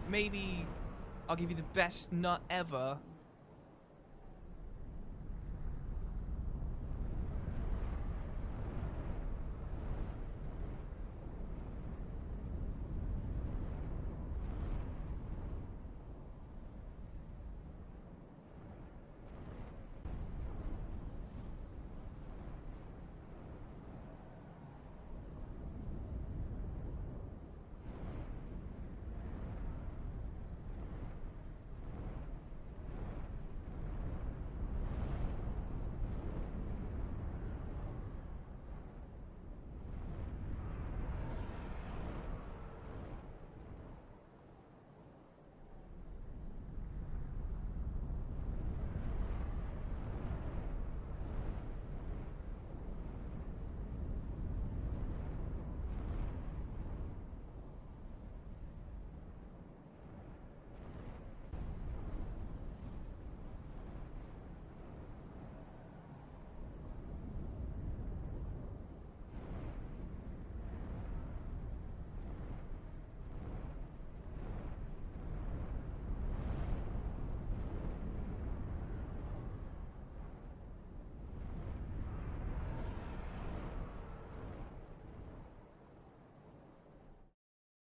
maybe I'll give you the best nut ever.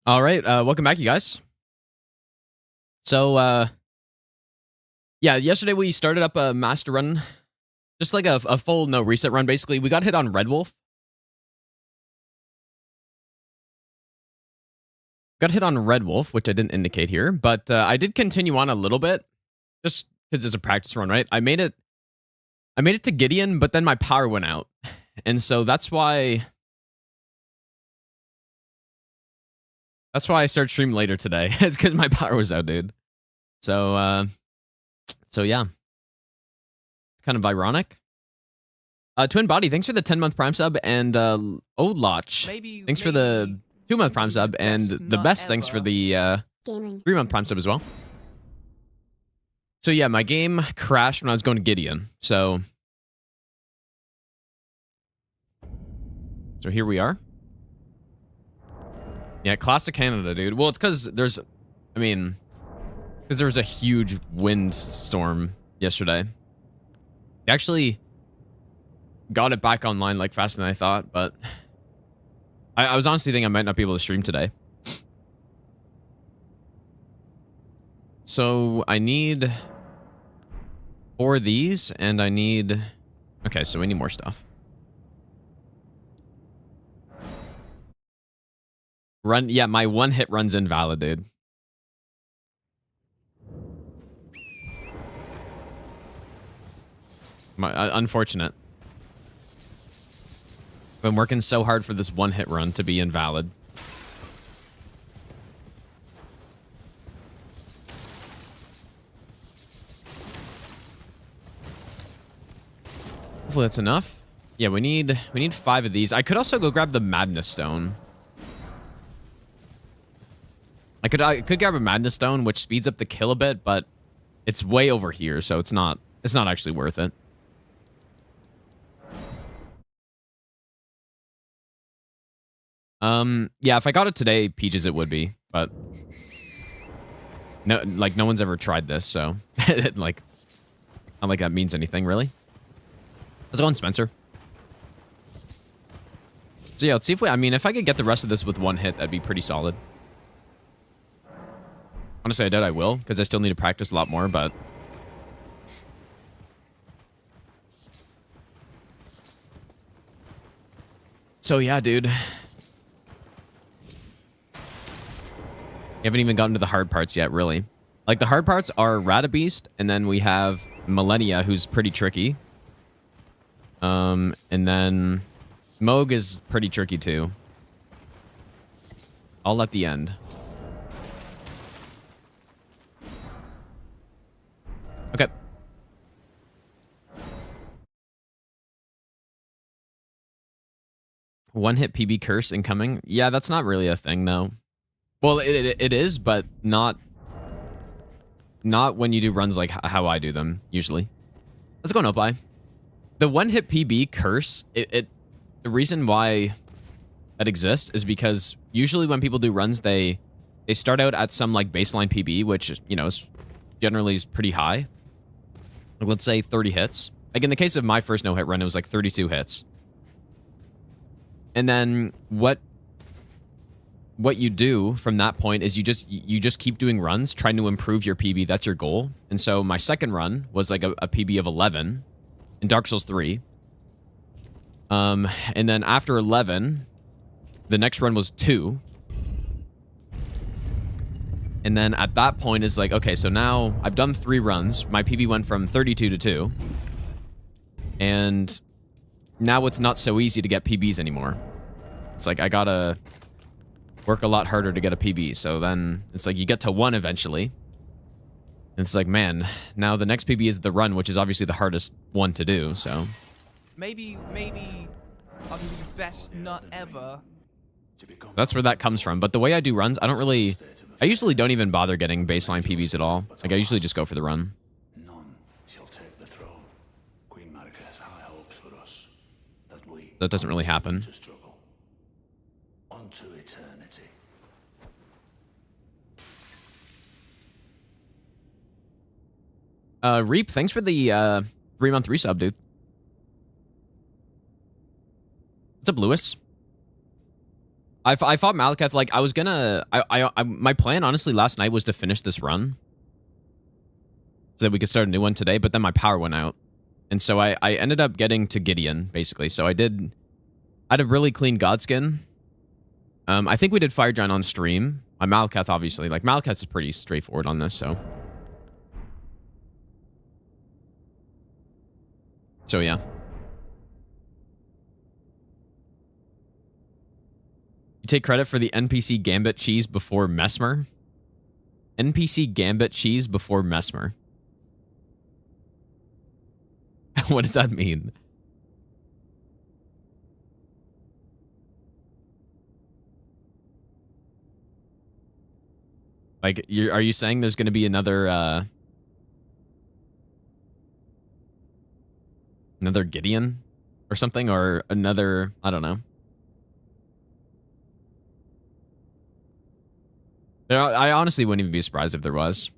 All right, welcome back, you guys. So, yeah, yesterday we started up a master run, just like a full no reset run. Basically, we got hit on Red Wolf. Got hit on Red Wolf, which I didn't indicate here, but I did continue on a little bit, just because it's a practice run, right? I made it to Gideon, but then my power went out, and so that's why I started streaming later today. It's because my power was out, dude. So yeah. It's kind of ironic. Twin Body, thanks for the 10-month Prime sub, and Odlotch, thanks for the 2-month Prime sub, and the best, thanks for the 3-month Prime sub as well. So yeah, my game crashed when I was going to Gideon. So here we are. Yeah, classic Canada, dude. Well, it's because there was a huge wind storm yesterday. I actually got it back online like faster than I thought, but I was honestly thinking I might not be able to stream today. So I need 4 of these, and I need... Okay, so we need more stuff. Yeah, my one hit run's invalid, dude. Unfortunate. Been working so hard for this one hit run to be invalid. Hopefully that's enough. Yeah, we need 5 of these. I could also go grab the Madness Stone. I could grab a Madness Stone, which speeds up the kill a bit, but it's way over here, so it's not actually worth it. Yeah, if I got it today, Peaches, it would be, but no, like, no one's ever tried this, so like, not like that means anything, really. How's it going, Spencer? So yeah, let's see if if I could get the rest of this with one hit, that'd be pretty solid. Honestly, I doubt I will, because I still need to practice a lot more, but... So yeah, dude. You haven't even gotten to the hard parts yet, really. Like, the hard parts are Elden Beast, and then we have Malenia, who's pretty tricky. And then Moog is pretty tricky, too. All at the end. Okay. One hit PB curse incoming. Yeah, that's not really a thing, though. Well, it is, but not when you do runs like how I do them, usually. How's it going, Opie? The one hit PB curse, the reason why that exists is because usually when people do runs, they they start out at some like baseline PB, which, you know, is generally is pretty high. Like, let's say 30 hits. Like in the case of my first no-hit run, it was like 32 hits. And then what you do from that point is you just keep doing runs, trying to improve your PB. That's your goal. And so my second run was like a PB of 11 in Dark Souls 3. And then after 11, the next run was 2. And then at that point is like, okay, so now I've done 3 runs. My PB went from 32 to 2. And now it's not so easy to get PBs anymore. It's like I gotta work a lot harder to get a PB. So then it's like you get to 1 eventually. And it's like, man, now the next PB is the run, which is obviously the hardest one to do, so. Maybe I'll give you the best nut ever. That's where that comes from. But the way I do runs, I usually don't even bother getting baseline PBs at all. Like, I usually just go for the run. None shall take the throne. Queen Marika has high hopes for us. That doesn't really happen. To struggle. Unto eternity. Reap, thanks for the 3-month resub, dude. What's up, Lewis? I fought Malekith, like, I was gonna... my plan, honestly, last night was to finish this run. So that we could start a new one today, but then my power went out. And so I ended up getting to Gideon, basically. So I had a really clean Godskin. I think we did Fire Giant on stream. Malekith, obviously. Like, Malekith's pretty straightforward on this, so... So, yeah. You take credit for the NPC Gambit cheese before Mesmer? NPC Gambit cheese before Mesmer. What does that mean? Like, are you saying there's going to be another Gideon or something, or another, I don't know. I honestly wouldn't even be surprised if there was.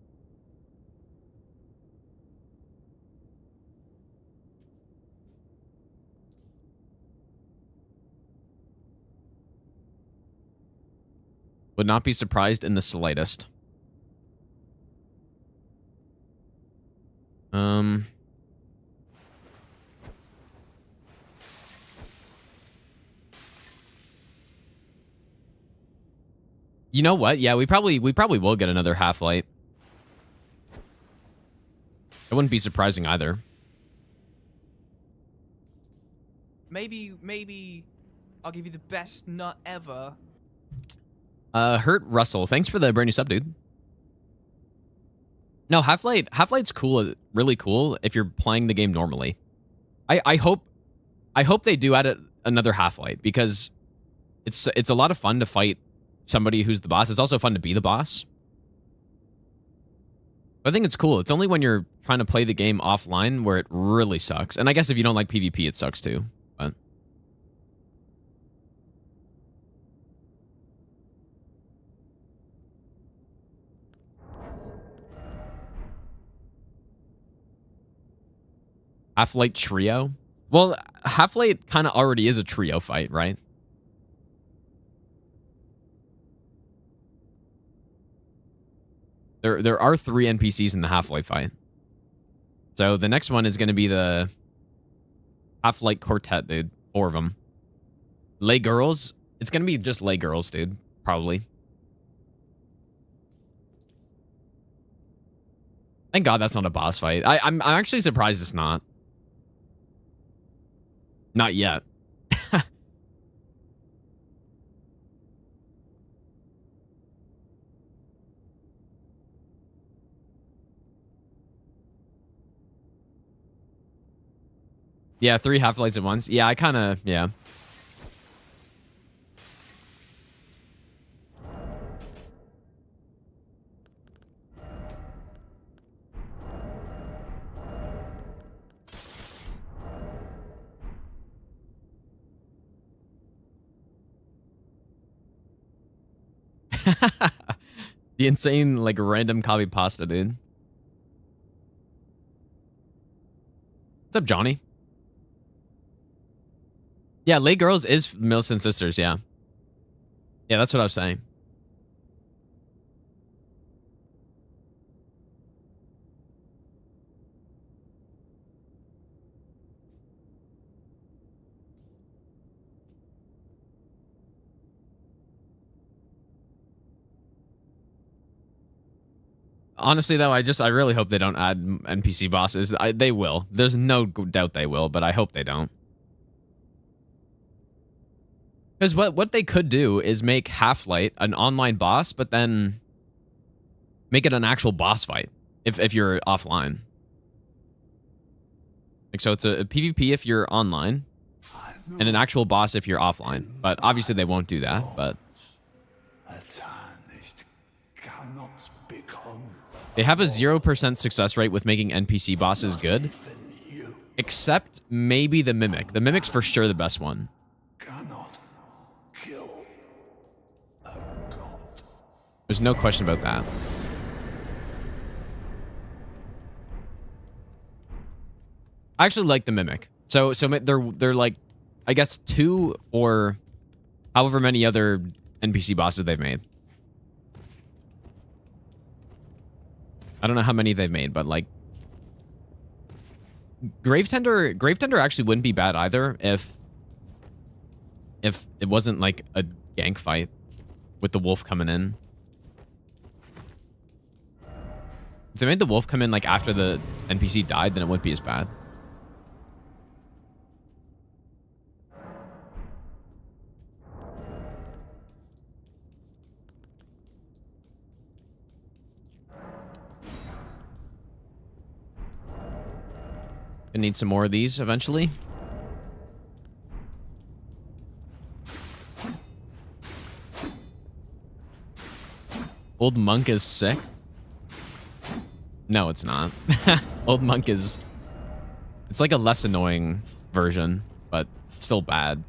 Would not be surprised in the slightest. You know what? Yeah, we probably will get another Half-Light. It wouldn't be surprising either. Maybe I'll give you the best nut ever. Hurt Russell, thanks for the brand new sub, dude. No, Half-Light's cool, really cool if you're playing the game normally. I hope they do add another Half-Light, because it's a lot of fun to fight somebody who's the boss. It's also fun to be the boss. I think it's cool. It's only when you're trying to play the game offline where it really sucks. And I guess if you don't like PvP, it sucks too. But Half-Light Trio? Well, Half-Light kind of already is a trio fight, right? There are 3 NPCs in the Half-Light fight. So the next one is going to be the Half-Light Quartet, dude. 4 of them. Lay girls? It's going to be just lay girls, dude. Probably. Thank God that's not a boss fight. I'm actually surprised it's not. Not yet. Yeah, 3 Half-Lights at once. Yeah, I kind of, yeah. The insane, like, random copy pasta, dude. What's up, Johnny? Yeah, Lay Girls is Millicent Sisters, yeah. Yeah, that's what I was saying. Honestly, though, I really hope they don't add NPC bosses. They will. There's no doubt they will, but I hope they don't. Because what they could do is make Half-Light an online boss, but then make it an actual boss fight if you're offline. Like, so it's a PvP if you're online, and an actual boss if you're offline. But obviously they won't do that, but... They have a 0% success rate with making NPC bosses good. Except maybe the Mimic. The Mimic's for sure the best one. There's no question about that. I actually like the Mimic. So they're like, I guess 2 or however many other NPC bosses they've made. I don't know how many they've made, but like Gravetender actually wouldn't be bad either if it wasn't like a gank fight with the wolf coming in. If they made the wolf come in like after the NPC died, then it wouldn't be as bad. I need some more of these eventually. Old Monk is sick. No, it's not. Old Monk is... It's like a less annoying version, but still bad.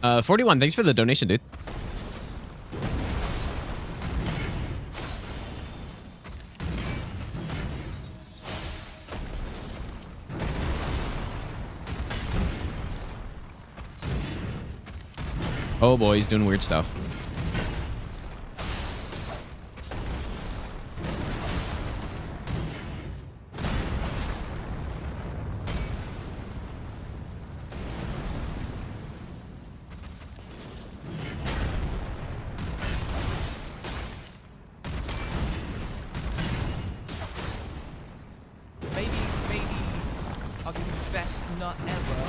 Uh, 41, thanks for the donation, dude. Oh boy, he's doing weird stuff. Maybe I'll give you the best nut ever.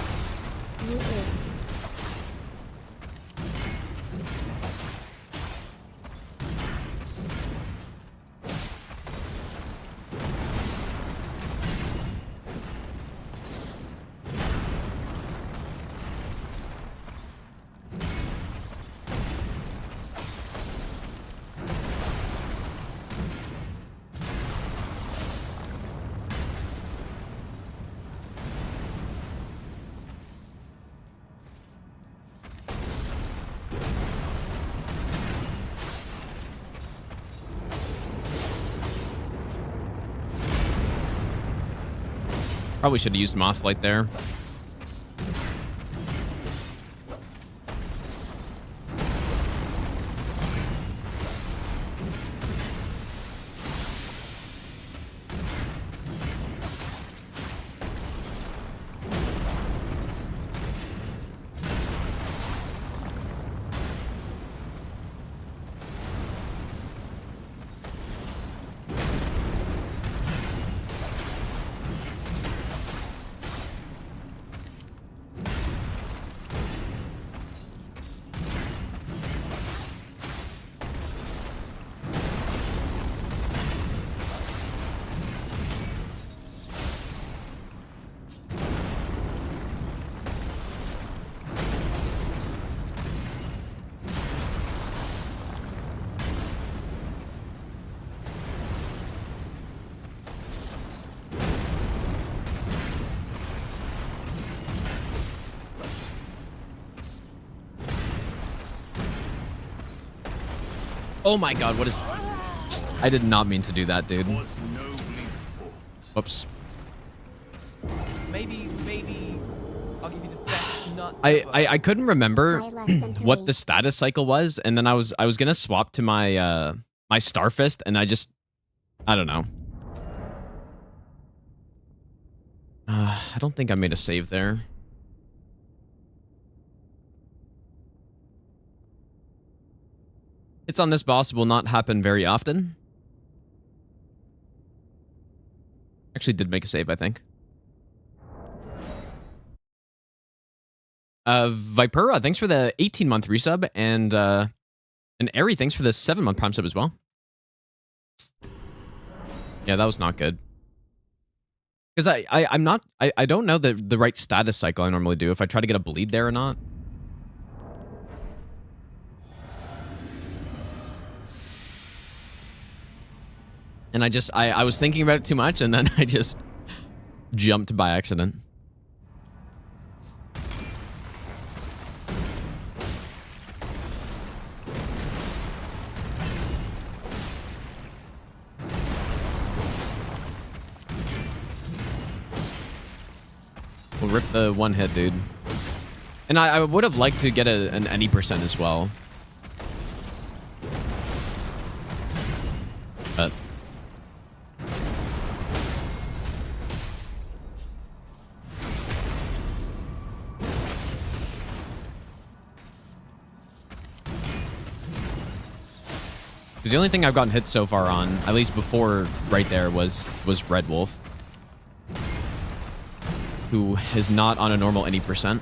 Probably should have used Mothlight there. Oh my god, what is... I did not mean to do that, dude. Whoops. Maybe I'll give you the best nut ever. I couldn't remember what 3. the status cycle was, and then I was gonna swap to my my Starfist, and I don't know. I don't think I made a save there. Hits on this boss will not happen very often. Actually did make a save, I think. Vipera, thanks for the 18-month resub, and Ari, thanks for the 7-month prime sub as well. Yeah, that was not good. Because I don't know the right status cycle I normally do, if I try to get a bleed there or not. And I was thinking about it too much, and then I just jumped by accident. We'll rip the one hit, dude. And I would have liked to get an any percent as well. But... because the only thing I've gotten hit so far on, at least before right there, was Red Wolf, who is not on a normal any percent.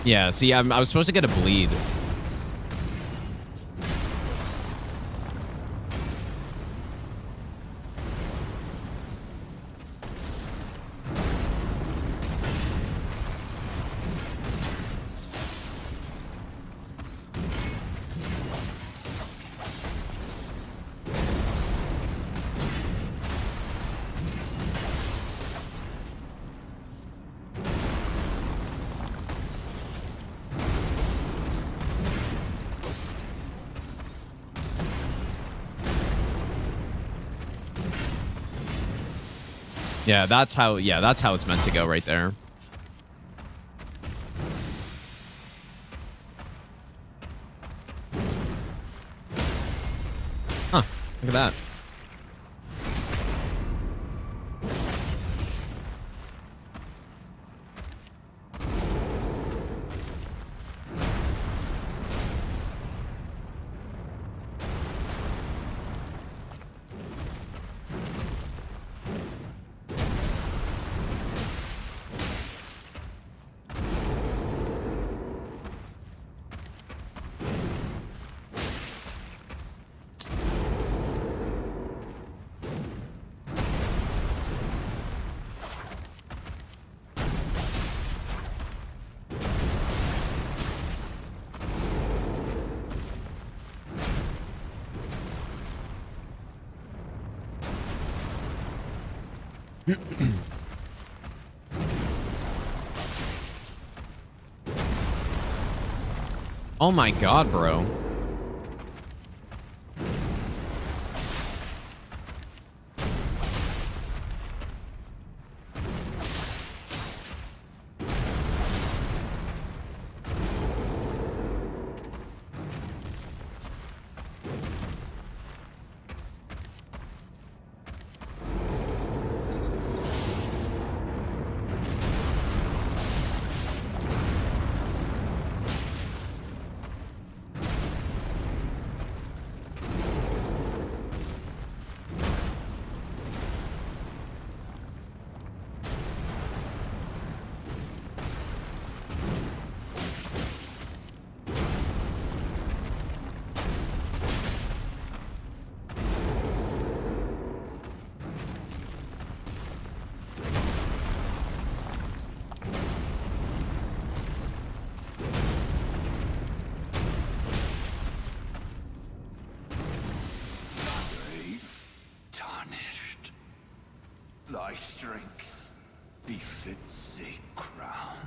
Yeah, see, I was supposed to get a bleed. Yeah, that's how it's meant to go right there. Huh, look at that. Oh my god, bro. Thy strength befits a crown.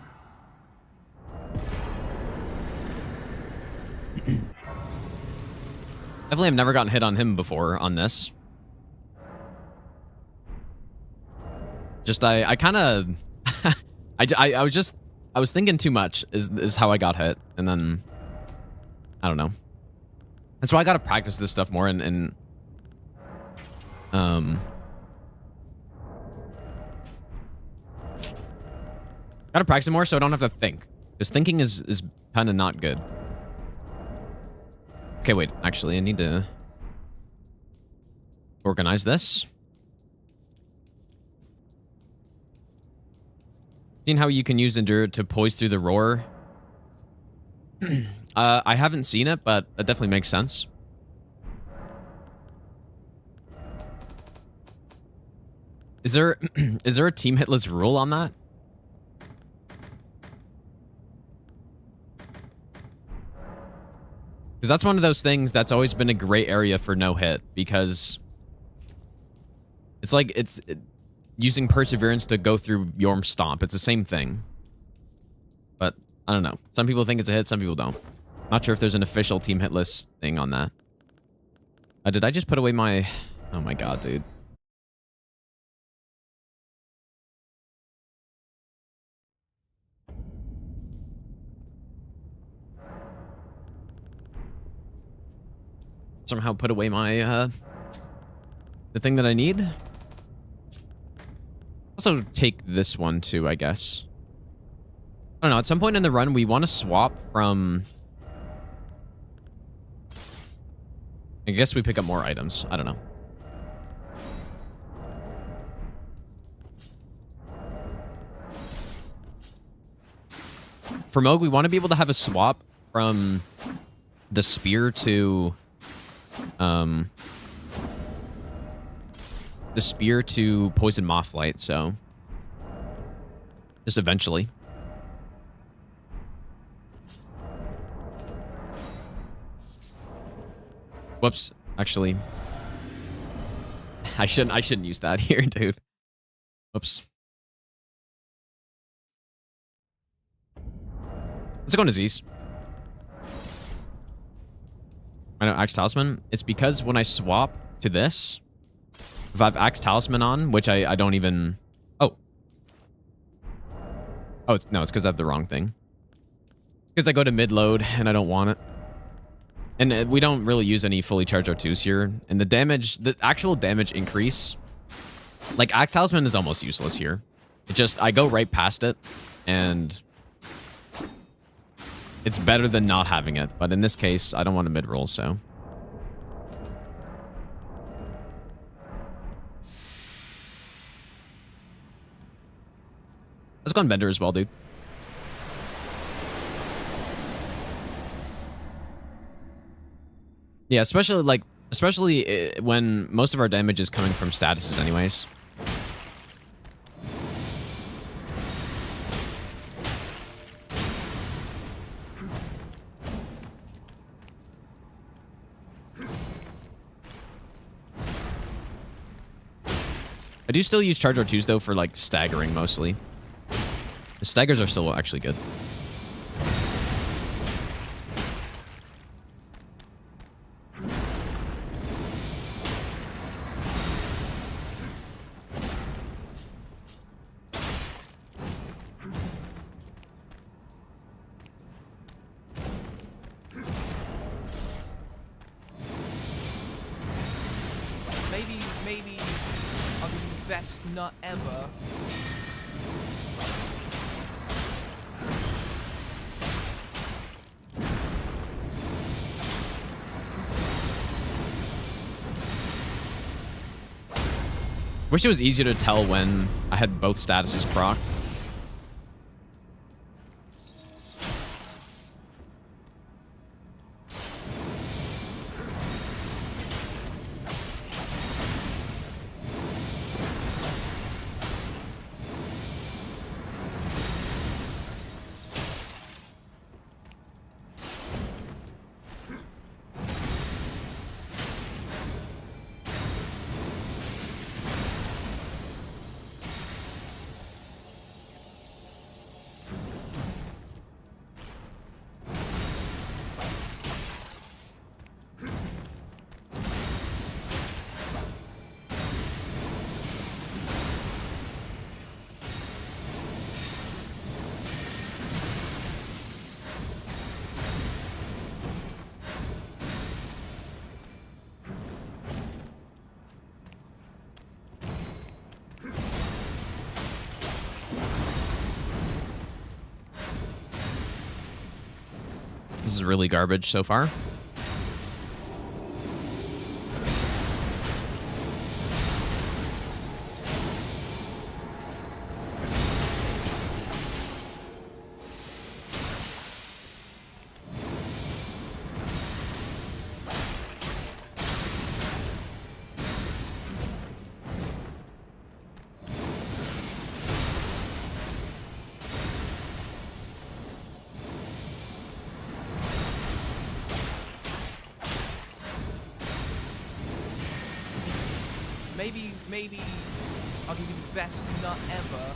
Definitely have never gotten hit on him before on this. Just I kind of I was thinking too much is how I got hit, and then I don't know. That's why I gotta practice this stuff more and gotta practice it more so I don't have to think, because thinking is kind of not good. Okay, wait. Actually, I need to organize this. Seen how you can use Endure to poise through the roar? I haven't seen it, but it definitely makes sense. Is there a team hitless rule on that? Because that's one of those things that's always been a gray area for no hit, because it's like using Perseverance to go through Yorm Stomp. It's the same thing. But I don't know. Some people think it's a hit, some people don't. Not sure if there's an official team hitless thing on that. Did I just put away my... Oh my god, dude. Somehow put away my, the thing that I need. Also take this one too, I guess. I don't know, at some point in the run, we want to swap from... I guess we pick up more items. I don't know. For Moog, we want to be able to have a swap from the spear to... the spear to poison mothlight, so just eventually. Whoops, actually I shouldn't use that here, dude. Whoops. Let's go into Z's. I know, Axe Talisman. It's because when I swap to this, if I have Axe Talisman on, which I don't even... Oh. Oh, no, it's because I have the wrong thing. Because I go to mid-load, and I don't want it. And we don't really use any fully charged R2s here. And the damage, the actual damage increase... Like, Axe Talisman is almost useless here. It just, I go right past it, and... It's better than not having it. But in this case, I don't want a mid-roll, so... Let's go on Bender as well, dude. Yeah, especially when most of our damage is coming from statuses anyways. I do still use Charge R2s though for like staggering mostly. The staggers are still actually good. Maybe I'll be best nut ever. Wish it was easier to tell when I had both statuses proc. This is really garbage so far. Maybe I'll give you the best nut ever.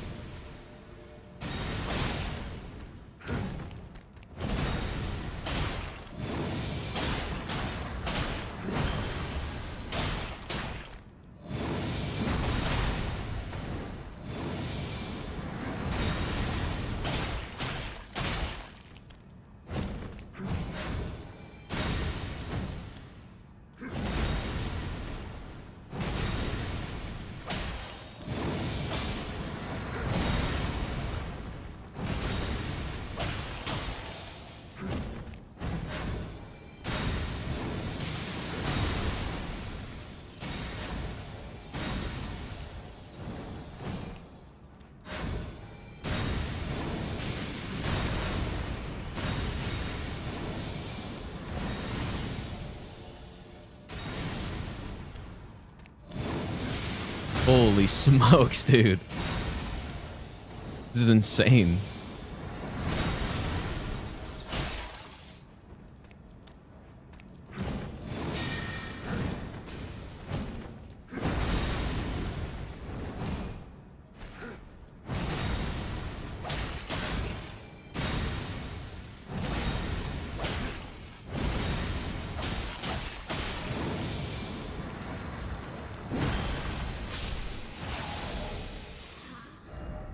Holy smokes, dude. This is insane.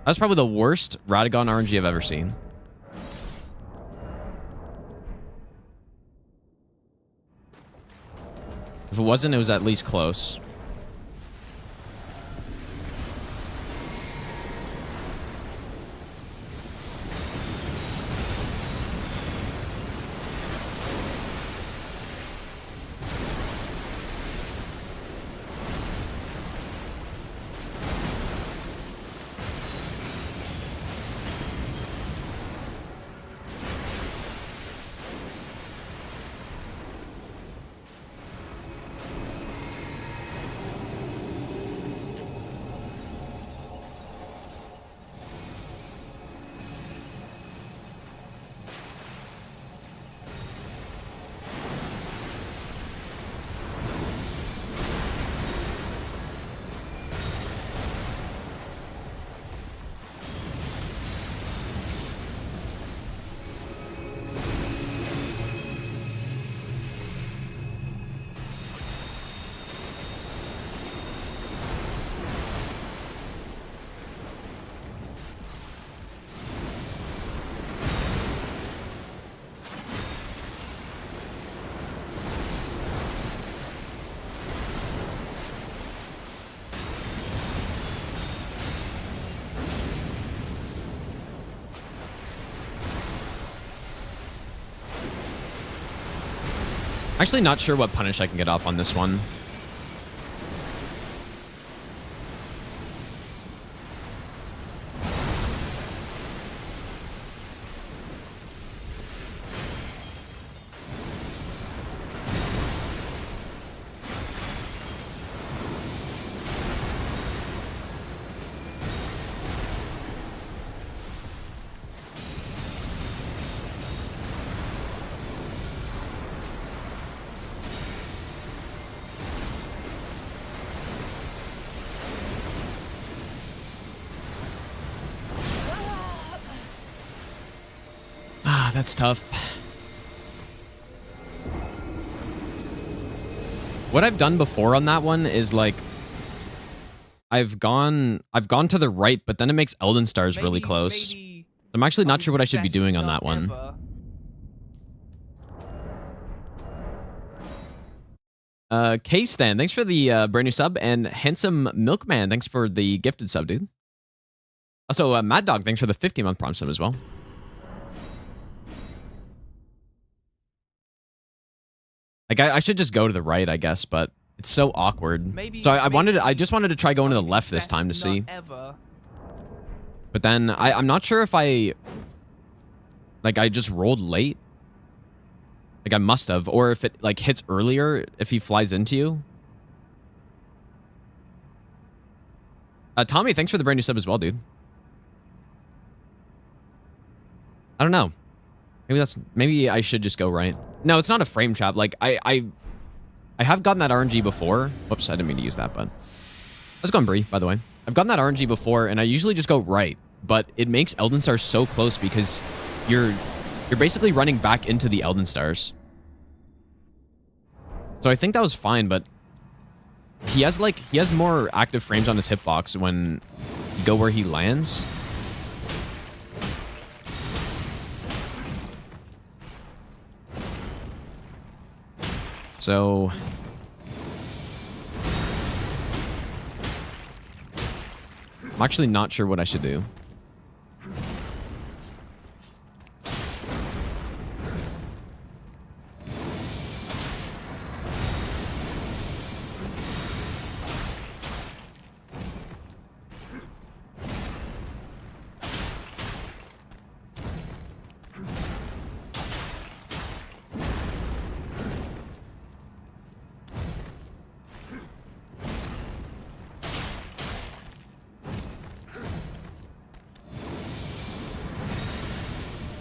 That's probably the worst Radagon RNG I've ever seen. If it wasn't, it was at least close. Actually not sure what punish I can get off on this one. That's tough. What I've done before on that one is like I've gone to the right, but then it makes Elden Stars really close. I'm actually not sure what I should be doing on that one. K-Stan, thanks for the brand new sub, and Handsome Milkman, thanks for the gifted sub, dude. Also, Mad Dog, thanks for the 50-month Prime sub as well. Like I should just go to the right, I guess, but it's so awkward. Maybe, So I just wanted to try going to the left this time to see. Ever. But then I'm not sure if I just rolled late. Like I must have, or if it like hits earlier if he flies into you. Tommy, thanks for the brand new sub as well, dude. I don't know. Maybe I should just go right. No, it's not a frame trap. Like I have gotten that RNG before. Whoops, I didn't mean to use that, but let's go on Bree, by the way. I've gotten that RNG before, and I usually just go right, but it makes Elden Stars so close because you're basically running back into the Elden Stars. So I think that was fine, but he has more active frames on his hitbox when you go where he lands. So I'm actually not sure what I should do.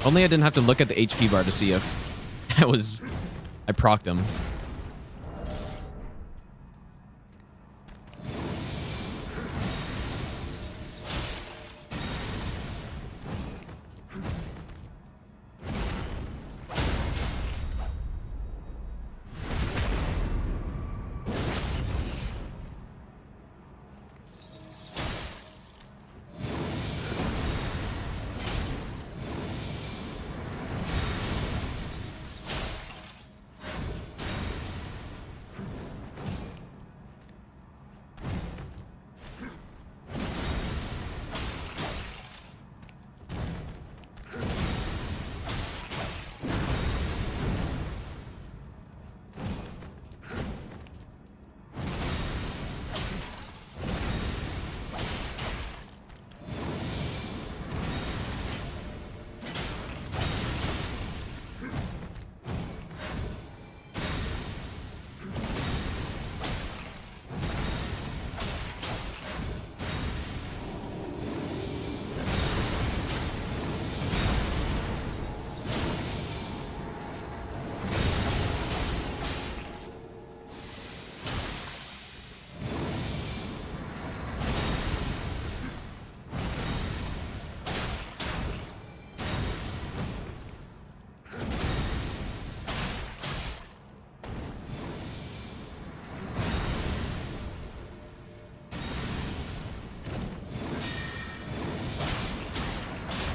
Only I didn't have to look at the HP bar to see if I procced him.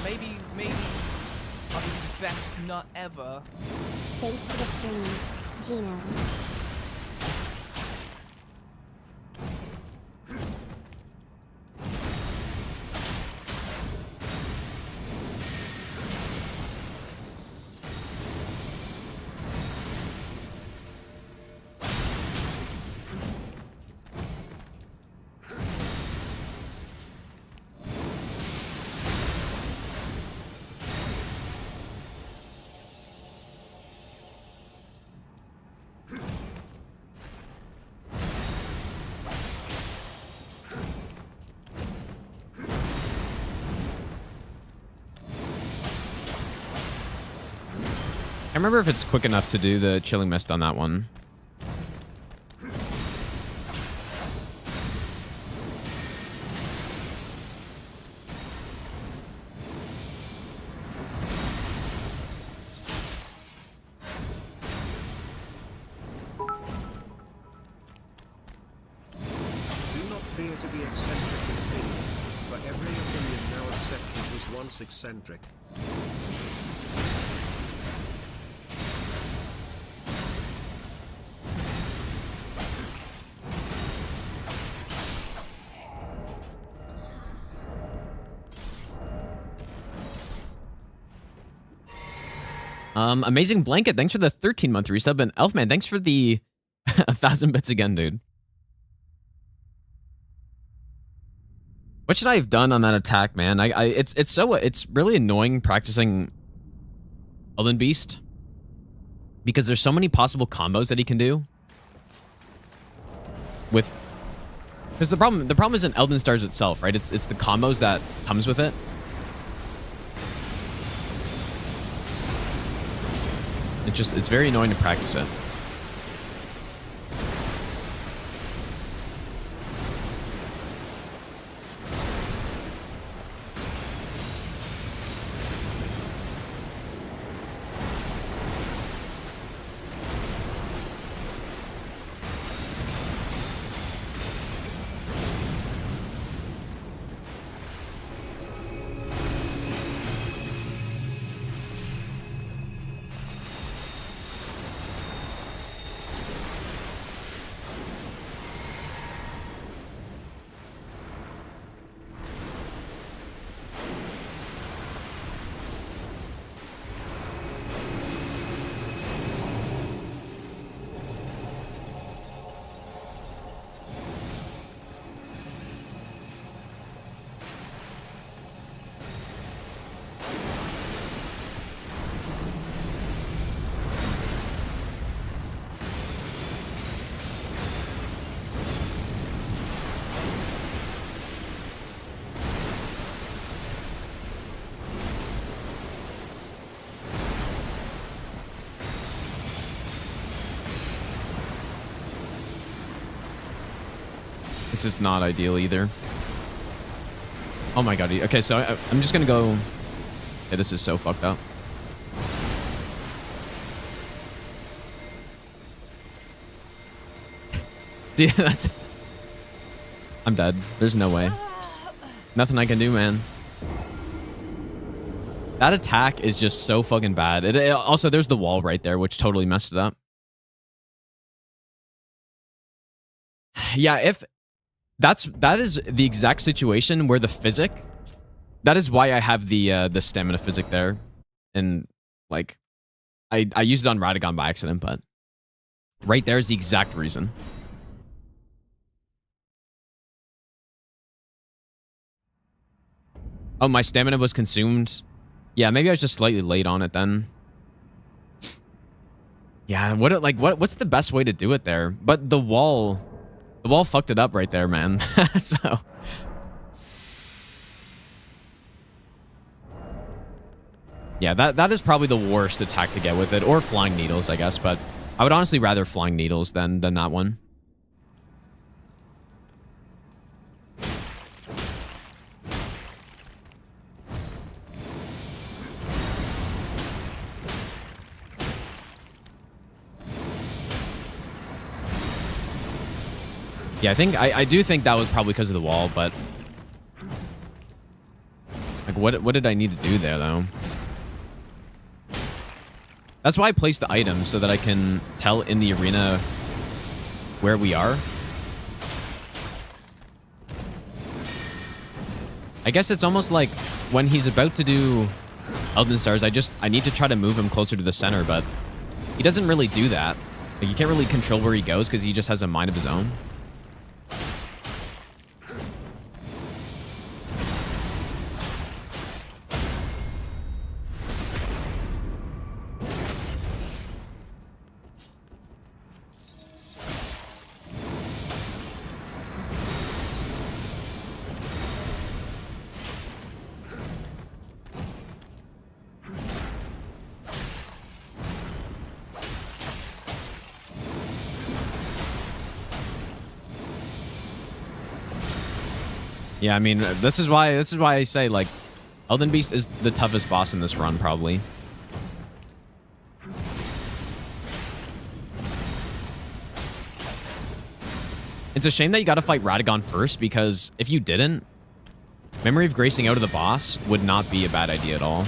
Maybe I'll be the best nut ever. Thanks for the streams, Gino. I remember if it's quick enough to do the chilling mist on that one. Do not fear to be eccentric in opinion, for every opinion now accepted was once eccentric. Amazing Blanket, thanks for the 13-month resub. And Elfman, thanks for the 1,000 bits again, dude. What should I have done on that attack, man? It's really annoying practicing Elden Beast because there's so many possible combos that he can do. Because the problem isn't Elden Stars itself, right? It's the combos that comes with it. It's very annoying to practice it. This is not ideal either. Oh my god. Okay, so I'm just gonna go... Yeah, this is so fucked up. Dude, that's... I'm dead. There's no way. Nothing I can do, man. That attack is just so fucking bad. Also, there's the wall right there, which totally messed it up. Yeah, if... That is the exact situation where the physic... That is why I have the stamina physic there. And, like... I used it on Radagon by accident, but... Right there is the exact reason. Oh, my stamina was consumed. Yeah, maybe I was just slightly late on it then. Yeah, what's the best way to do it there? But the wall fucked it up right there, man. So yeah, that is probably the worst attack to get with it, or flying needles, I guess, but I would honestly rather flying needles than that one. Yeah, I do think that was probably because of the wall, but like what did I need to do there though? That's why I placed the items, so that I can tell in the arena where we are. I guess it's almost like when he's about to do Elden Stars, I need to try to move him closer to the center, but he doesn't really do that. Like, you can't really control where he goes because he just has a mind of his own. Yeah, I mean, this is why I say, like, Elden Beast is the toughest boss in this run, probably. It's a shame that you gotta fight Radagon first, because if you didn't, Memory of Gracing out of the boss would not be a bad idea at all.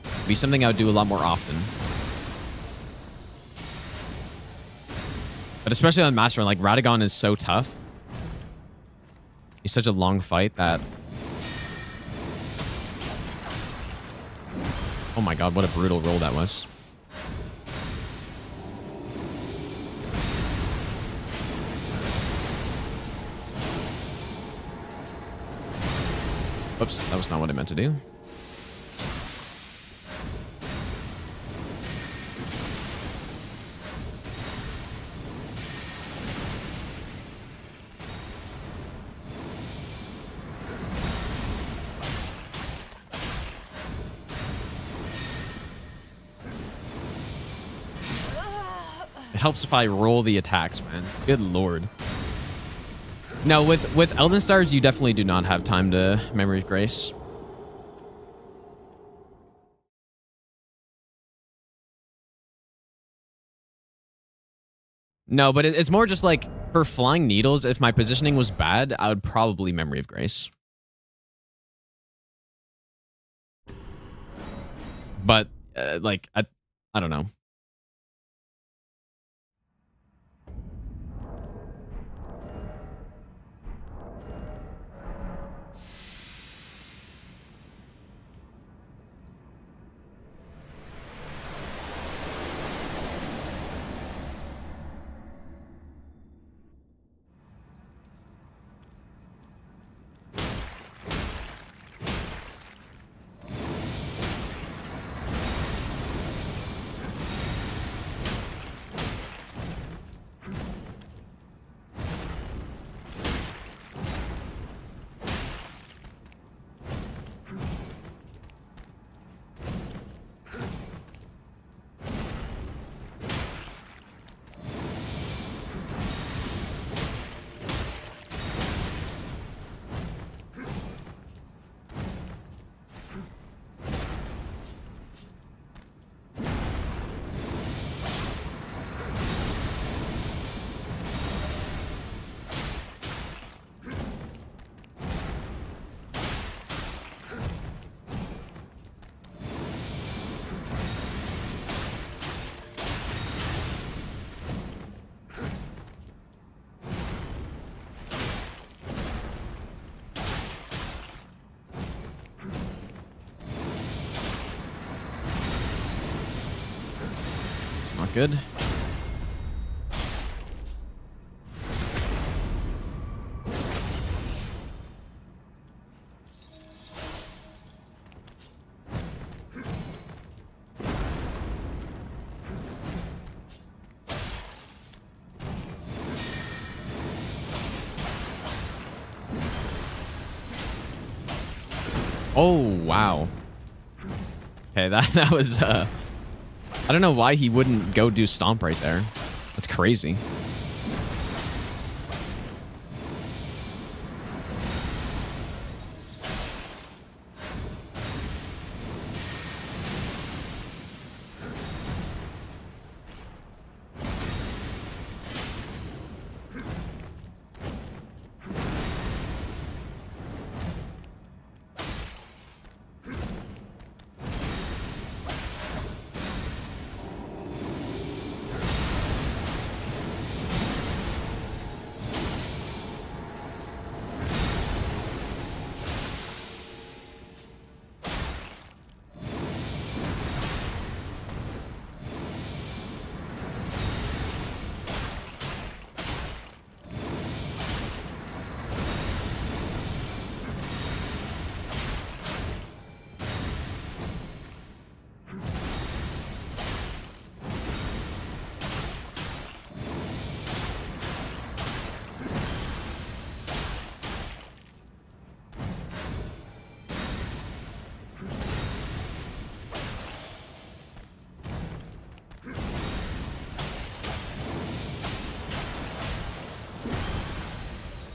It'd be something I would do a lot more often. But especially on Master Run, like, Radagon is so tough. He's such a long fight that my god, what a brutal roll that was. Oops, that was not what I meant to do. It helps if I roll the attacks, man. Good lord. No, with Elden Stars, you definitely do not have time to Memory of Grace. No, but it's more just like for Flying Needles, if my positioning was bad, I would probably Memory of Grace. But, like, I don't know. Not good. Oh, wow. Okay, that was I don't know why he wouldn't go do Stomp right there. That's crazy.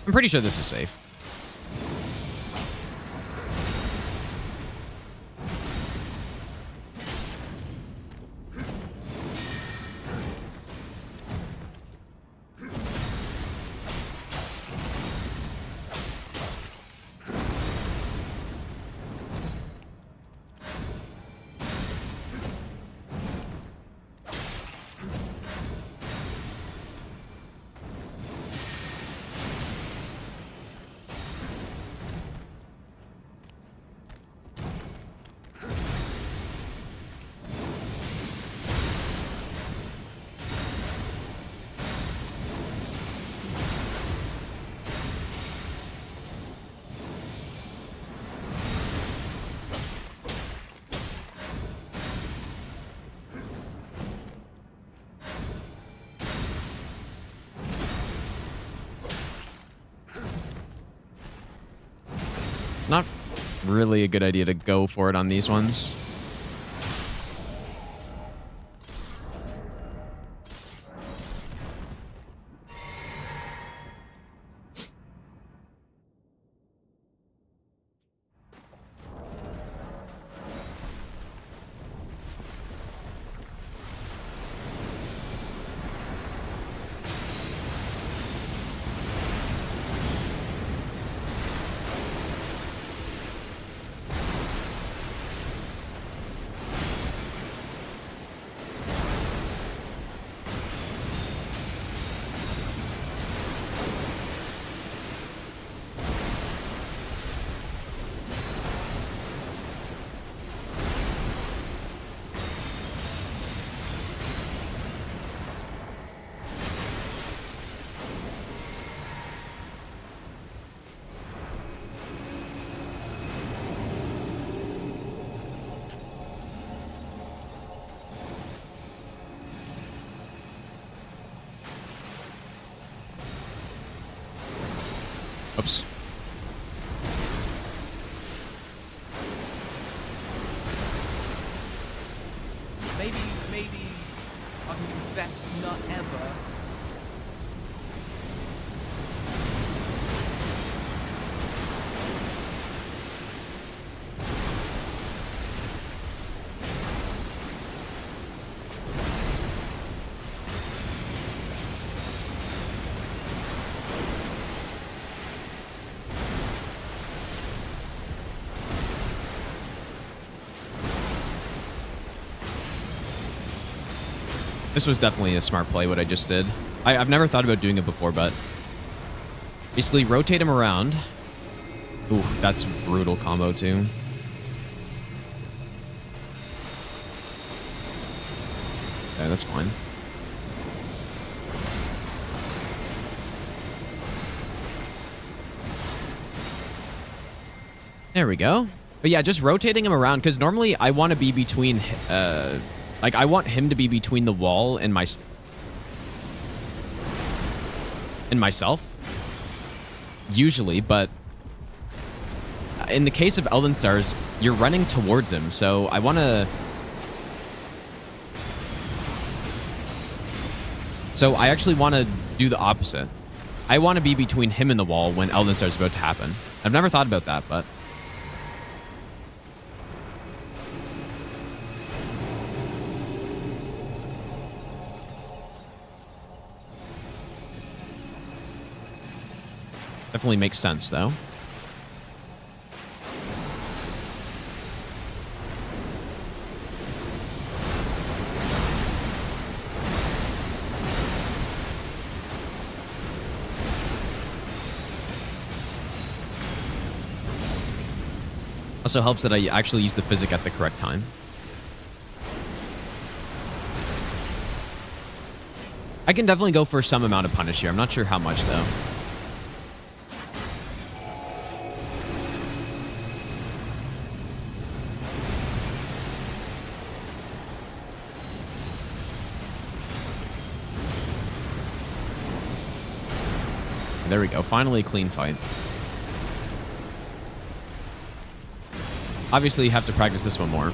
I'm pretty sure this is safe. It's not really a good idea to go for it on these ones. Oops. Maybe fucking best nut ever. This was definitely a smart play, what I just did. I've never thought about doing it before, but basically rotate him around. Oof, that's a brutal combo too. Yeah, that's fine. There we go. But yeah, just rotating him around, because normally I want to be between... like, I want him to be between the wall and myself. Usually, but... in the case of Elden Stars, you're running towards him, so I want to... So I actually want to do the opposite. I want to be between him and the wall when Elden Stars is about to happen. I've never thought about that, but... definitely makes sense, though. Also helps that I actually use the physic at the correct time. I can definitely go for some amount of punish here. I'm not sure how much, though. There we go. Finally, a clean fight. Obviously, you have to practice this one more.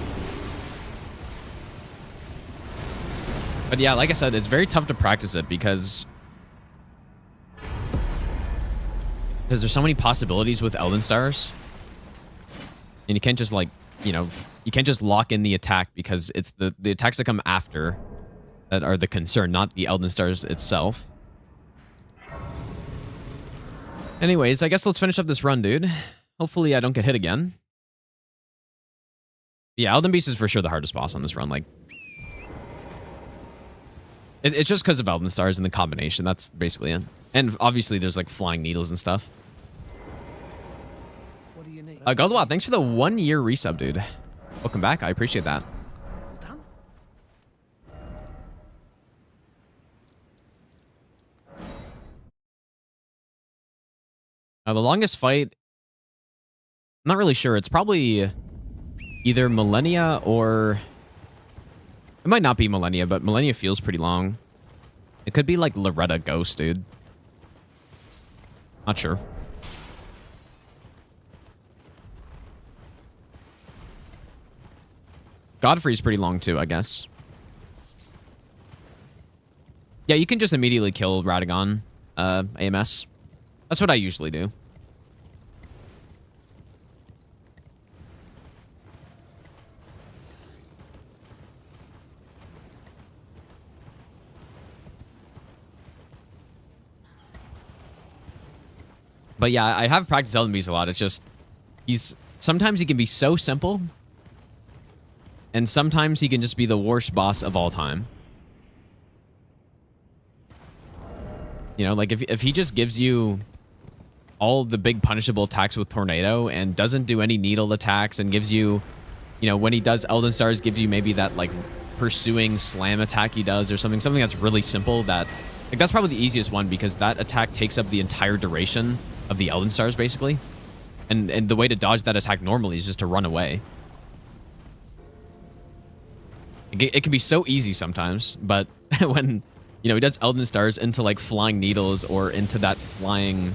But yeah, like I said, it's very tough to practice it because there's so many possibilities with Elden Stars. And you can't just, like, you know, you can't just lock in the attack because it's the attacks that come after that are the concern, not the Elden Stars itself. Anyways, I guess let's finish up this run, dude. Hopefully I don't get hit again. Yeah, Elden Beast is for sure the hardest boss on this run. Like, it's just because of Elden Stars and the combination. That's basically it. And obviously there's like flying needles and stuff. What do you need? Goldwap, thanks for the 1 year resub, dude. Welcome back. I appreciate that. Done? The longest fight, I'm not really sure. It's probably either Malenia or... it might not be Malenia, but Malenia feels pretty long. It could be like Loretta Ghost, dude. Not sure. Godfrey's pretty long too, I guess. Yeah, you can just immediately kill Radagon, AMS. That's what I usually do. But yeah, I have practiced Elden Beast a lot. It's just, sometimes he can be so simple, and sometimes he can just be the worst boss of all time. You know, like if he just gives you all the big punishable attacks with Tornado and doesn't do any needle attacks and gives you, you know, when he does Elden Stars, gives you maybe that like pursuing slam attack he does or something that's really simple. That, like, that's probably the easiest one because that attack takes up the entire duration of the Elden Stars basically. And the way to dodge that attack normally is just to run away. It can be so easy sometimes, but when, you know, he does Elden Stars into like flying needles or into that flying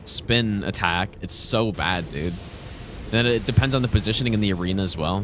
spin attack, it's so bad, dude. And then it depends on the positioning in the arena as well.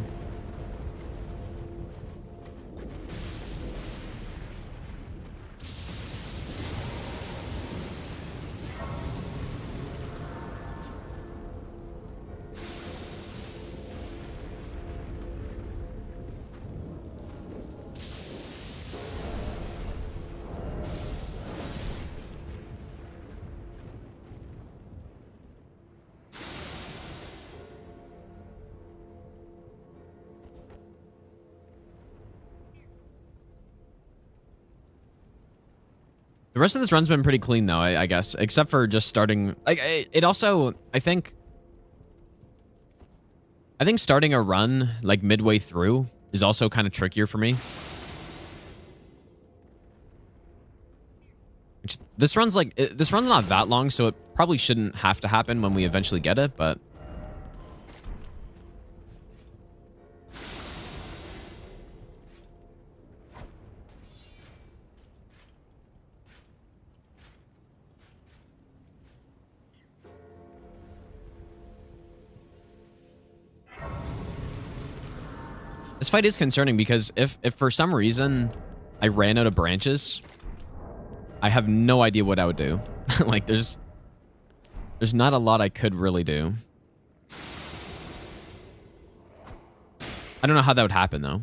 The rest of this run's been pretty clean, though, I guess, except for just starting. Like, it also, I think starting a run like midway through is also kind of trickier for me. This run's not that long, so it probably shouldn't have to happen when we eventually get it, but. This fight is concerning because if for some reason I ran out of branches, I have no idea what I would do. Like, there's not a lot I could really do. I don't know how that would happen, though.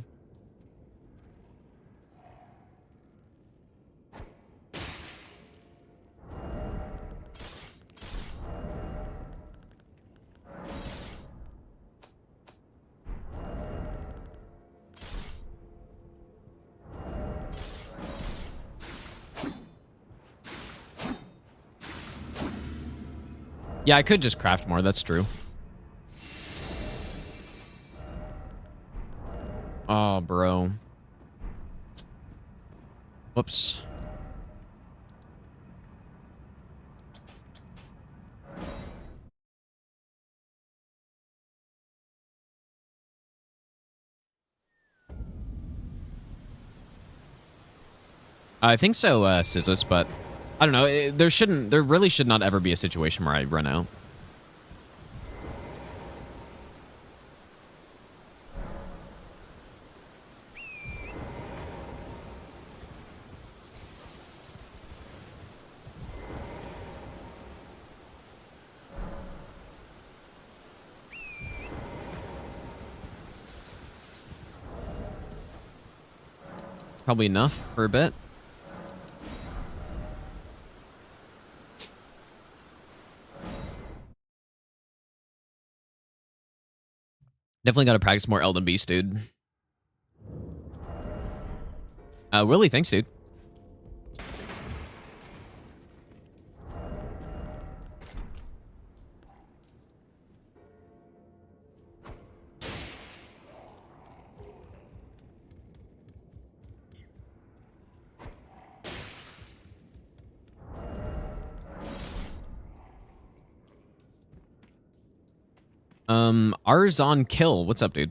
Yeah, I could just craft more. That's true. Oh, bro. Whoops. I think so, Sizzless, but I don't know. There really should not ever be a situation where I run out. Probably enough for a bit. Definitely got to practice more Elden Beast, dude. Willie, thanks, dude. Ours on kill. What's up, dude?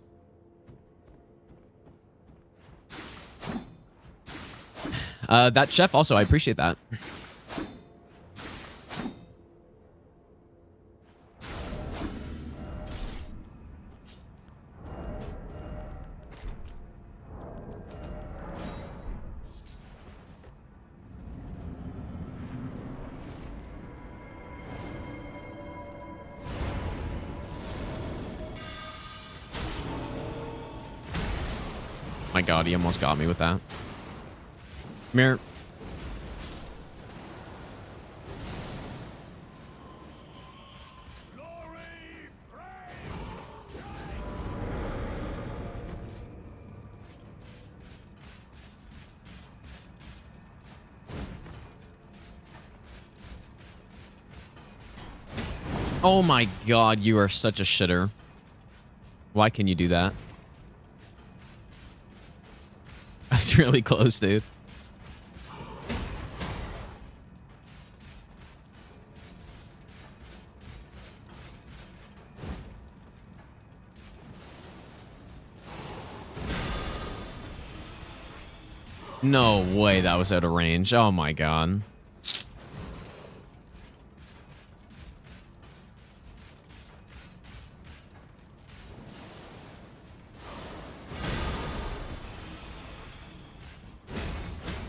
That chef also, I appreciate that. My god, he almost got me with that. Come here. Oh my god, you are such a shitter. Why can you do that? That's really close, dude. No way that was out of range. Oh my god.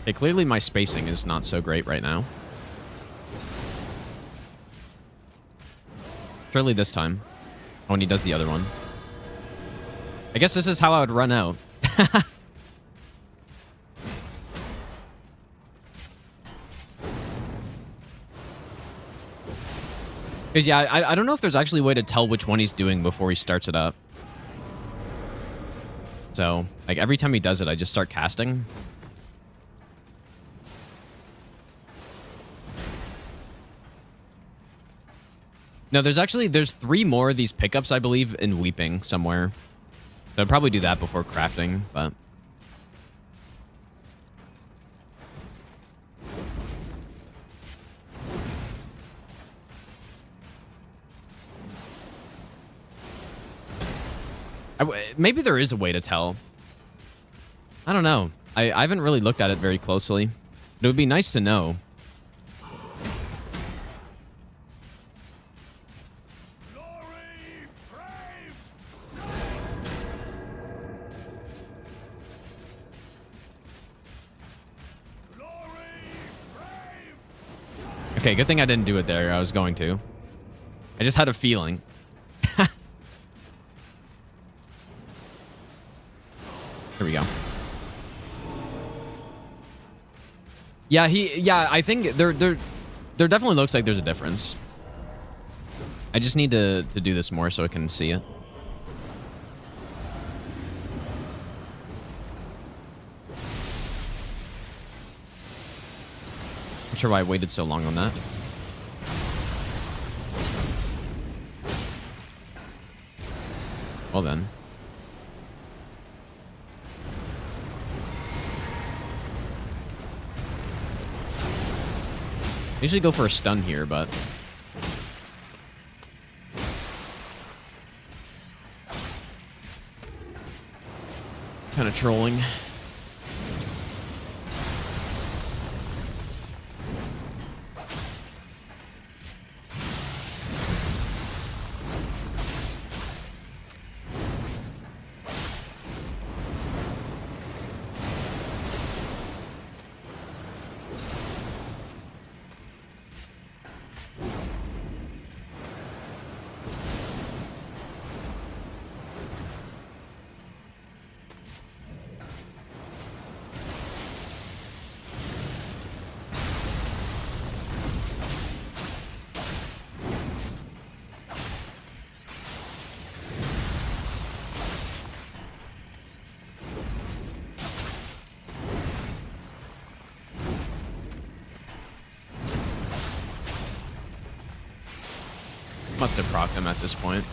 Okay, clearly my spacing is not so great right now. Surely this time. Oh, and he does the other one. I guess this is how I would run out. Because, yeah, I don't know if there's actually a way to tell which one he's doing before he starts it up. So, like, every time he does it, I just start casting. No, there's 3 more of these pickups, I believe, in Weeping somewhere. So I'd probably do that before crafting, but... maybe there is a way to tell. I don't know. I haven't really looked at it very closely. But it would be nice to know. Okay, good thing I didn't do it there. I was going to. I just had a feeling. Here we go. Yeah, I think there definitely looks like there's a difference. I just need to do this more so I can see it. Not sure why I waited so long on that. Well then. I usually go for a stun here, but... kind of trolling. Must have procced him at this point.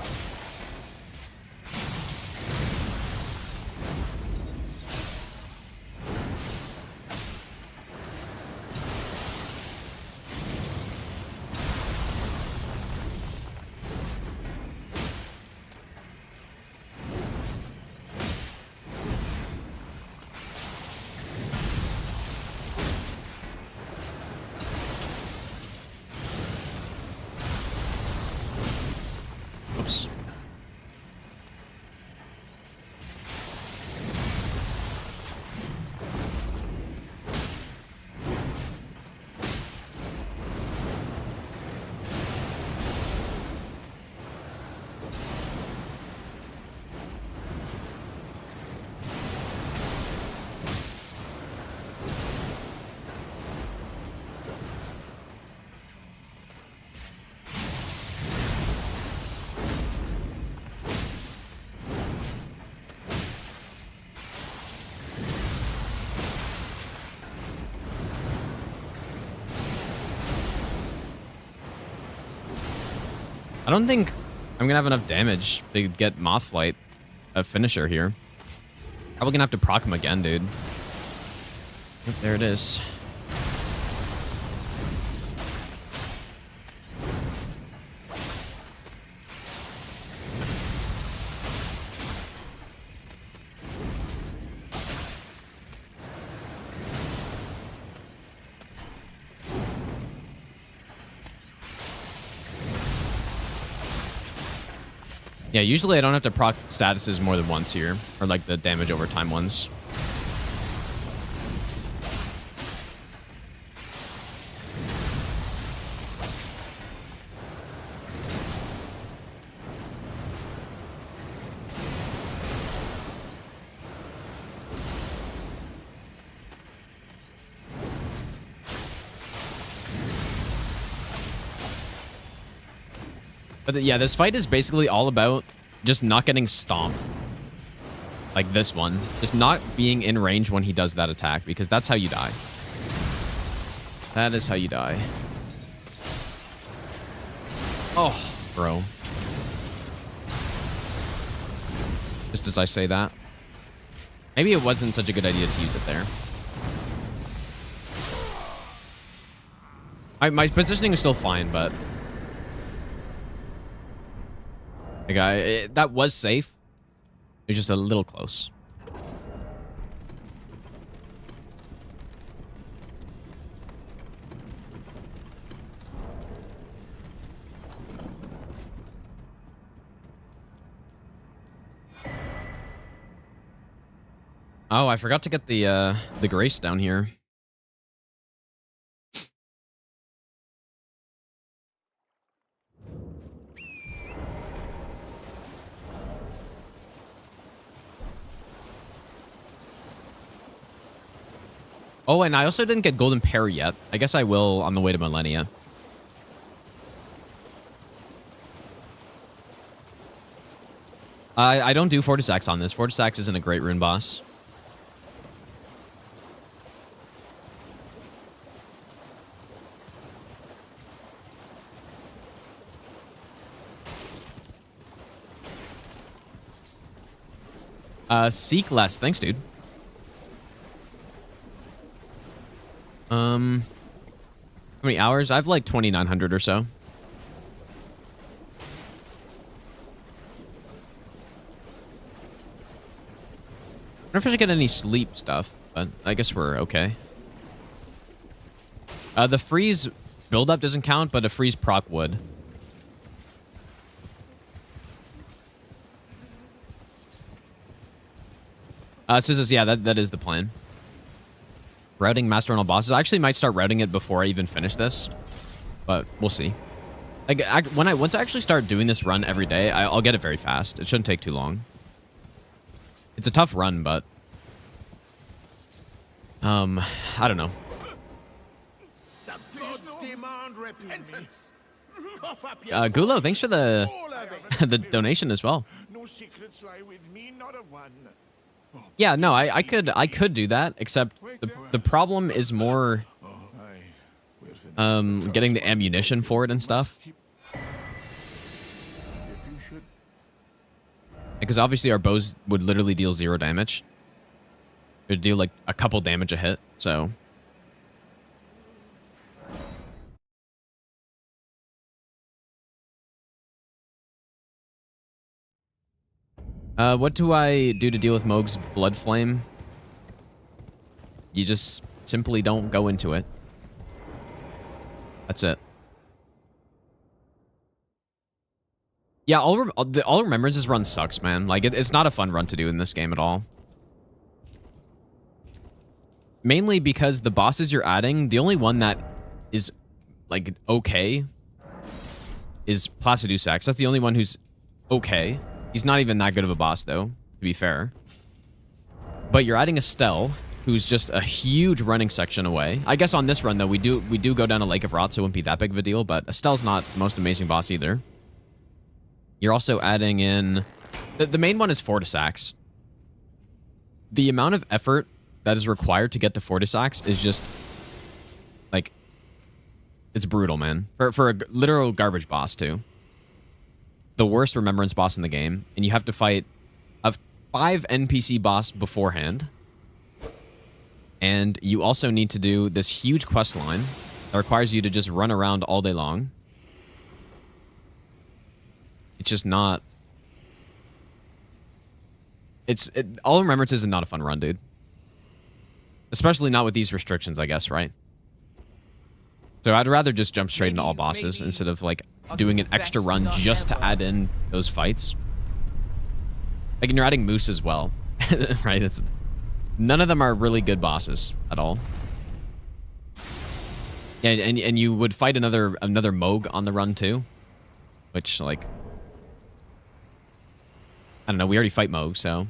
Oops. I don't think I'm gonna have enough damage to get Mothflight a finisher here. Probably gonna have to proc him again, dude. Yep, there it is. Yeah, usually I don't have to proc statuses more than once here, or like the damage over time ones. But yeah, this fight is basically all about just not getting stomped. Like this one. Just not being in range when he does that attack, because that's how you die. That is how you die. Oh, bro. Just as I say that. Maybe it wasn't such a good idea to use it there. My positioning is still fine, but... Like that was safe. It was just a little close. Oh, I forgot to get the grace down here. Oh, and I also didn't get Golden Parry yet. I guess I will on the way to Malenia. I don't do Fortisax on this. Fortisax isn't a great rune boss. Seek less. Thanks, dude. How many hours? I have like 2,900 or so. I wonder if I should get any sleep stuff, but I guess we're okay. The freeze buildup doesn't count, but a freeze proc would. Says, yeah, that is the plan. Routing master on all bosses. I actually might start routing it before I even finish this, but we'll see. Like once I actually start doing this run every day, I'll get it very fast. It shouldn't take too long. It's a tough run, but I don't know. Gulo, thanks for the the donation as well. No secrets lie with me, not a one. Yeah, no, I could do that, except the problem is more getting the ammunition for it and stuff. Because obviously our bows would literally deal 0 damage. It would deal like a couple damage a hit, so. What do I do to deal with Mohg's Blood Flame? You just simply don't go into it. That's it. Yeah, all Remembrances run sucks, man. Like, it's not a fun run to do in this game at all. Mainly because the bosses you're adding, the only one that is, like, okay is Placidusax. That's the only one who's okay. He's not even that good of a boss, though, to be fair. But you're adding Estelle, who's just a huge running section away. I guess on this run, though, we do go down a Lake of Rot, so it wouldn't be that big of a deal, but Estelle's not the most amazing boss either. You're also adding in... The main one is Fortisax. The amount of effort that is required to get to Fortisax is just... Like... It's brutal, man. For a literal garbage boss, too. the worst remembrance boss in the game, and you have to fight a 5 NPC boss beforehand. And you also need to do this huge quest line that requires you to just run around all day long. It's just not... All Remembrances is not a fun run, dude. Especially not with these restrictions, I guess, right? So I'd rather just jump straight into all bosses instead of, like, doing an extra run just to add in those fights. Like, and you're adding Moose as well, right? None of them are really good bosses at all. Yeah, and you would fight another Moog on the run too, which, like, I don't know. We already fight Moog, so.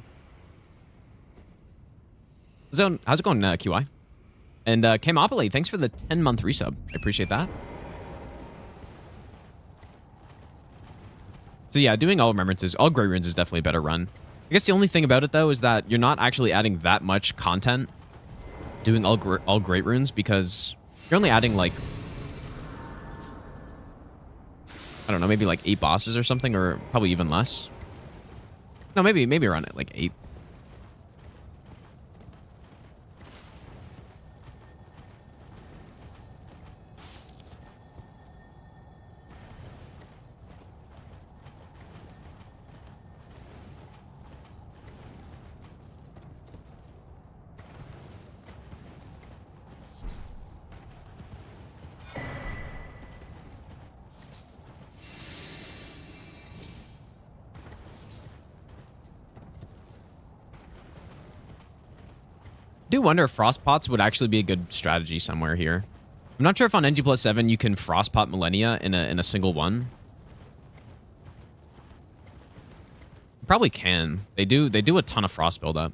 Zone, how's it going, QI? And Kamopoli, thanks for the 10-month resub. I appreciate that. So yeah, doing all Remembrances, all Grey Runes is definitely a better run. I guess the only thing about it, though, is that you're not actually adding that much content doing all Great Runes, because you're only adding, like, I don't know, maybe like 8 bosses or something, or probably even less. No, maybe around it, like 8. I do wonder if frost pots would actually be a good strategy somewhere here. I'm not sure if on NG+7 you can frost pot Malenia in a single one. You probably can. They do a ton of frost buildup.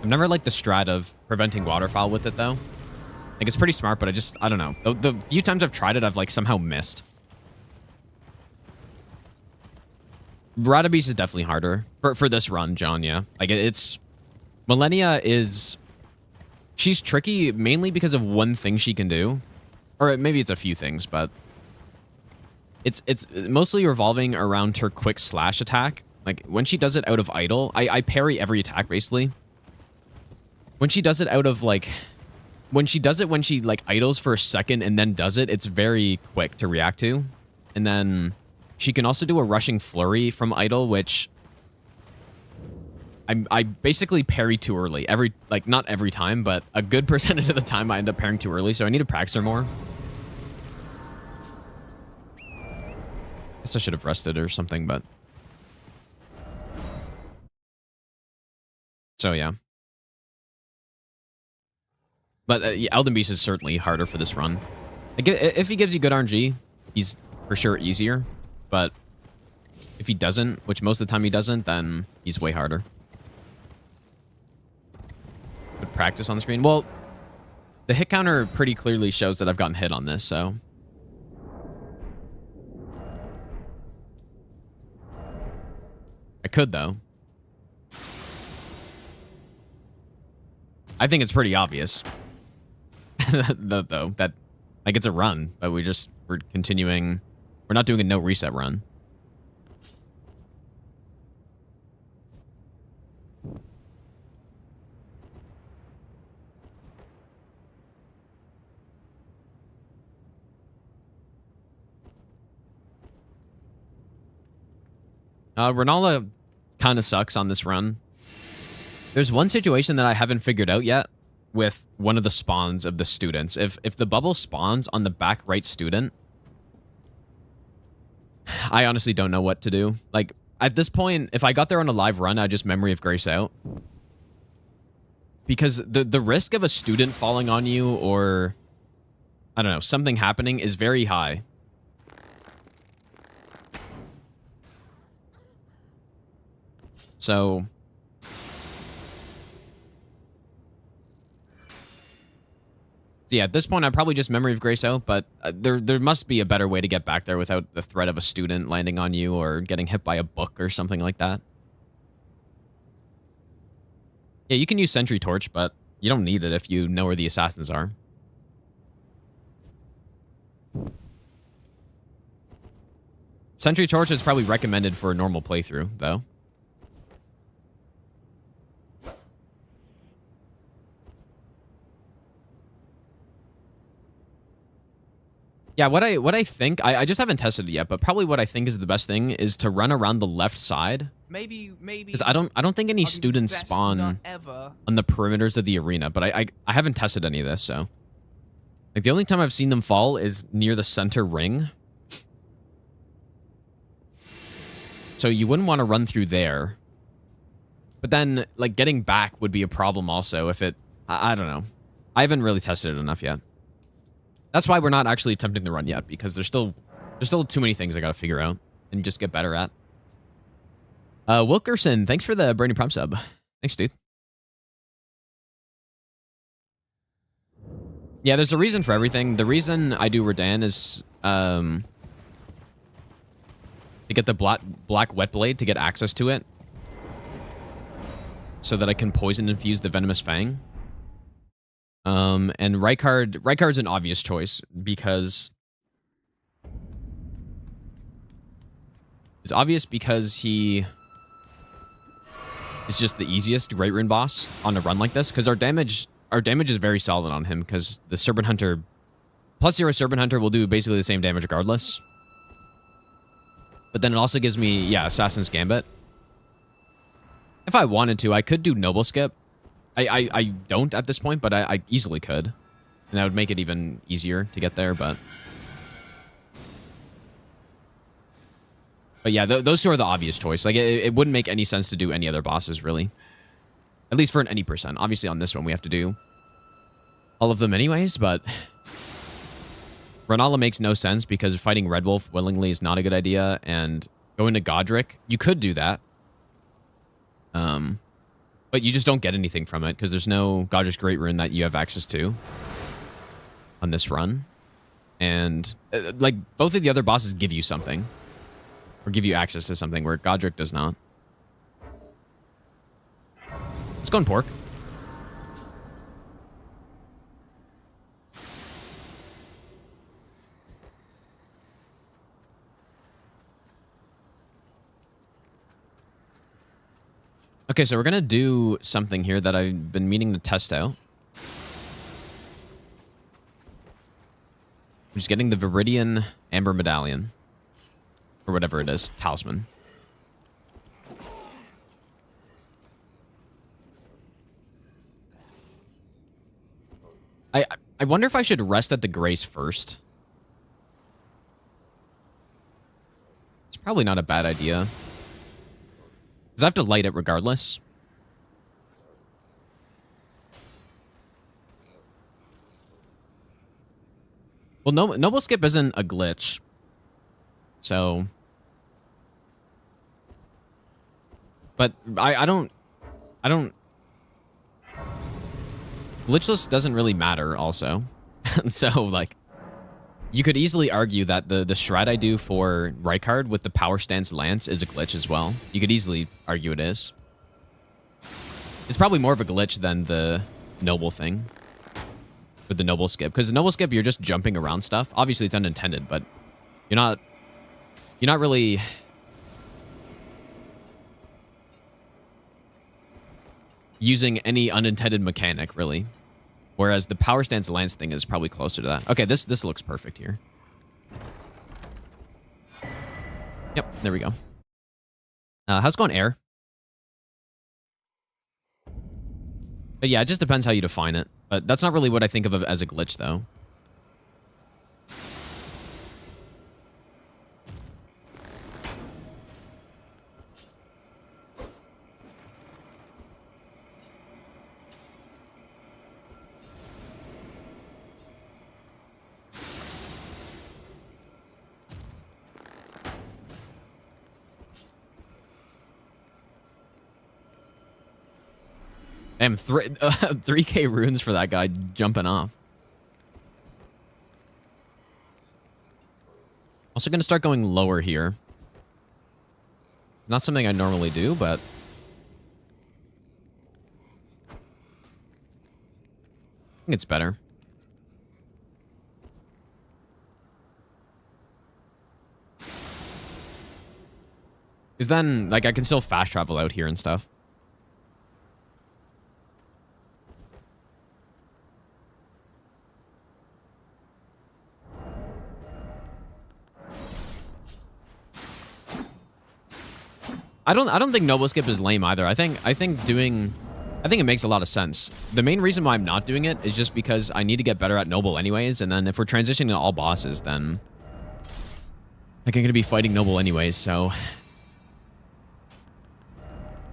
I've never liked the strat of preventing waterfowl with it though. Like, it's pretty smart, but I don't know. The few times I've tried it, I've, like, somehow missed. Beast is definitely harder for this run, John. Yeah, like it's. Malenia is... She's tricky mainly because of one thing she can do. Or maybe it's a few things, but... It's mostly revolving around her quick slash attack. Like, when she does it out of idle... I parry every attack, basically. When she does it out of, like... When she, like, idles for a second and then does it, it's very quick to react to. And then... She can also do a rushing flurry from idle, which... I basically parry too early. Not every time, but a good percentage of the time I end up parrying too early, so I need to practice her more. Guess I should have rested or something, but... So, yeah. But Elden Beast is certainly harder for this run. Like, if he gives you good RNG, he's for sure easier. But if he doesn't, which most of the time he doesn't, then he's way harder. Practice on the screen. Well, the hit counter pretty clearly shows that I've gotten hit on this, so... I could, though. I think it's pretty obvious. Though, that, like, it's a run, but we're continuing... We're not doing a no reset run. Rennala kind of sucks on this run. There's one situation that I haven't figured out yet with one of the spawns of the students. If the bubble spawns on the back right student, I honestly don't know what to do. Like, at this point, if I got there on a live run, I'd just Memory of Grace out. Because the risk of a student falling on you or, I don't know, something happening is very high. So, yeah, at this point, I'd probably just Memory of Grace out, but there must be a better way to get back there without the threat of a student landing on you or getting hit by a book or something like that. Yeah, you can use Sentry Torch, but you don't need it if you know where the assassins are. Sentry Torch is probably recommended for a normal playthrough, though. Yeah, what I think, I just haven't tested it yet, but probably what I think is the best thing is to run around the left side. Maybe. Because I don't think any I'll be students best spawn nut ever. on the perimeters of the arena, but I haven't tested any of this, so. Like, the only time I've seen them fall is near the center ring. So you wouldn't want to run through there. But then, like, getting back would be a problem also if it... I don't know. I haven't really tested it enough yet. That's why we're not actually attempting the run yet, because there's still too many things I gotta figure out and just get better at. Wilkerson, thanks for the Brady Prime sub. Thanks, dude. Yeah, there's a reason for everything. The reason I do Redan is to get the black wet blade to get access to it, so that I can poison infuse the venomous fang. And Rykard's an obvious choice because it's obvious because he is just the easiest Great Rune boss on a run like this, because our damage is very solid on him, because the Serpent Hunter +0 Serpent Hunter will do basically the same damage regardless. But then it also gives me, yeah, Assassin's Gambit. If I wanted to, I could do Noble Skip. I don't at this point, but I easily could. And that would make it even easier to get there, but... But yeah, those two are the obvious choice. Like, it wouldn't make any sense to do any other bosses, really. At least for an any percent. Obviously, on this one, we have to do all of them anyways, but... Rennala makes no sense because fighting Red Wolf willingly is not a good idea, and going to Godric, you could do that. But you just don't get anything from it because there's no Godric's Great Rune that you have access to on this run. And, like, both of the other bosses give you something. Or give you access to something where Godric does not. Let's go in pork. Okay, so we're going to do something here that I've been meaning to test out. I'm just getting the Viridian Amber Medallion. Or whatever it is. Talisman. I wonder if I should rest at the Grace first. It's probably not a bad idea. Because I have to light it regardless. Well, Noble Skip isn't a glitch. So... But I don't... Glitchless doesn't really matter also. So, like... You could easily argue that the shred I do for Rykard with the Power Stance Lance is a glitch as well. You could easily argue it is. It's probably more of a glitch than the Noble thing. With the Noble Skip. Because the Noble Skip, you're just jumping around stuff. Obviously, it's unintended, but you're not really... using any unintended mechanic, really. Whereas the Power Stance Lance thing is probably closer to that. Okay, this looks perfect here. Yep, there we go. How's it going, air? But yeah, it just depends how you define it. But that's not really what I think of as a glitch, though. Damn, 3k runes for that guy jumping off. Also going to start going lower here. Not something I normally do, but... I think it's better. Because then, like, I can still fast travel out here and stuff. I don't think noble skip is lame either. I think it makes a lot of sense. The main reason why I'm not doing it is just because I need to get better at noble anyways, and then if we're transitioning to all bosses, then like I'm gonna be fighting noble anyways, so.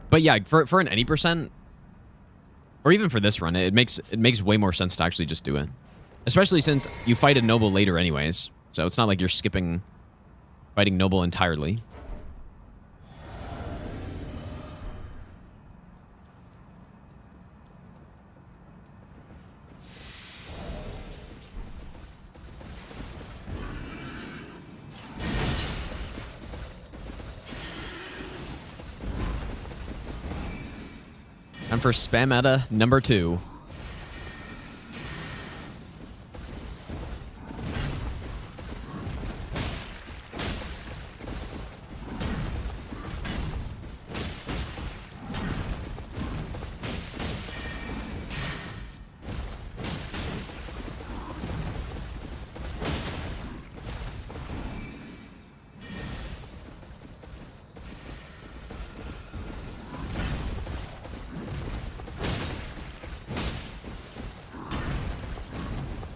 But yeah, for an any percent, or even for this run, it makes way more sense to actually just do it. Especially since you fight a noble later anyways. So it's not like you're skipping fighting noble entirely. Time for spam meta number 2.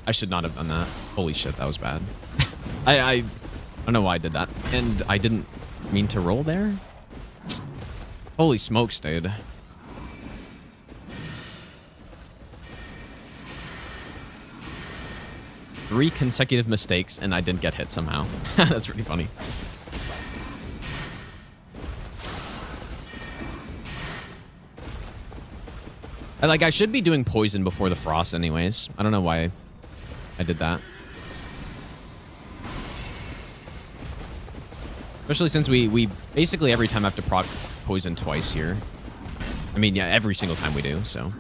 I should not have done that. Holy shit, that was bad. I don't know why I did that. And I didn't mean to roll there. Holy smokes, dude. Three consecutive mistakes and I didn't get hit somehow. That's pretty funny. I should be doing poison before the frost anyways. I don't know why I did that. Especially since we basically every time have to proc poison twice here. I mean, yeah, every single time we do, so.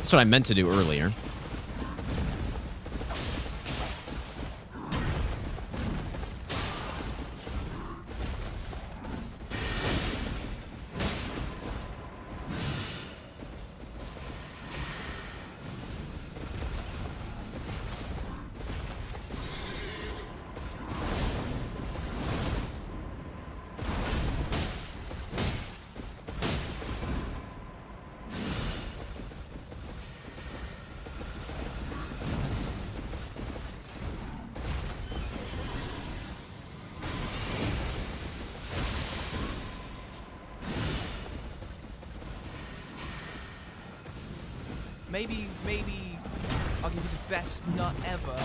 That's what I meant to do earlier. Maybe I'll give you the best nut ever.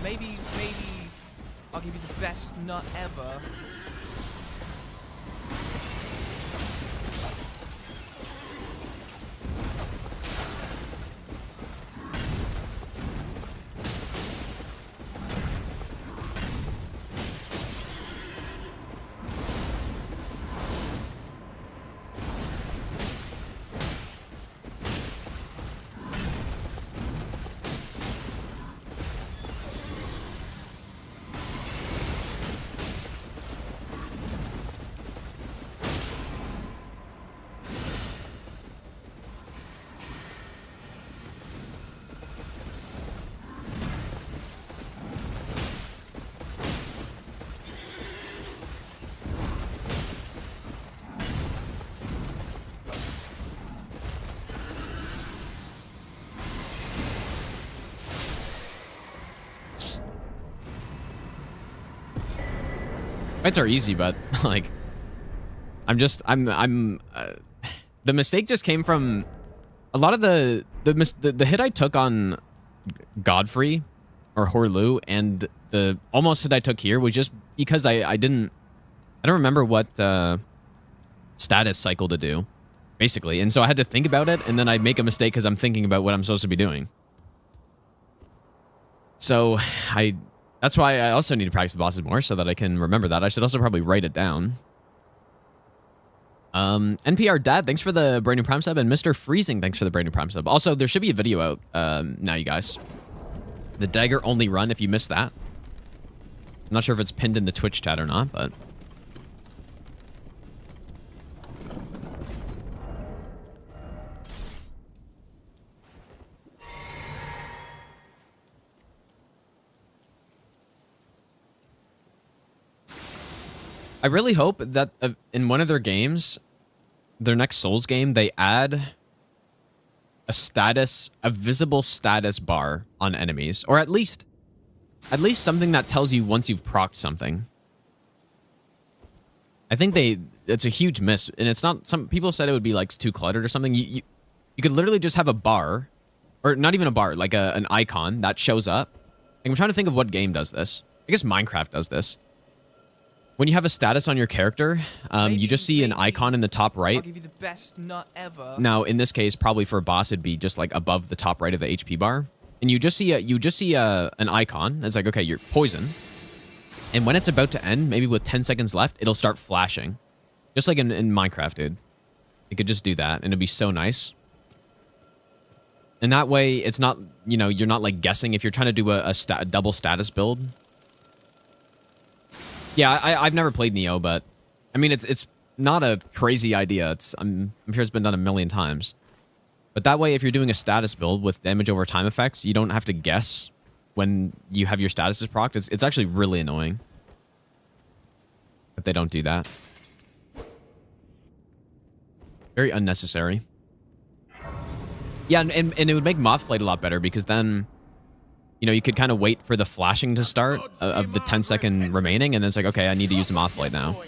Maybe I'll give you the best nut ever. Fights are easy, but like, the mistake just came from a lot of the hit I took on Godfrey or Horlu, and the almost hit I took here was just because I don't remember what status cycle to do, basically, and so I had to think about it, and then I make a mistake because I'm thinking about what I'm supposed to be doing. So that's why I also need to practice the bosses more so that I can remember that. I should also probably write it down. NPR Dad, thanks for the brand new Prime sub, and Mr. Freezing, thanks for the brand new Prime sub. Also, there should be a video out now, you guys. The dagger only run if you missed that. I'm not sure if it's pinned in the Twitch chat or not, but... I really hope that in one of their games, their next Souls game, they add a visible status bar on enemies, or at least something that tells you once you've procced something. I think it's a huge miss, and it's not. Some people said it would be like too cluttered or something. You could literally just have a bar, or not even a bar, like an icon that shows up. Like, I'm trying to think of what game does this. I guess Minecraft does this. When you have a status on your character, you just see an icon in the top right. I'll give you the best nut ever. Now, in this case, probably for a boss, it'd be just like above the top right of the HP bar, and you just see an icon. It's like, okay, you're poison, and when it's about to end, maybe with 10 seconds left, it'll start flashing, just like in Minecraft, dude. You could just do that, and it'd be so nice. And that way, it's not, you're not like guessing if you're trying to do a double status build. Yeah, I've never played Neo, but I mean, it's not a crazy idea. I'm sure it's been done a million times. But that way, if you're doing a status build with damage over time effects, you don't have to guess when you have your statuses procced. It's actually really annoying that they don't do that. Very unnecessary. Yeah, and it would make Mothflight a lot better, because then... you could kind of wait for the flashing to start of the 10-second remaining, and then it's like, okay, I need to use a Mothlight now.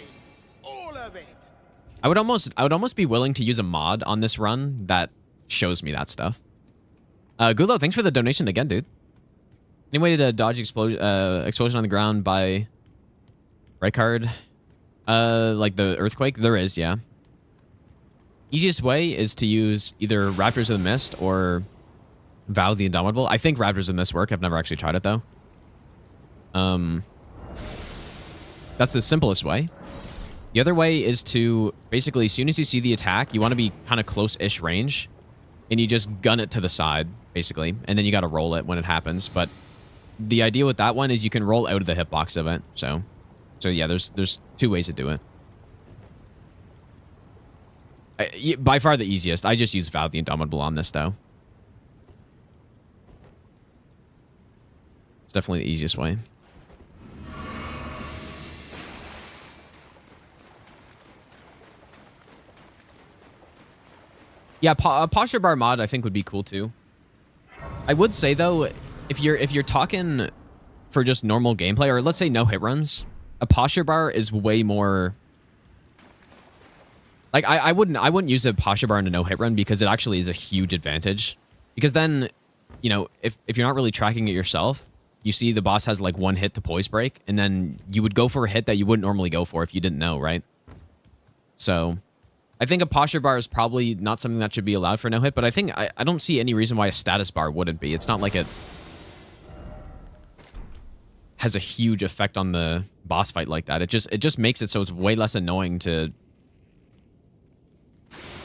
I would almost be willing to use a mod on this run that shows me that stuff. Gulo, thanks for the donation again, dude. Any way to dodge explosion on the ground by right card? Like the earthquake? There is, yeah. Easiest way is to use either Raptors of the Mist or Vow the Indomitable. I think Raptors of the Mist work. I've never actually tried it, though. That's the simplest way. The other way is to, basically, as soon as you see the attack, you want to be kind of close-ish range, and you just gun it to the side, basically, and then you got to roll it when it happens. But the idea with that one is you can roll out of the hitbox of it. So yeah, there's two ways to do it. By far the easiest. I just use Vow the Indomitable on this, though. It's definitely the easiest way. Yeah, a posture bar mod I think would be cool too. I would say though, if you're talking for just normal gameplay, or let's say no hit runs, a posture bar is way more. Like I wouldn't use a posture bar in a no hit run, because it actually is a huge advantage. Because then, if you're not really tracking it yourself, you see the boss has like one hit to poise break, and then you would go for a hit that you wouldn't normally go for if you didn't know, right? So I think a posture bar is probably not something that should be allowed for no hit, but I think I don't see any reason why a status bar wouldn't be. It's not like it has a huge effect on the boss fight like that. It just makes it so it's way less annoying to,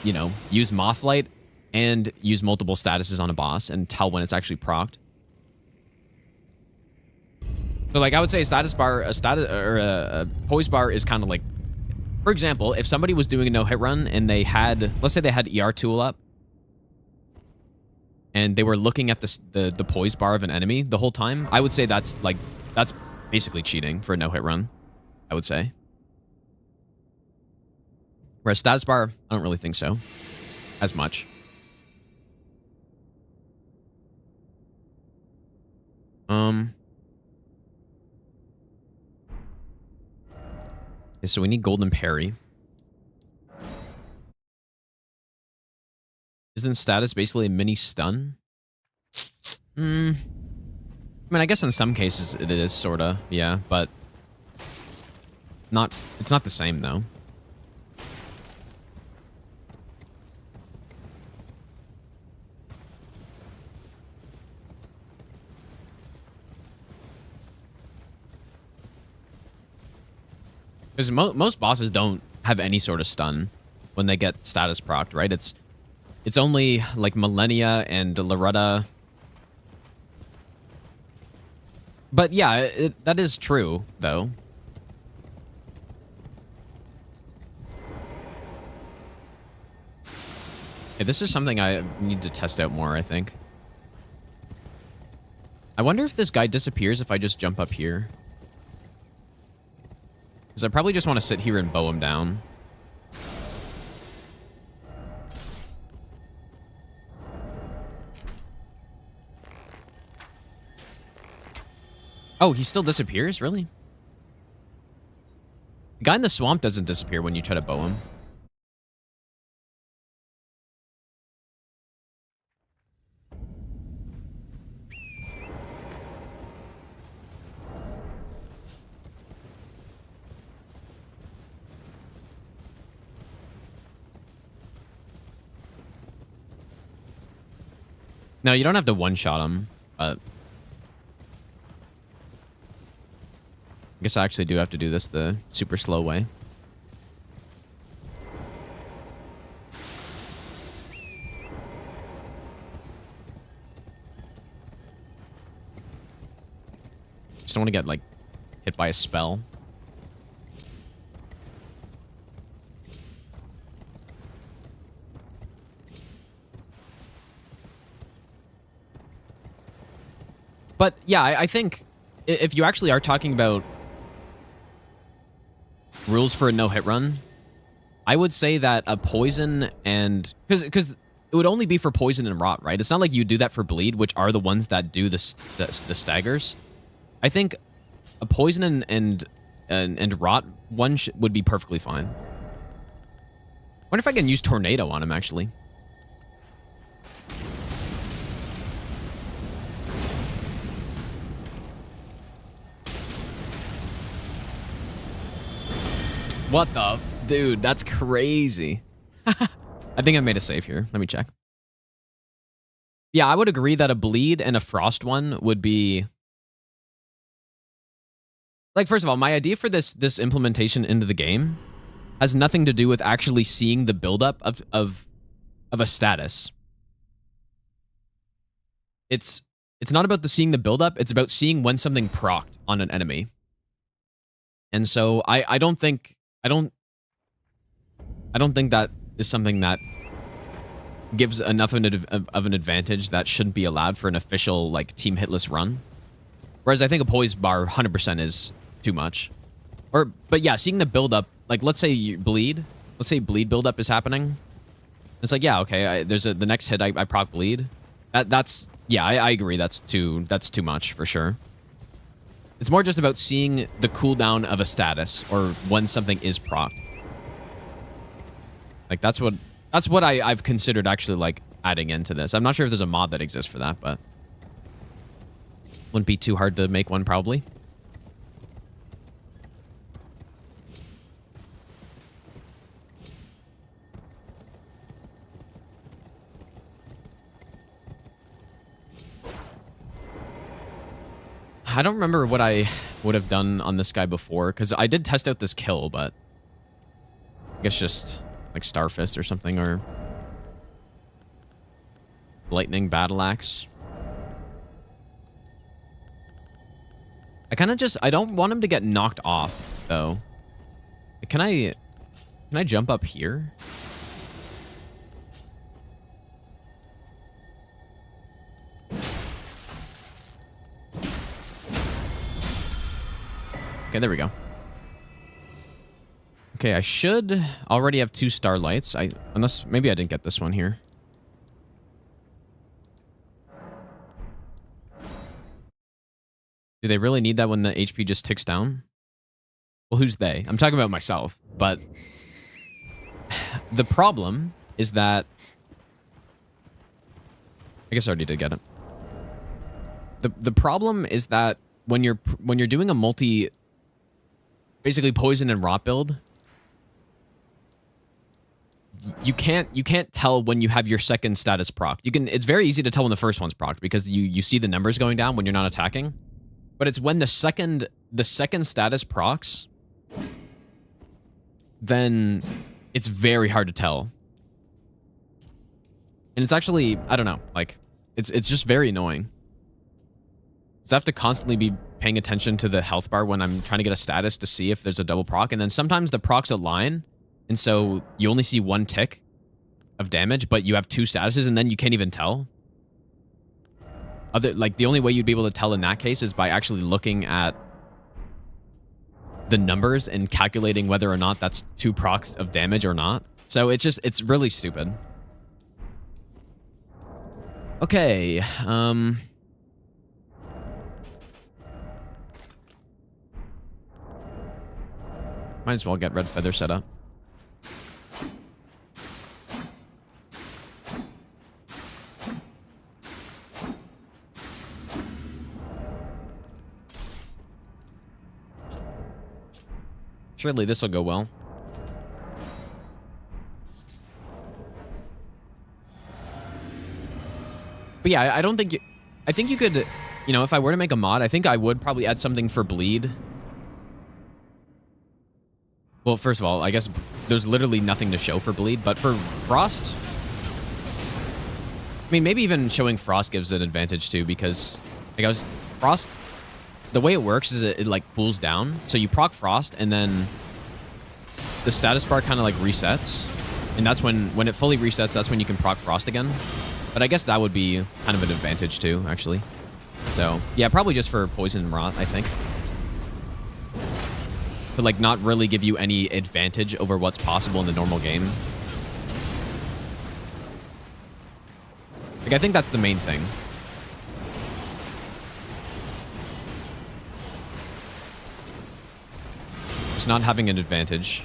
use Mothlight and use multiple statuses on a boss and tell when it's actually procced. So like I would say a status bar, a poise bar is kind of like, for example, if somebody was doing a no hit run and they had, let's say they had ER tool up and they were looking at the poise bar of an enemy the whole time, I would say that's basically cheating for a no hit run, I would say. Whereas status bar, I don't really think so as much. Okay, so we need golden parry. Isn't status basically a mini stun? I mean, I guess in some cases it is sorta, yeah, but not. It's not the same though. Because most bosses don't have any sort of stun when they get status procced, right? It's only like Malenia and Loretta. But yeah, that is true, though. Okay, this is something I need to test out more, I think. I wonder if this guy disappears if I just jump up here. Because I probably just want to sit here and bow him down. Oh, he still disappears? Really? The guy in the swamp doesn't disappear when you try to bow him. No, you don't have to one-shot him, but... I guess I actually do have to do this the super slow way. Just don't want to get, like, hit by a spell. But, yeah, I think if you actually are talking about rules for a no-hit run, I would say that a poison and... Because it would only be for poison and rot, right? It's not like you do that for bleed, which are the ones that do the staggers. I think a poison and rot one would be perfectly fine. Wonder if I can use tornado on him, actually. What the... Dude, that's crazy. I think I made a save here. Let me check. Yeah, I would agree that a bleed and a frost one would be... Like, first of all, my idea for this implementation into the game has nothing to do with actually seeing the buildup of a status. It's not about seeing the buildup. It's about seeing when something procced on an enemy. And so I don't think that is something that gives enough of an advantage that shouldn't be allowed for an official, like, team hitless run. Whereas I think a poise bar 100% is too much. But yeah, seeing the buildup, like, let's say you bleed. Let's say bleed buildup is happening. It's like, yeah, okay, the next hit I proc bleed. That's yeah, I agree. That's too much for sure. It's more just about seeing the cooldown of a status or when something is proc. Like, that's what I've considered actually, like, adding into this. I'm not sure if there's a mod that exists for that, but wouldn't be too hard to make one, probably. I don't remember what I would have done on this guy before, because I did test out this kill, but I guess just like Starfist or something, or Lightning Battle Axe. I don't want him to get knocked off, though. Can I jump up here? Okay, there we go. Okay, I should already have 2 starlights. Unless maybe I didn't get this one here. Do they really need that when the HP just ticks down? Well, who's they? I'm talking about myself. But the problem is that... I guess I already did get it. The problem is that when you're doing a multi... basically poison and rot build, you can't tell when you have your second status proc. It's very easy to tell when the first one's proc because you see the numbers going down when you're not attacking. But it's when the second status procs, then it's very hard to tell. And it's actually, I don't know, like it's just very annoying. Because I have to constantly be paying attention to the health bar when I'm trying to get a status to see if there's a double proc. And then sometimes the procs align. And so you only see one tick of damage, but you have two statuses and then you can't even tell. The only way you'd be able to tell in that case is by actually looking at the numbers and calculating whether or not that's two procs of damage or not. So it's really stupid. Okay, might as well get red feather set up. Surely this will go well. But yeah, I don't think... I think you could... You know, if I were to make a mod, I think I would probably add something for bleed. Well, first of all, I guess there's literally nothing to show for bleed, but for frost... I mean, maybe even showing frost gives an advantage too, because... Like, frost... The way it works is it like cools down. So you proc frost and then the status bar kind of like resets. And that's when it fully resets, that's when you can proc frost again. But I guess that would be kind of an advantage too, actually. So yeah, probably just for poison and rot, I think. But like not really give you any advantage over what's possible in the normal game. Like I think that's the main thing. Not having an advantage.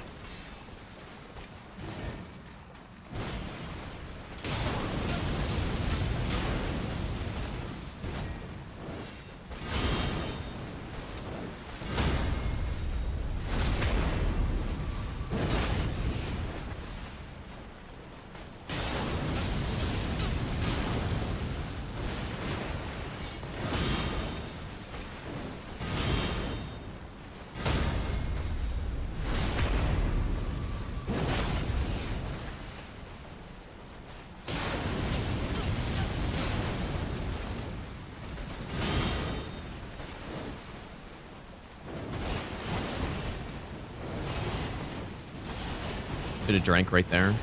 Should have drank right there.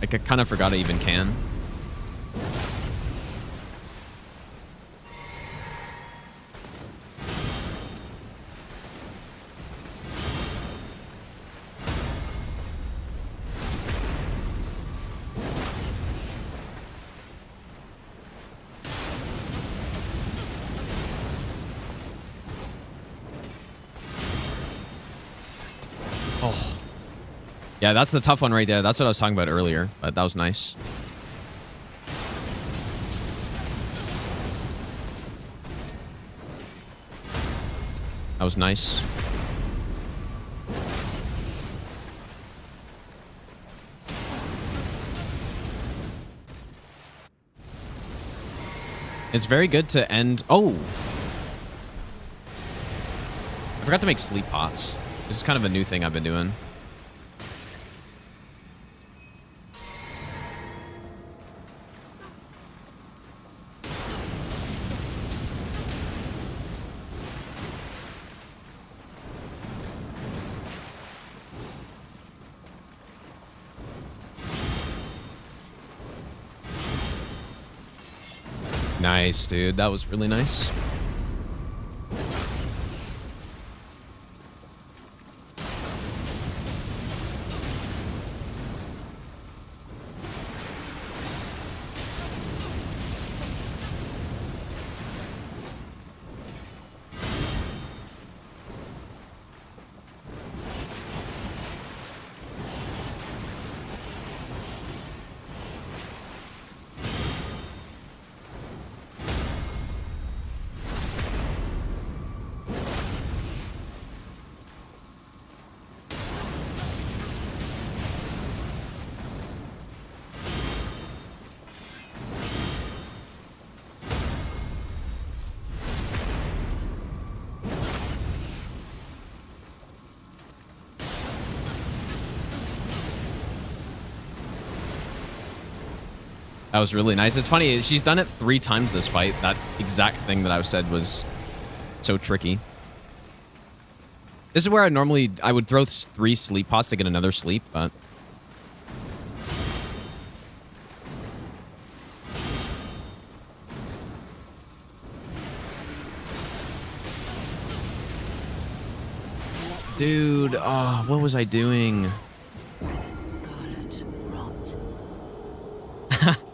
Like, I kind of forgot I even can. Yeah, that's the tough one right there. That's what I was talking about earlier, but that was nice. That was nice. It's very good to end... Oh! I forgot to make sleep pots. This is kind of a new thing I've been doing. Nice, dude. That was really nice. That was really nice. It's funny, she's done it 3 times this fight. That exact thing that I said was so tricky. This is where I would throw 3 sleep pots to get another sleep, but... Dude, oh, what was I doing?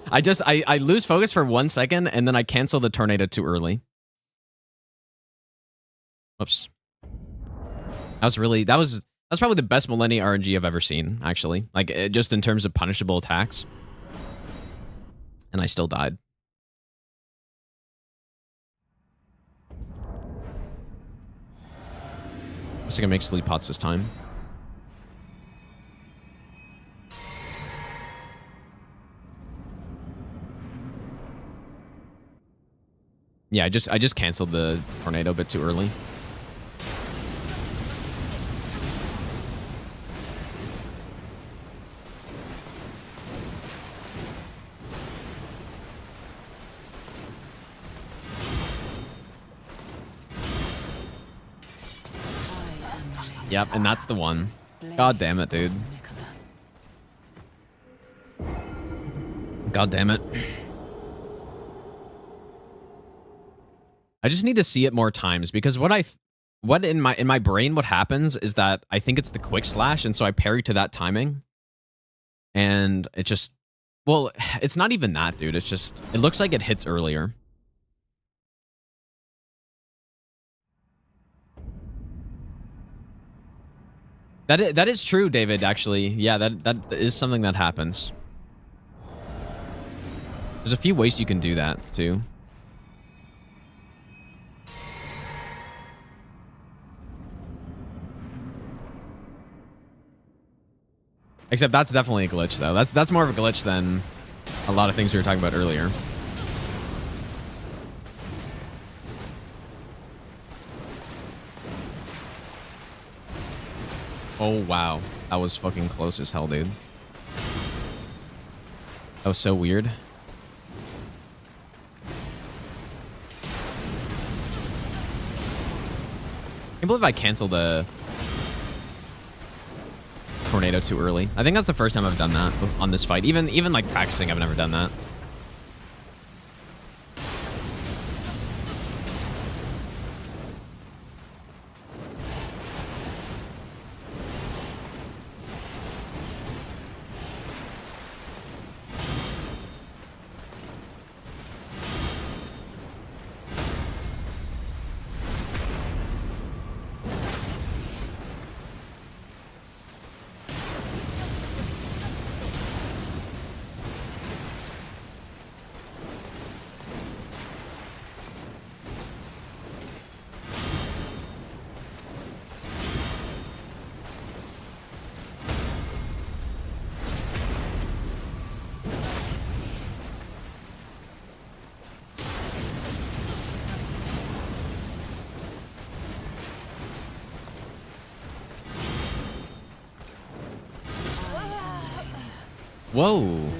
I lose focus for 1 second, and then I cancel the tornado too early. Whoops. That's probably the best Malenia RNG I've ever seen, actually. Like, just in terms of punishable attacks. And I still died. I think I make sleep pots this time. Yeah, I just canceled the tornado a bit too early. Yep, and that's the one. God damn it, dude. God damn it. I just need to see it more times because what in my brain what happens is that I think it's the quick slash, and so I parry to that timing. And it just, well, it's not even that, dude. It's just, it looks like it hits earlier. That is true, David, actually. Yeah, that is something that happens. There's a few ways you can do that, too. Except that's definitely a glitch, though. That's more of a glitch than a lot of things we were talking about earlier. Oh, wow. That was fucking close as hell, dude. That was so weird. I can't believe I canceled a tornado too early. I think that's the first time I've done that on this fight. Even like practicing, I've never done that. Whoa.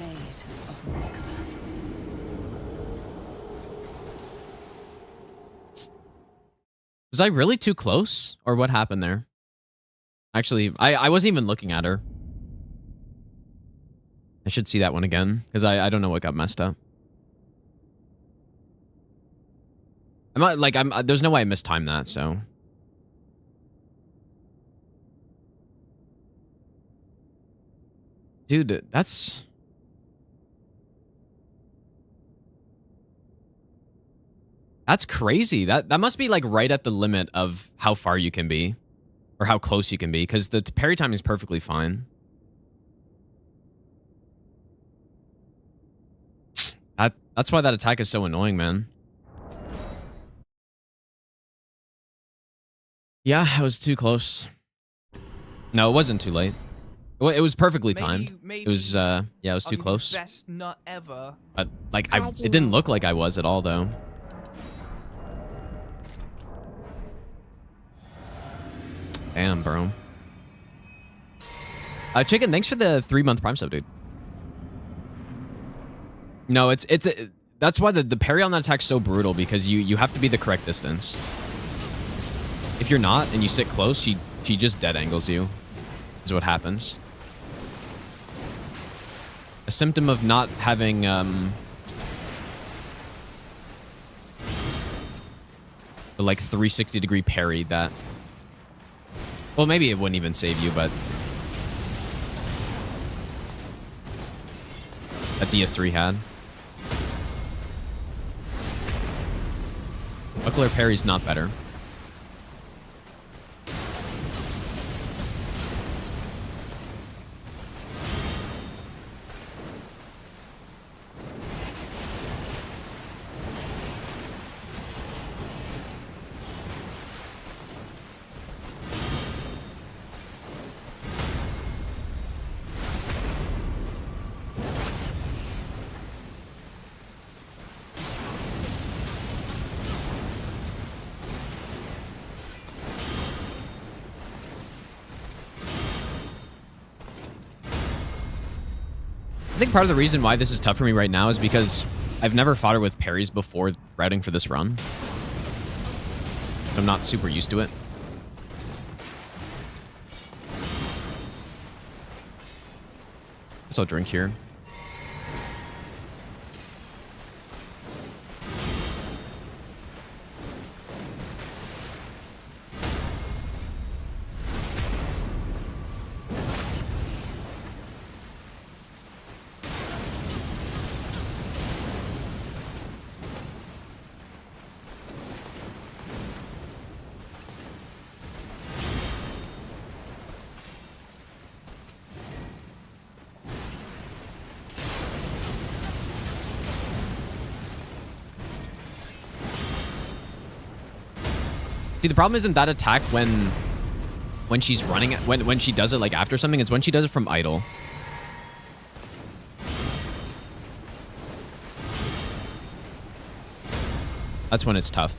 Was I really too close? Or what happened there? Actually, I wasn't even looking at her. I should see that one again, because I don't know what got messed up. I'm not, like, there's no way I mistimed that, so... Dude, that's crazy. That must be like right at the limit of how far you can be or how close you can be, because the parry timing is perfectly fine. That's why that attack is so annoying, man. Yeah, I was too close. No, it wasn't too late. It was perfectly timed. It was, yeah, it was too close. Best nut ever. But, like, it didn't look like I was at all, though. Damn, bro. Chicken, thanks for the 3-month Prime sub, dude. No, that's why the parry on that attack's so brutal, because you have to be the correct distance. If you're not and you sit close, she just dead angles you. Is what happens. A symptom of not having the like 360-degree parry that. Well, maybe it wouldn't even save you, but that DS3 had. Buckler parry's not better. I think part of the reason why this is tough for me right now is because I've never fought her with parries before routing for this run. I'm not super used to it. Guess I'll drink here. See, the problem isn't that attack when she's running, when she does it like after something. It's when she does it from idle. That's when it's tough.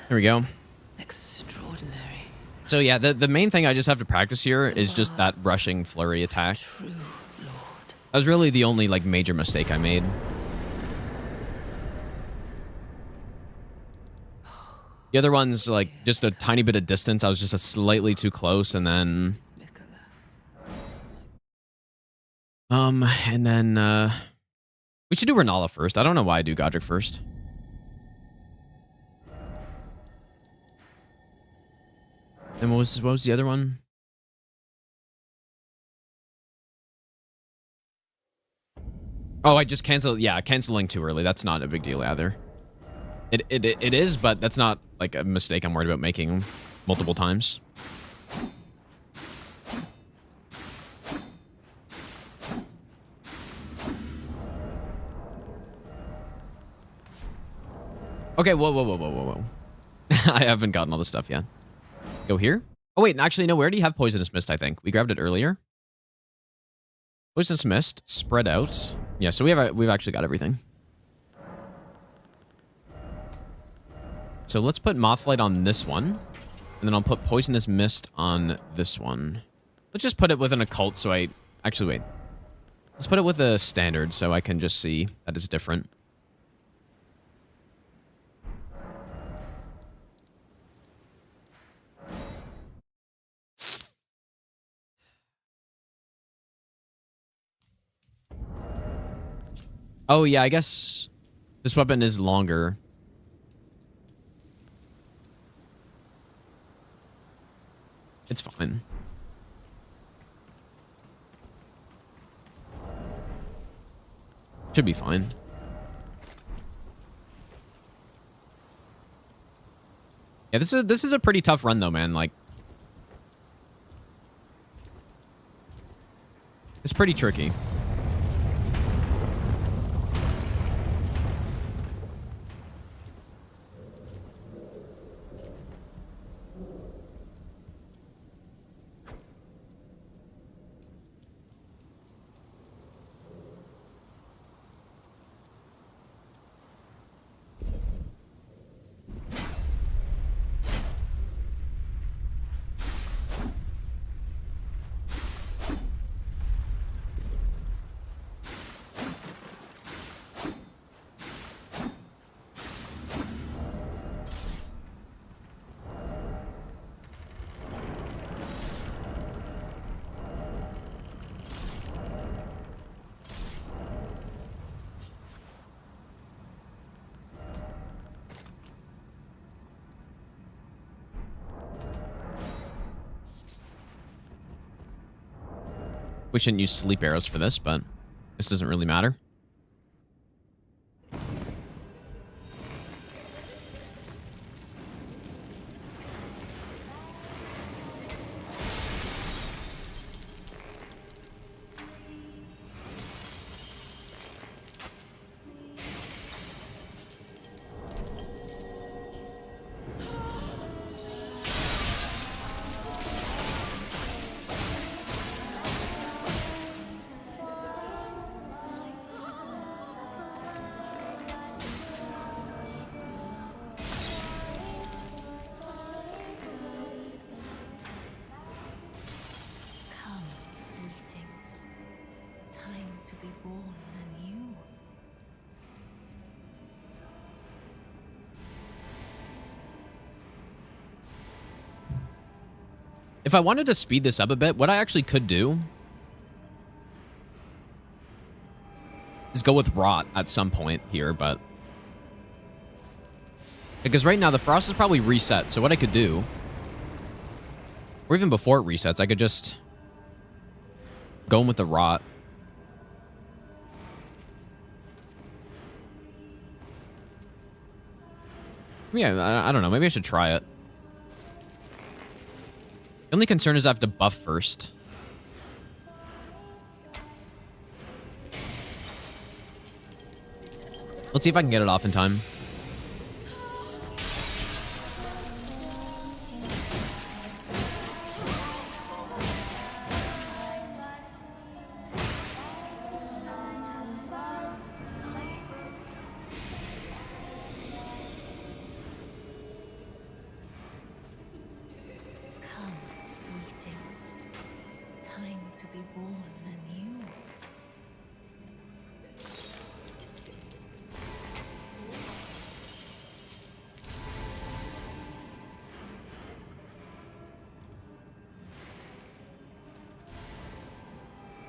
There we go. Extraordinary. So yeah, the main thing I just have to practice here is just that rushing flurry attack. True Lord. That was really the only like major mistake I made. The other one's like just a tiny bit of distance. I was just a slightly too close, and then we should do Rennala first. I don't know why I do Godric first. And what was the other one? Oh, I just canceled. Yeah, canceling too early. That's not a big deal either. It is, but that's not like a mistake I'm worried about making multiple times. Okay, whoa. I haven't gotten all this stuff yet. Go here? Oh, wait, actually, no, we already have Poisonous Mist, I think. We grabbed it earlier. Poisonous Mist, spread out. Yeah, so we've actually got everything. So let's put Mothlight on this one. And then I'll put Poisonous Mist on this one. Let's just put it with an occult so I... Actually, wait. Let's put it with a standard so I can just see that it's different. Oh, yeah, I guess this weapon is longer. It's fine. Should be fine. Yeah, this is a pretty tough run though, man. Like, it's pretty tricky. We shouldn't use sleep arrows for this, but this doesn't really matter. Come, sweetings. Time to be born anew. If I wanted to speed this up a bit, what I actually could do is go with Rot at some point here, but... Because right now the Frost is probably reset, so what I could do... Or even before it resets, I could just... go in with the Rot. Yeah, I don't know. Maybe I should try it. The only concern is I have to buff first. Let's see if I can get it off in time. Come, sweetings. Time to be born anew.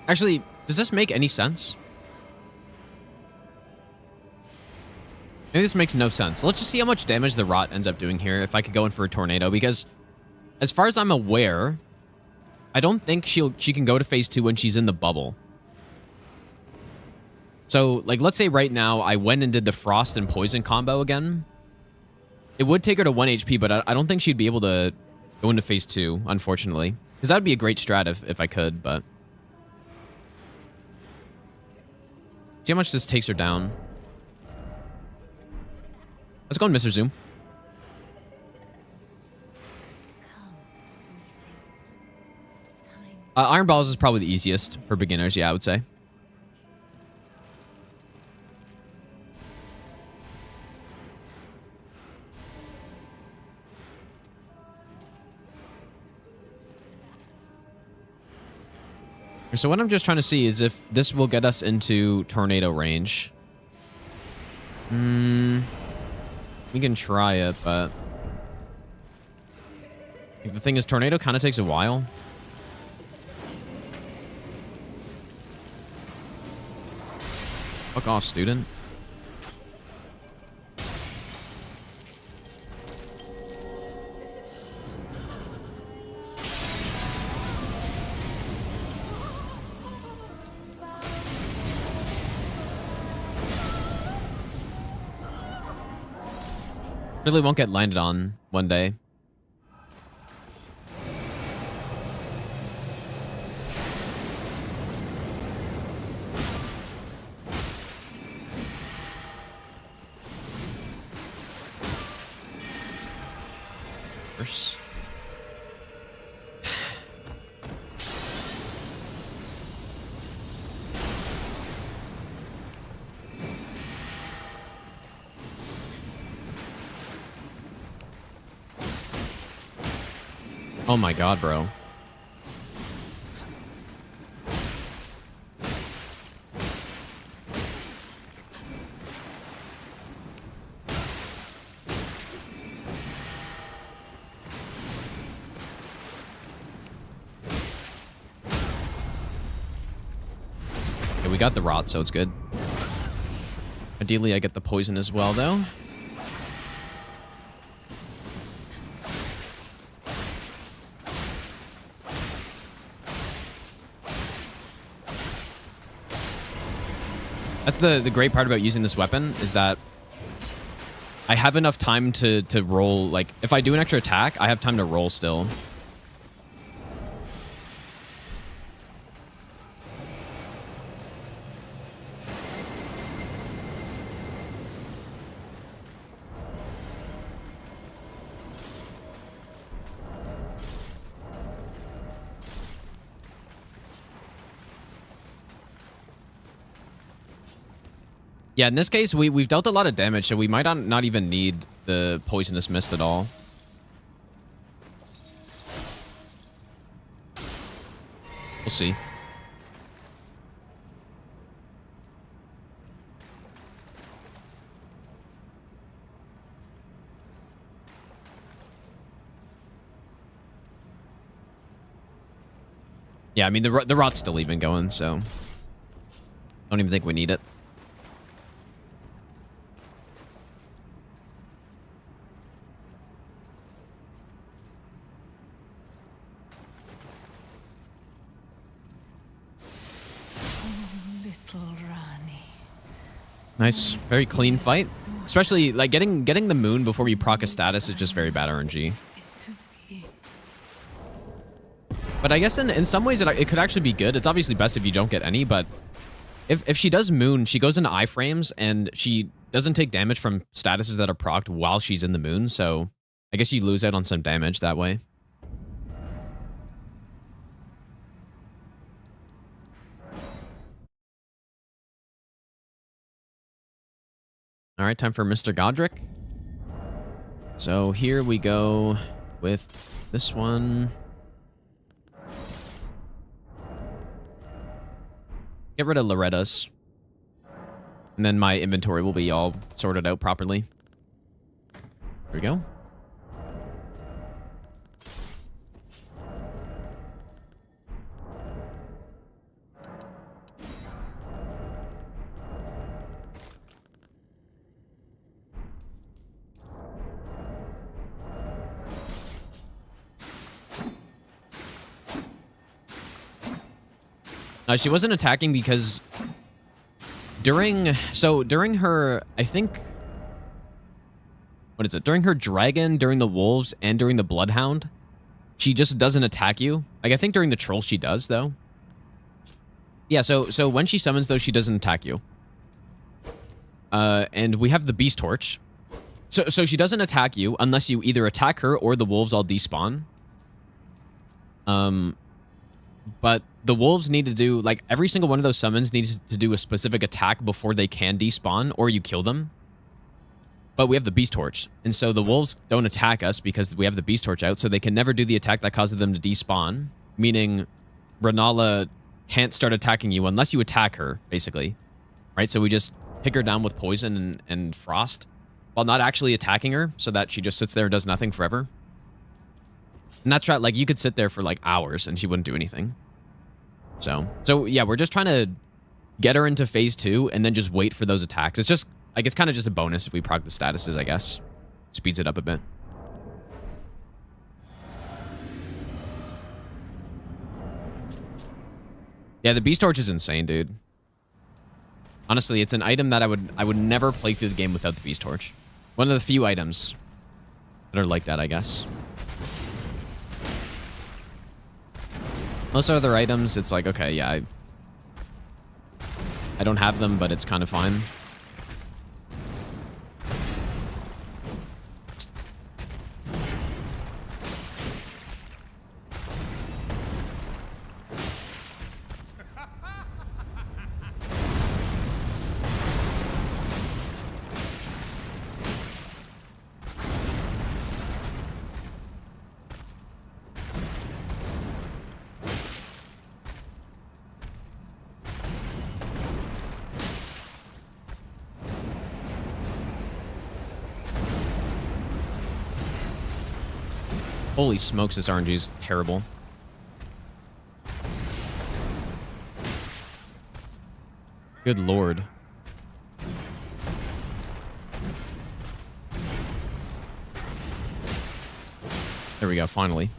Actually, does this make any sense? Maybe this makes no sense. Let's just see how much damage the rot ends up doing here if I could go in for a tornado, because as far as I'm aware, I don't think she can go to phase 2 when she's in the bubble. So, like, let's say right now I went and did the frost and poison combo again. It would take her to 1 HP, but I don't think she'd be able to go into phase 2, unfortunately. Because that would be a great strat if I could, but... See how much this takes her down. Let's go on Mr. Zoom. Iron Balls is probably the easiest for beginners, yeah, I would say. So what I'm just trying to see is if this will get us into tornado range. We can try it, but... the thing is, tornado kind of takes a while. Fuck off, student. Really won't get landed on one day. First. Oh my god, bro. Okay, we got the rot, so it's good. Ideally, I get the poison as well, though. That's the great part about using this weapon, is that I have enough time to roll. Like, if I do an extra attack, I have time to roll still. Yeah, in this case, we've dealt a lot of damage, so we might not even need the Poisonous Mist at all. We'll see. Yeah, I mean, the rot's still even going, so... I don't even think we need it. Nice, very clean fight. Especially, like, getting the moon before you proc a status is just very bad RNG. But I guess in some ways it could actually be good. It's obviously best if you don't get any, but if she does moon, she goes into iframes and she doesn't take damage from statuses that are procced while she's in the moon, so I guess you lose out on some damage that way. All right, time for Mr. Godric. So here we go with this one. Get rid of Loretta's. And then my inventory will be all sorted out properly. There we go. She wasn't attacking because during her, I think, what is it? During her dragon, during the wolves, and during the bloodhound, she just doesn't attack you. Like, I think during the troll she does, though. Yeah, so when she summons, though, she doesn't attack you. And we have the beast torch. So she doesn't attack you unless you either attack her or the wolves all despawn. But the wolves need to do, like, every single one of those summons needs to do a specific attack before they can despawn, or you kill them. But we have the beast torch, and so the wolves don't attack us because we have the beast torch out, so they can never do the attack that causes them to despawn, meaning Rennala can't start attacking you unless you attack her, basically. Right? So we just pick her down with poison and frost, while not actually attacking her, so that she just sits there and does nothing forever. And that's right, like, you could sit there for, like, hours and she wouldn't do anything. So yeah, we're just trying to get her into phase 2 and then just wait for those attacks. It's just, like, it's kind of just a bonus if we proc the statuses, I guess. Speeds it up a bit. Yeah, the beast torch is insane, dude. Honestly, it's an item that I would never play through the game without the beast torch. One of the few items that are like that, I guess. Most other items, it's like, okay, yeah, I don't have them, but it's kind of fine. Holy smokes, this RNG is terrible. Good lord. There we go, finally.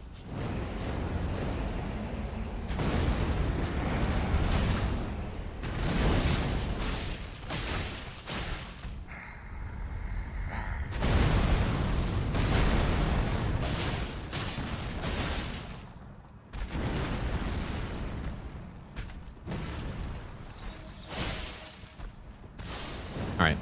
All right.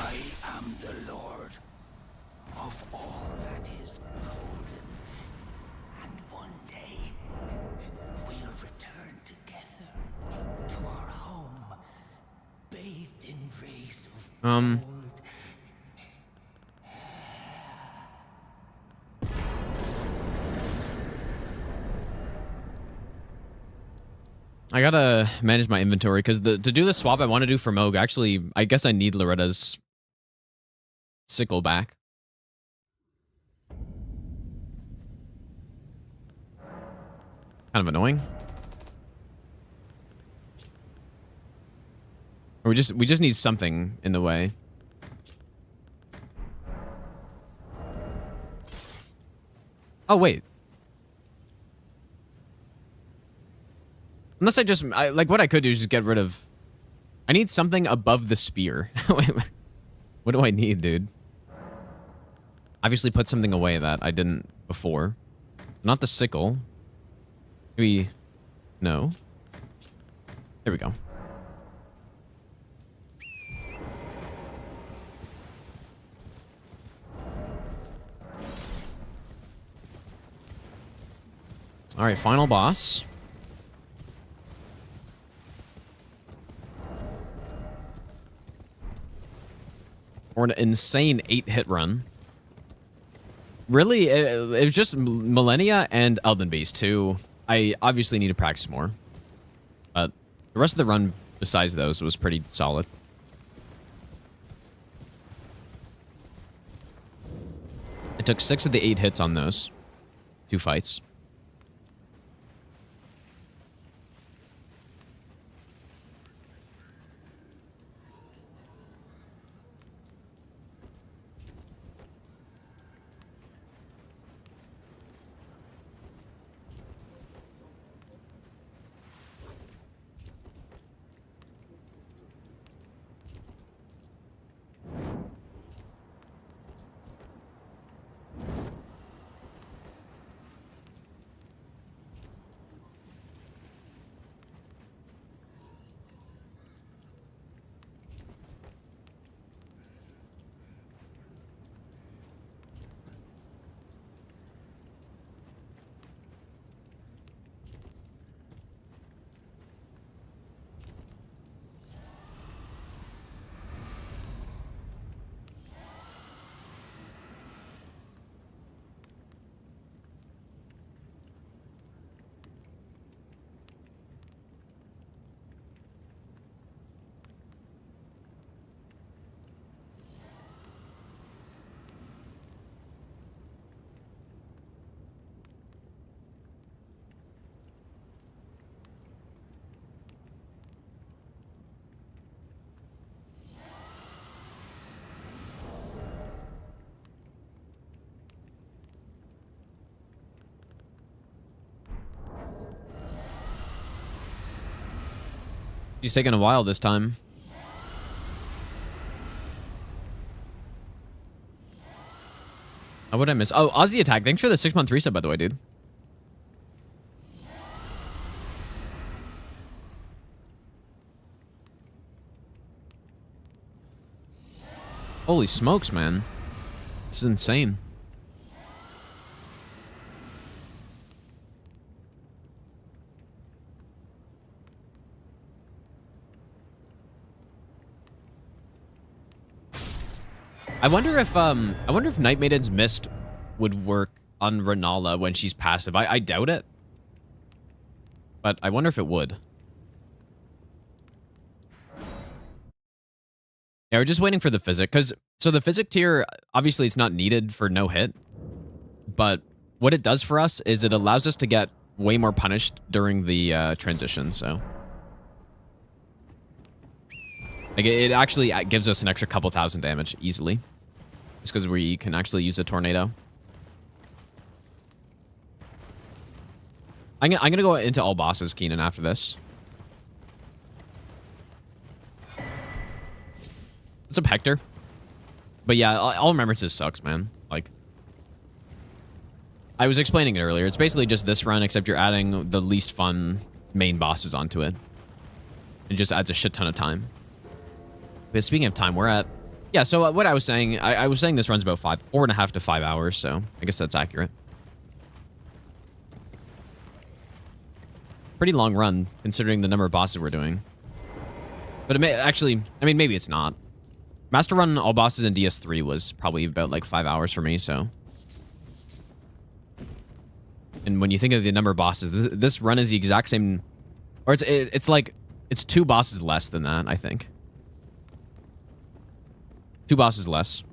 I am the Lord of all that is golden, and one day we'll return together to our home, bathed in rays of gold. I gotta manage my inventory because to do the swap I want to do for Moog, actually, I guess I need Loretta's sickle back. Kind of annoying. Or we just need something in the way. Oh wait. Unless like what I could do is just get rid of. I need something above the spear. Wait, what do I need, dude? obviously put something away that I didn't before. Not the sickle. Maybe... No. There we go. Alright, final boss. Or an insane 8-hit run. Really, it was just Malenia and Elden Beast, who I obviously need to practice more. But the rest of the run, besides those, was pretty solid. I took 6 of the 8 hits on those 2 fights. He's taking a while this time. Oh, what did I miss? Oh, Aussie Attack. Thanks for the 6-month reset, by the way, dude. Holy smokes, man. This is insane. I wonder if Night Maiden's Mist would work on Rennala when she's passive. I doubt it. But I wonder if it would. Yeah, we're just waiting for the physic. So the physic tier, obviously it's not needed for no hit. But what it does for us is it allows us to get way more punished during the transition, so. Like, it actually gives us an extra couple thousand damage easily. Just because we can actually use a tornado. I'm gonna go into all bosses, Keenan, after this. What's up, Hector? But yeah, all remembrances sucks, man. Like, I was explaining it earlier. It's basically just this run, except you're adding the least fun main bosses onto it. It just adds a shit ton of time. But speaking of time, we're at... Yeah, so what I was saying, I was saying this run's about 4.5 to 5 hours, so I guess that's accurate. Pretty long run, considering the number of bosses we're doing. But it may actually... I mean, maybe it's not. Master run all bosses in DS3 was probably about like 5 hours for me, so... And when you think of the number of bosses, this run is the exact same... Or it's like... It's 2 bosses less than that, I think. 2 bosses less.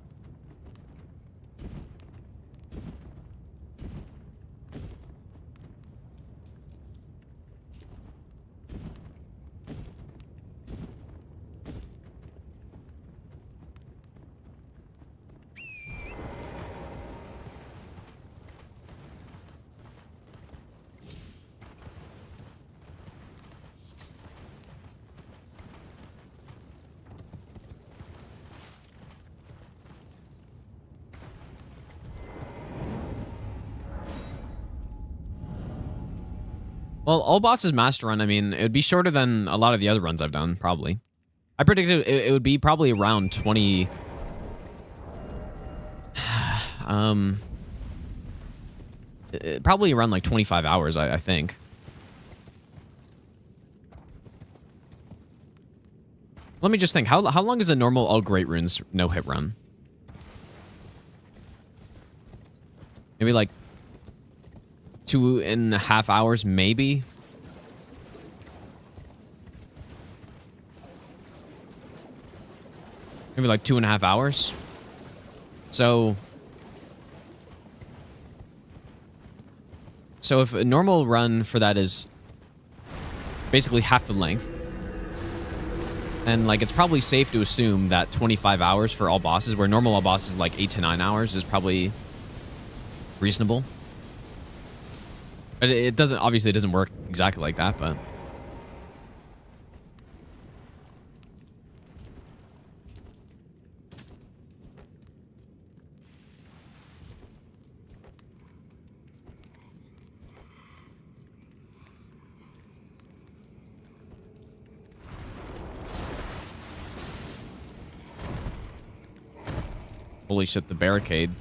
Well, all bosses master run, I mean, it would be shorter than a lot of the other runs I've done, probably. I predicted it would be probably around 20... probably around like 25 hours, I think. Let me just think. How long is a normal All Great Runes no-hit run? Maybe like 2.5 hours, maybe? Maybe like 2.5 hours? So if a normal run for that is basically half the length, and like it's probably safe to assume that 25 hours for all bosses, where normal all bosses like 8 to 9 hours, is probably reasonable. But it doesn't, obviously it doesn't work exactly like that, but... Holy shit, the barricade.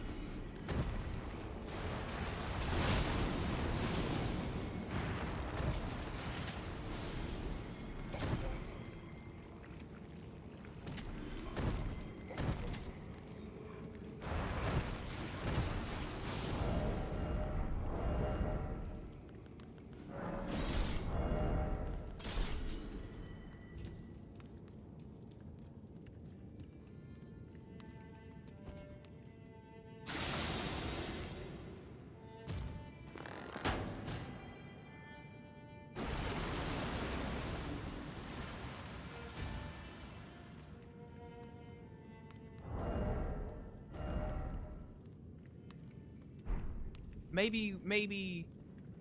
Maybe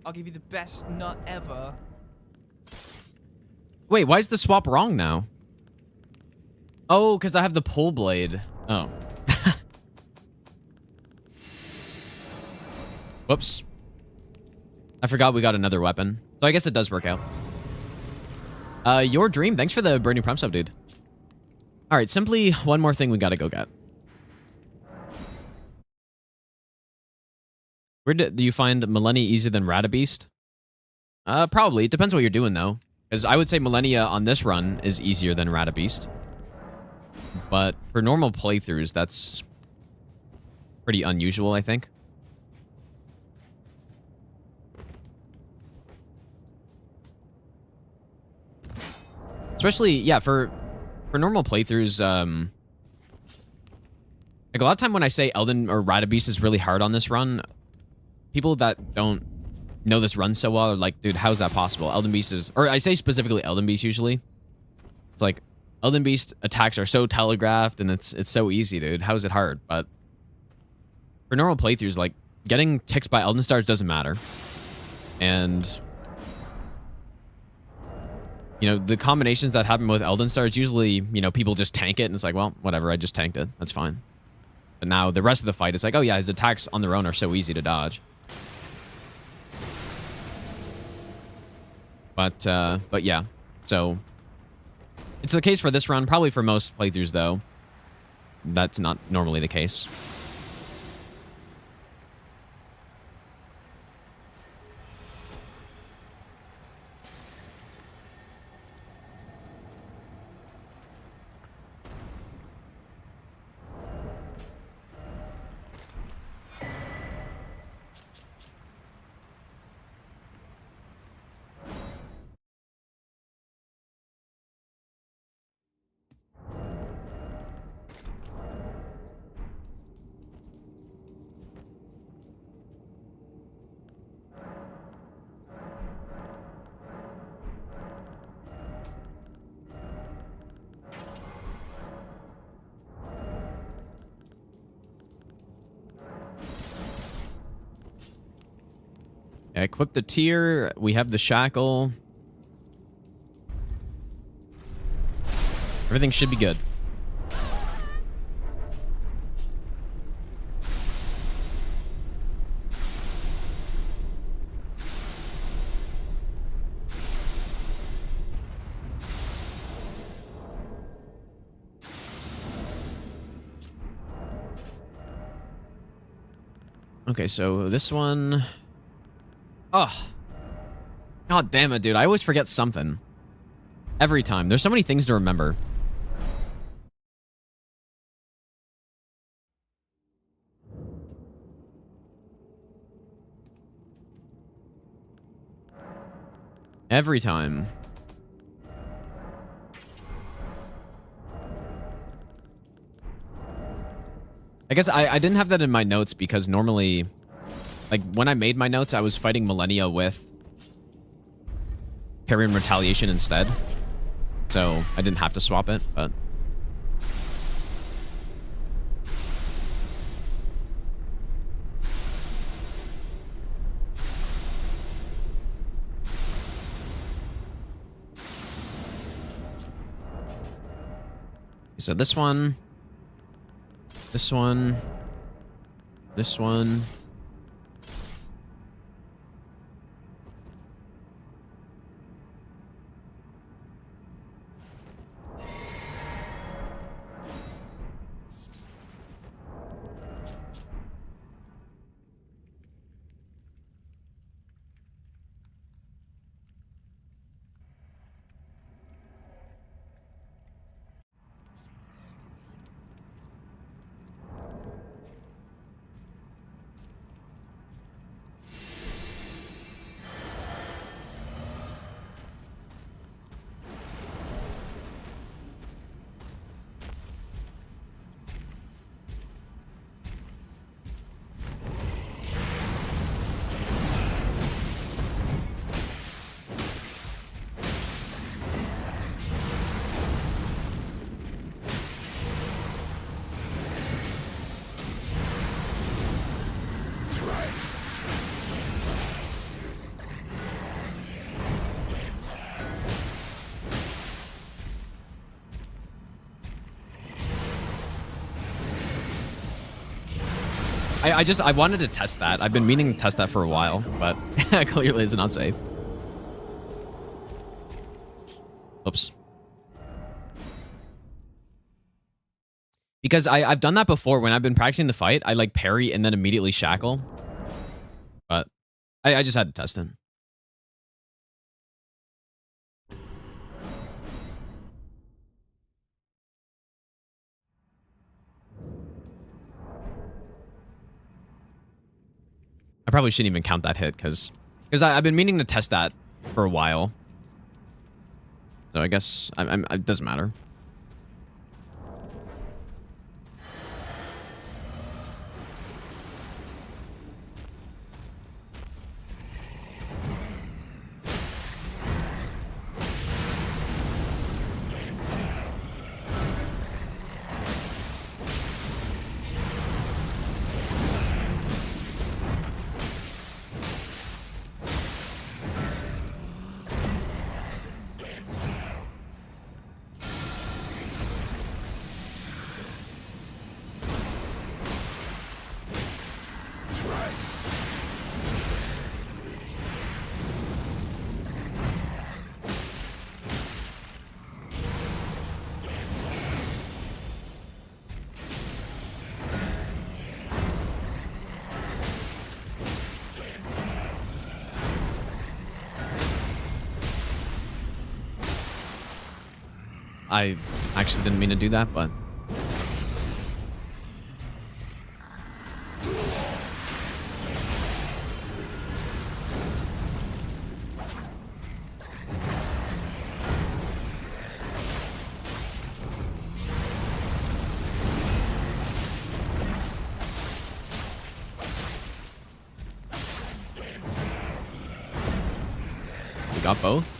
I'll give you the best nut ever. Wait, why is the swap wrong now? Oh, because I have the pull blade. Oh. Whoops. I forgot we got another weapon. So I guess it does work out. Your Dream, thanks for the brand new Prime sub, dude. All right, simply one more thing we gotta go get. Where do you find Malenia easier than Beast? Probably. It depends what you're doing, though. Because I would say Malenia on this run is easier than Beast. But for normal playthroughs, that's pretty unusual, I think. Especially, yeah, for normal playthroughs, like a lot of time when I say Elden or Beast is really hard on this run, people that don't know this run so well are like, dude, how's that possible? Elden Beast is... Or I say specifically Elden Beast usually. It's like, Elden Beast attacks are so telegraphed and it's so easy, dude. How is it hard? But for normal playthroughs, like, getting ticked by Elden Stars doesn't matter. And... you know, the combinations that happen with Elden Stars, usually, you know, people just tank it and it's like, well, whatever, I just tanked it. That's fine. But now the rest of the fight is like, oh yeah, his attacks on their own are so easy to dodge. But yeah, so it's the case for this run. Probably for most playthroughs, though, that's not normally the case. Equip the tier. We have the shackle. Everything should be good. Okay, so this one... Oh. God damn it, dude. I always forget something. Every time. There's so many things to remember. Every time. I guess I didn't have that in my notes because normally, like, when I made my notes, I was fighting Malenia with Parry and Retaliation instead. So I didn't have to swap it, but... So this one, this one, this one. I wanted to test that. I've been meaning to test that for a while, but clearly it's not safe. Oops. Because I've done that before when I've been practicing the fight. I like parry and then immediately shackle. But I just had to test it. I probably shouldn't even count that hit because I've been meaning to test that for a while. So I guess it doesn't matter. I actually didn't mean to do that, but... We got both?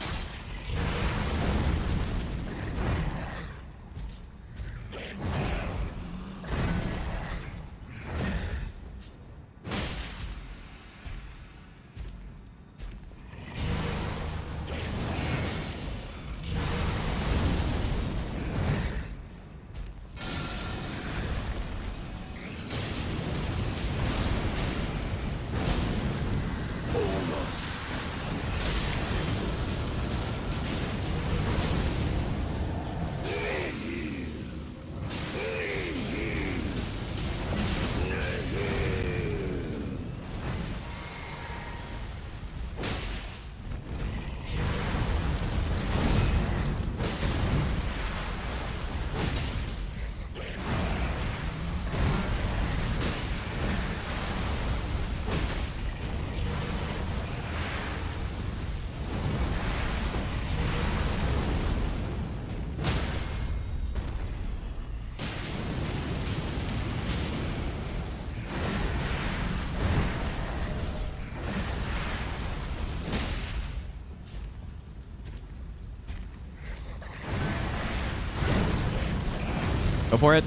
Go for it.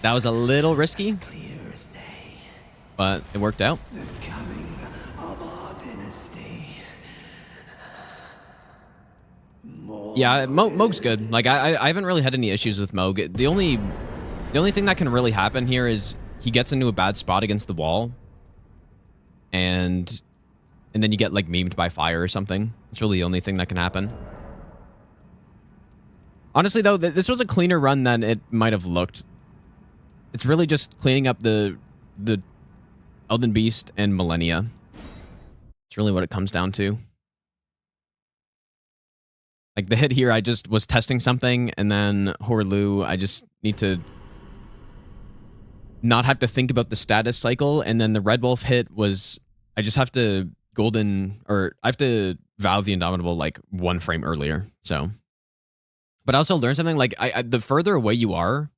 That was a little risky, but it worked out. Yeah, Moog's good. Like I haven't really had any issues with Moog. The only thing that can really happen here is he gets into a bad spot against the wall, and then you get like memed by fire or something. It's really the only thing that can happen. Honestly, though, this was a cleaner run than it might have looked. It's really just cleaning up the Elden Beast and Malenia. It's really what it comes down to. Like the hit here, I just was testing something, and then Horlu, I just need to not have to think about the status cycle, and then the Red Wolf hit was, I just have to I have to Vow the Indomitable like 1 frame earlier, so. But I also learned something, like, the further away you are,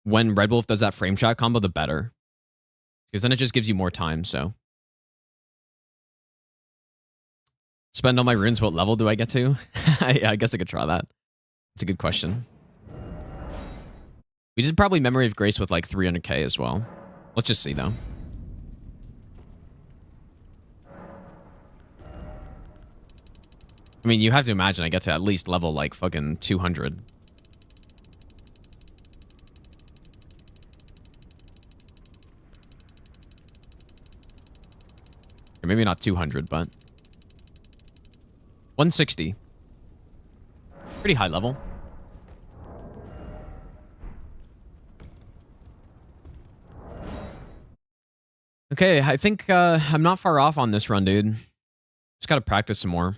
when Red Wolf does that frame shot combo, the better. Because then it just gives you more time, so. Spend all my runes, what level do I get to? I guess I could try that. It's a good question. We should probably Memory of Grace with like 300k as well. Let's just see, though. I mean, you have to imagine I get to at least level like fucking 200. Or maybe not 200, but 160. Pretty high level. Okay, I think I'm not far off on this run, dude. Just gotta practice some more.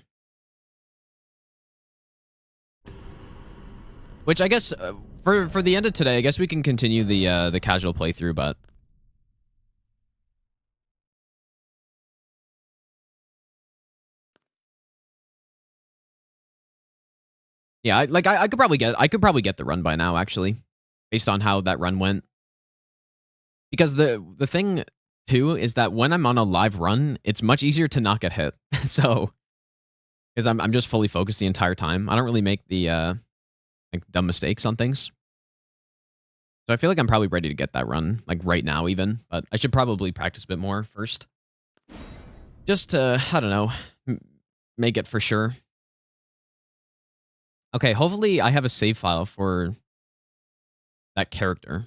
Which I guess for the end of today, I guess we can continue the casual playthrough, but yeah, I could probably get the run by now, actually, based on how that run went. Because the thing too is that when I'm on a live run, it's much easier to not get hit. So, because I'm just fully focused the entire time. I don't really make the like dumb mistakes on things. So I feel like I'm probably ready to get that run, like right now even. But I should probably practice a bit more first. Just to, I don't know, make it for sure. Okay, hopefully I have a save file for that character.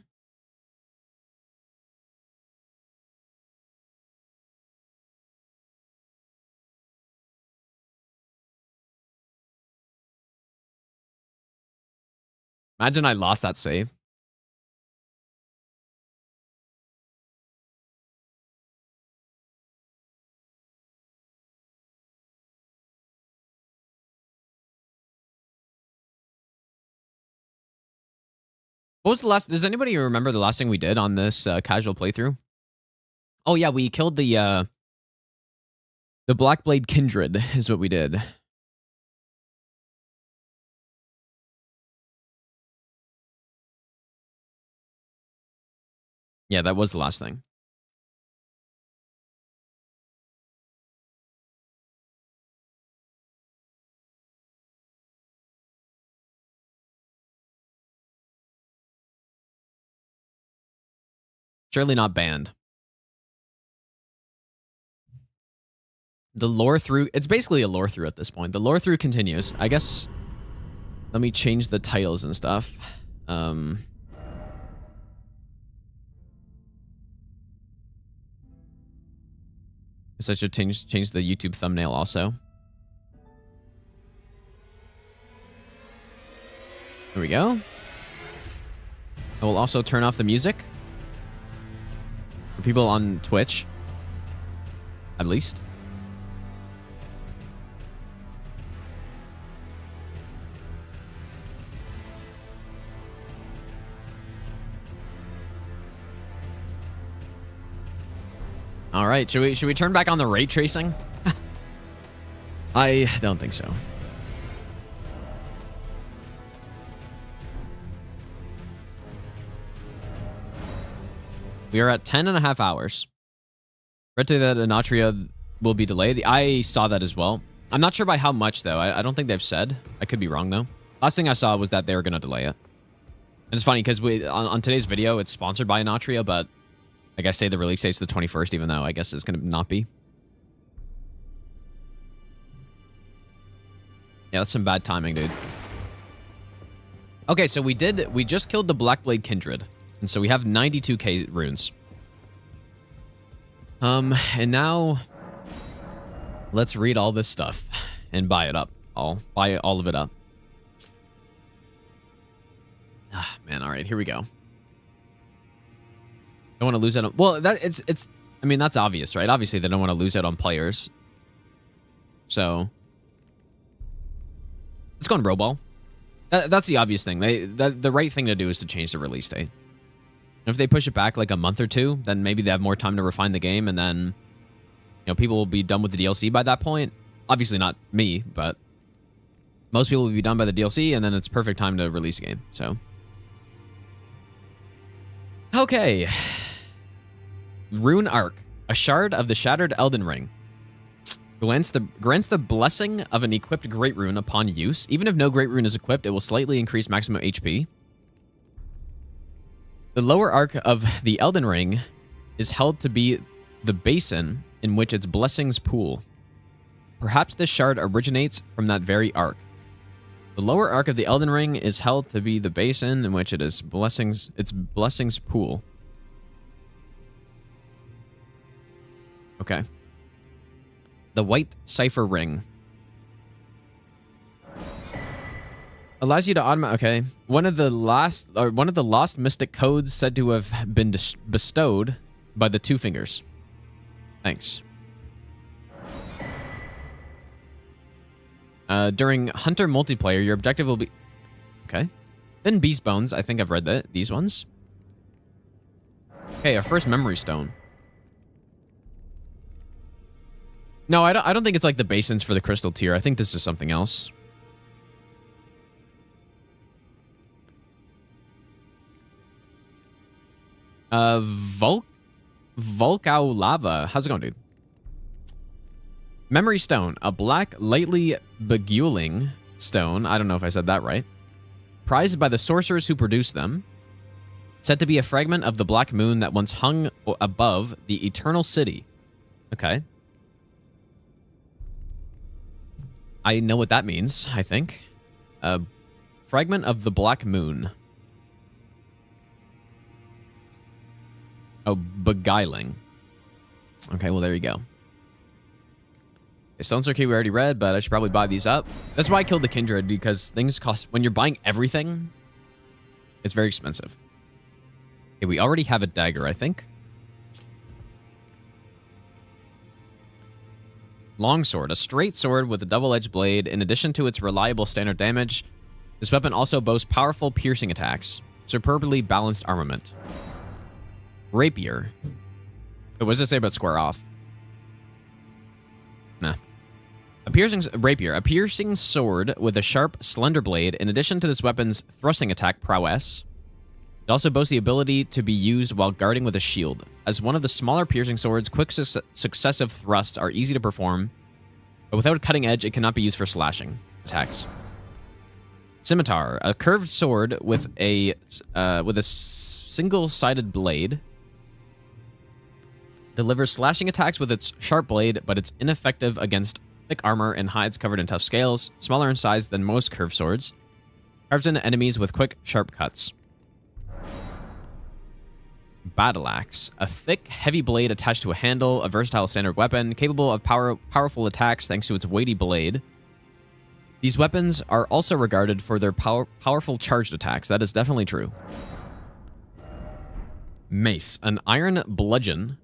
Imagine I lost that save. What was the last... Does anybody remember the last thing we did on this casual playthrough? Oh yeah, we killed the Blackblade Kindred is what we did. Yeah, that was the last thing. Surely not banned. The lore through... It's basically a lore through at this point. The lore through continues. I guess... Let me change the titles and stuff. Guess I should change the YouTube thumbnail also. There we go. I will also turn off the music. For people on Twitch. At least. All right, should we turn back on the ray tracing? I don't think so. We are at 10.5 hours. Read today that Anatria will be delayed. I saw that as well. I'm not sure by how much, though. I don't think they've said. I could be wrong, though. Last thing I saw was that they were going to delay it. And it's funny because on today's video, it's sponsored by Anatria, but like I say, the release date's the 21st, even though I guess it's going to not be. Yeah, that's some bad timing, dude. Okay, so we just killed the Blackblade Kindred. And so we have 92k runes. And now let's read all this stuff and buy it up. I'll buy all of it up. Ah, man, all right, here we go. Don't want to lose out on... Well, I mean, that's obvious, right? Obviously, they don't want to lose out on players. So... Let's go on Roball. That's the obvious thing. The right thing to do is to change the release date. If they push it back like a month or two, then maybe they have more time to refine the game, and then, you know, people will be done with the DLC by that point. Obviously not me, but most people will be done by the DLC, and then it's perfect time to release a game. So, okay. Rune Arc, a shard of the Shattered Elden Ring. Grants the blessing of an equipped Great Rune upon use. Even if no Great Rune is equipped, it will slightly increase maximum HP. The lower arc of the Elden Ring is held to be the basin in which its blessings pool. Perhaps this shard originates from that very arc. The lower arc of the Elden Ring is held to be the basin in which its blessings pool. Okay. The White Cipher Ring. Allows you to automatically... Okay. One of the lost mystic codes said to have been bestowed by the Two Fingers. Thanks. During Hunter multiplayer, your objective will be... Okay. Then Beast Bones. I think I've read these ones. Okay, our first memory stone. No, I don't think it's like the basins for the crystal tier. I think this is something else. Volcau Lava. How's it going, dude? Memory Stone. A black, lightly beguiling stone. I don't know if I said that right. Prized by the sorcerers who produce them. Said to be a fragment of the Black Moon that once hung above the Eternal City. Okay. I know what that means, I think. Fragment of the Black Moon. Oh, beguiling. Okay, well, there you go. Stone Circuit we already read, but I should probably buy these up. That's why I killed the Kindred, because things cost... When you're buying everything, it's very expensive. Okay, we already have a dagger, I think. Longsword, a straight sword with a double-edged blade. In addition to its reliable standard damage, this weapon also boasts powerful piercing attacks. Superbly balanced armament. Rapier. What does it say about square off? Nah. Rapier. A piercing sword with a sharp, slender blade. In addition to this weapon's thrusting attack prowess, it also boasts the ability to be used while guarding with a shield. As one of the smaller piercing swords, quick successive thrusts are easy to perform, but without a cutting edge, it cannot be used for slashing attacks. Scimitar, a curved sword with a single-sided blade. Delivers slashing attacks with its sharp blade, but it's ineffective against thick armor and hides covered in tough scales. Smaller in size than most curved swords. Carves into enemies with quick, sharp cuts. Battle Axe. A thick, heavy blade attached to a handle, a versatile standard weapon, capable of powerful attacks thanks to its weighty blade. These weapons are also regarded for their powerful charged attacks. That is definitely true. Mace. An iron bludgeon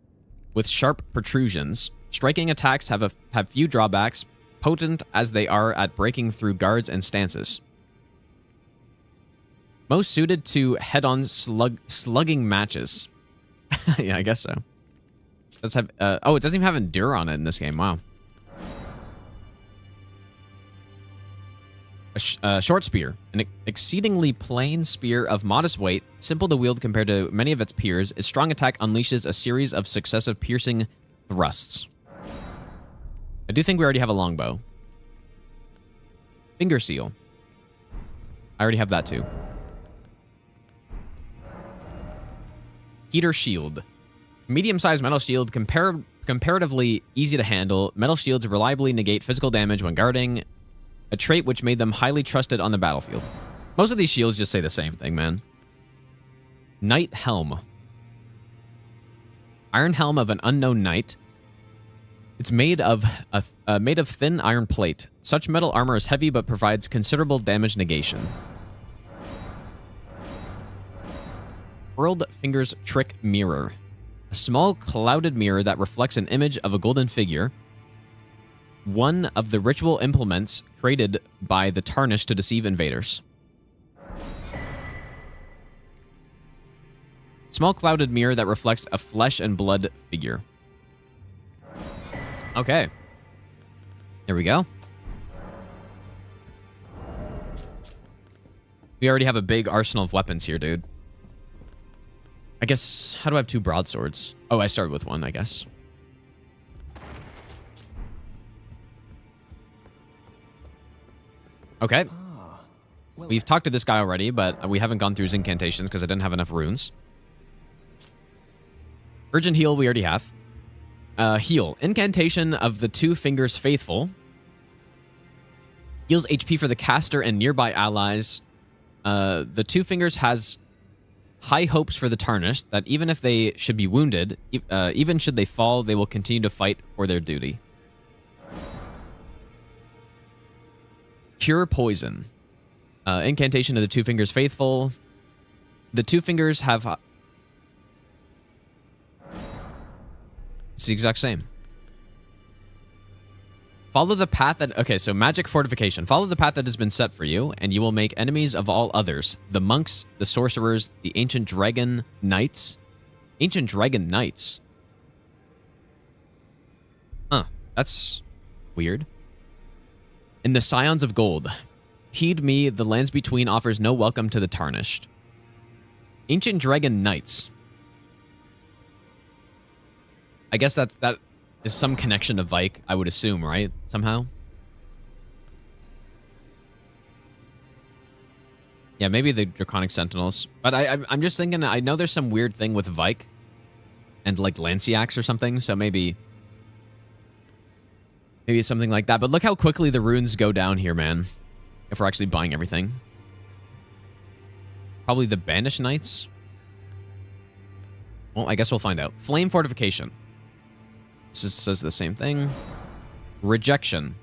with sharp protrusions. Striking attacks have few drawbacks, potent as they are at breaking through guards and stances. Most suited to head-on slugging matches. Yeah, I guess so. It does have, oh, it doesn't even have Endure on it in this game. Wow. A short spear. An exceedingly plain spear of modest weight, simple to wield compared to many of its peers. Its strong attack unleashes a series of successive piercing thrusts. I do think we already have a longbow. Finger Seal. I already have that too. Heater shield. Medium-sized metal shield, comparatively easy to handle. Metal shields reliably negate physical damage when guarding, a trait which made them highly trusted on the battlefield. Most of these shields just say the same thing, man. Knight helm. Iron helm of an unknown knight. It's made of thin iron plate. Such metal armor is heavy but provides considerable damage negation. Curled Fingers Trick Mirror. A small clouded mirror that reflects an image of a golden figure. One of the ritual implements created by the Tarnished to deceive invaders. Small clouded mirror that reflects a flesh and blood figure. Okay. There we go. We already have a big arsenal of weapons here, dude. I guess, how do I have 2 broadswords? Oh, I started with 1, I guess. Okay. We've talked to this guy already, but we haven't gone through his incantations because I didn't have enough runes. Urgent heal, we already have. Heal. Incantation of the 2 Fingers Faithful. Heals HP for the caster and nearby allies. The 2 Fingers has high hopes for the Tarnished that even if they should be wounded, even should they fall, they will continue to fight for their duty. Cure Poison. Incantation of the 2 Fingers Faithful. The 2 Fingers have... It's the exact same. Follow the path that... Okay, so magic fortification. Follow the path that has been set for you, and you will make enemies of all others. The monks, the sorcerers, the ancient dragon knights. Ancient dragon knights. Huh. That's weird. In the Scions of Gold. Heed me, the lands between offers no welcome to the Tarnished. Ancient dragon knights. I guess that is some connection to Vike, I would assume, right? Somehow? Yeah, maybe the Draconic Sentinels. But I'm just thinking, I know there's some weird thing with Vike and like Lanciacs or something, so maybe it's something like that. But look how quickly the runes go down here, man. If we're actually buying everything. Probably the Banished Knights. Well, I guess we'll find out. Flame Fortification. This says the same thing. Rejection.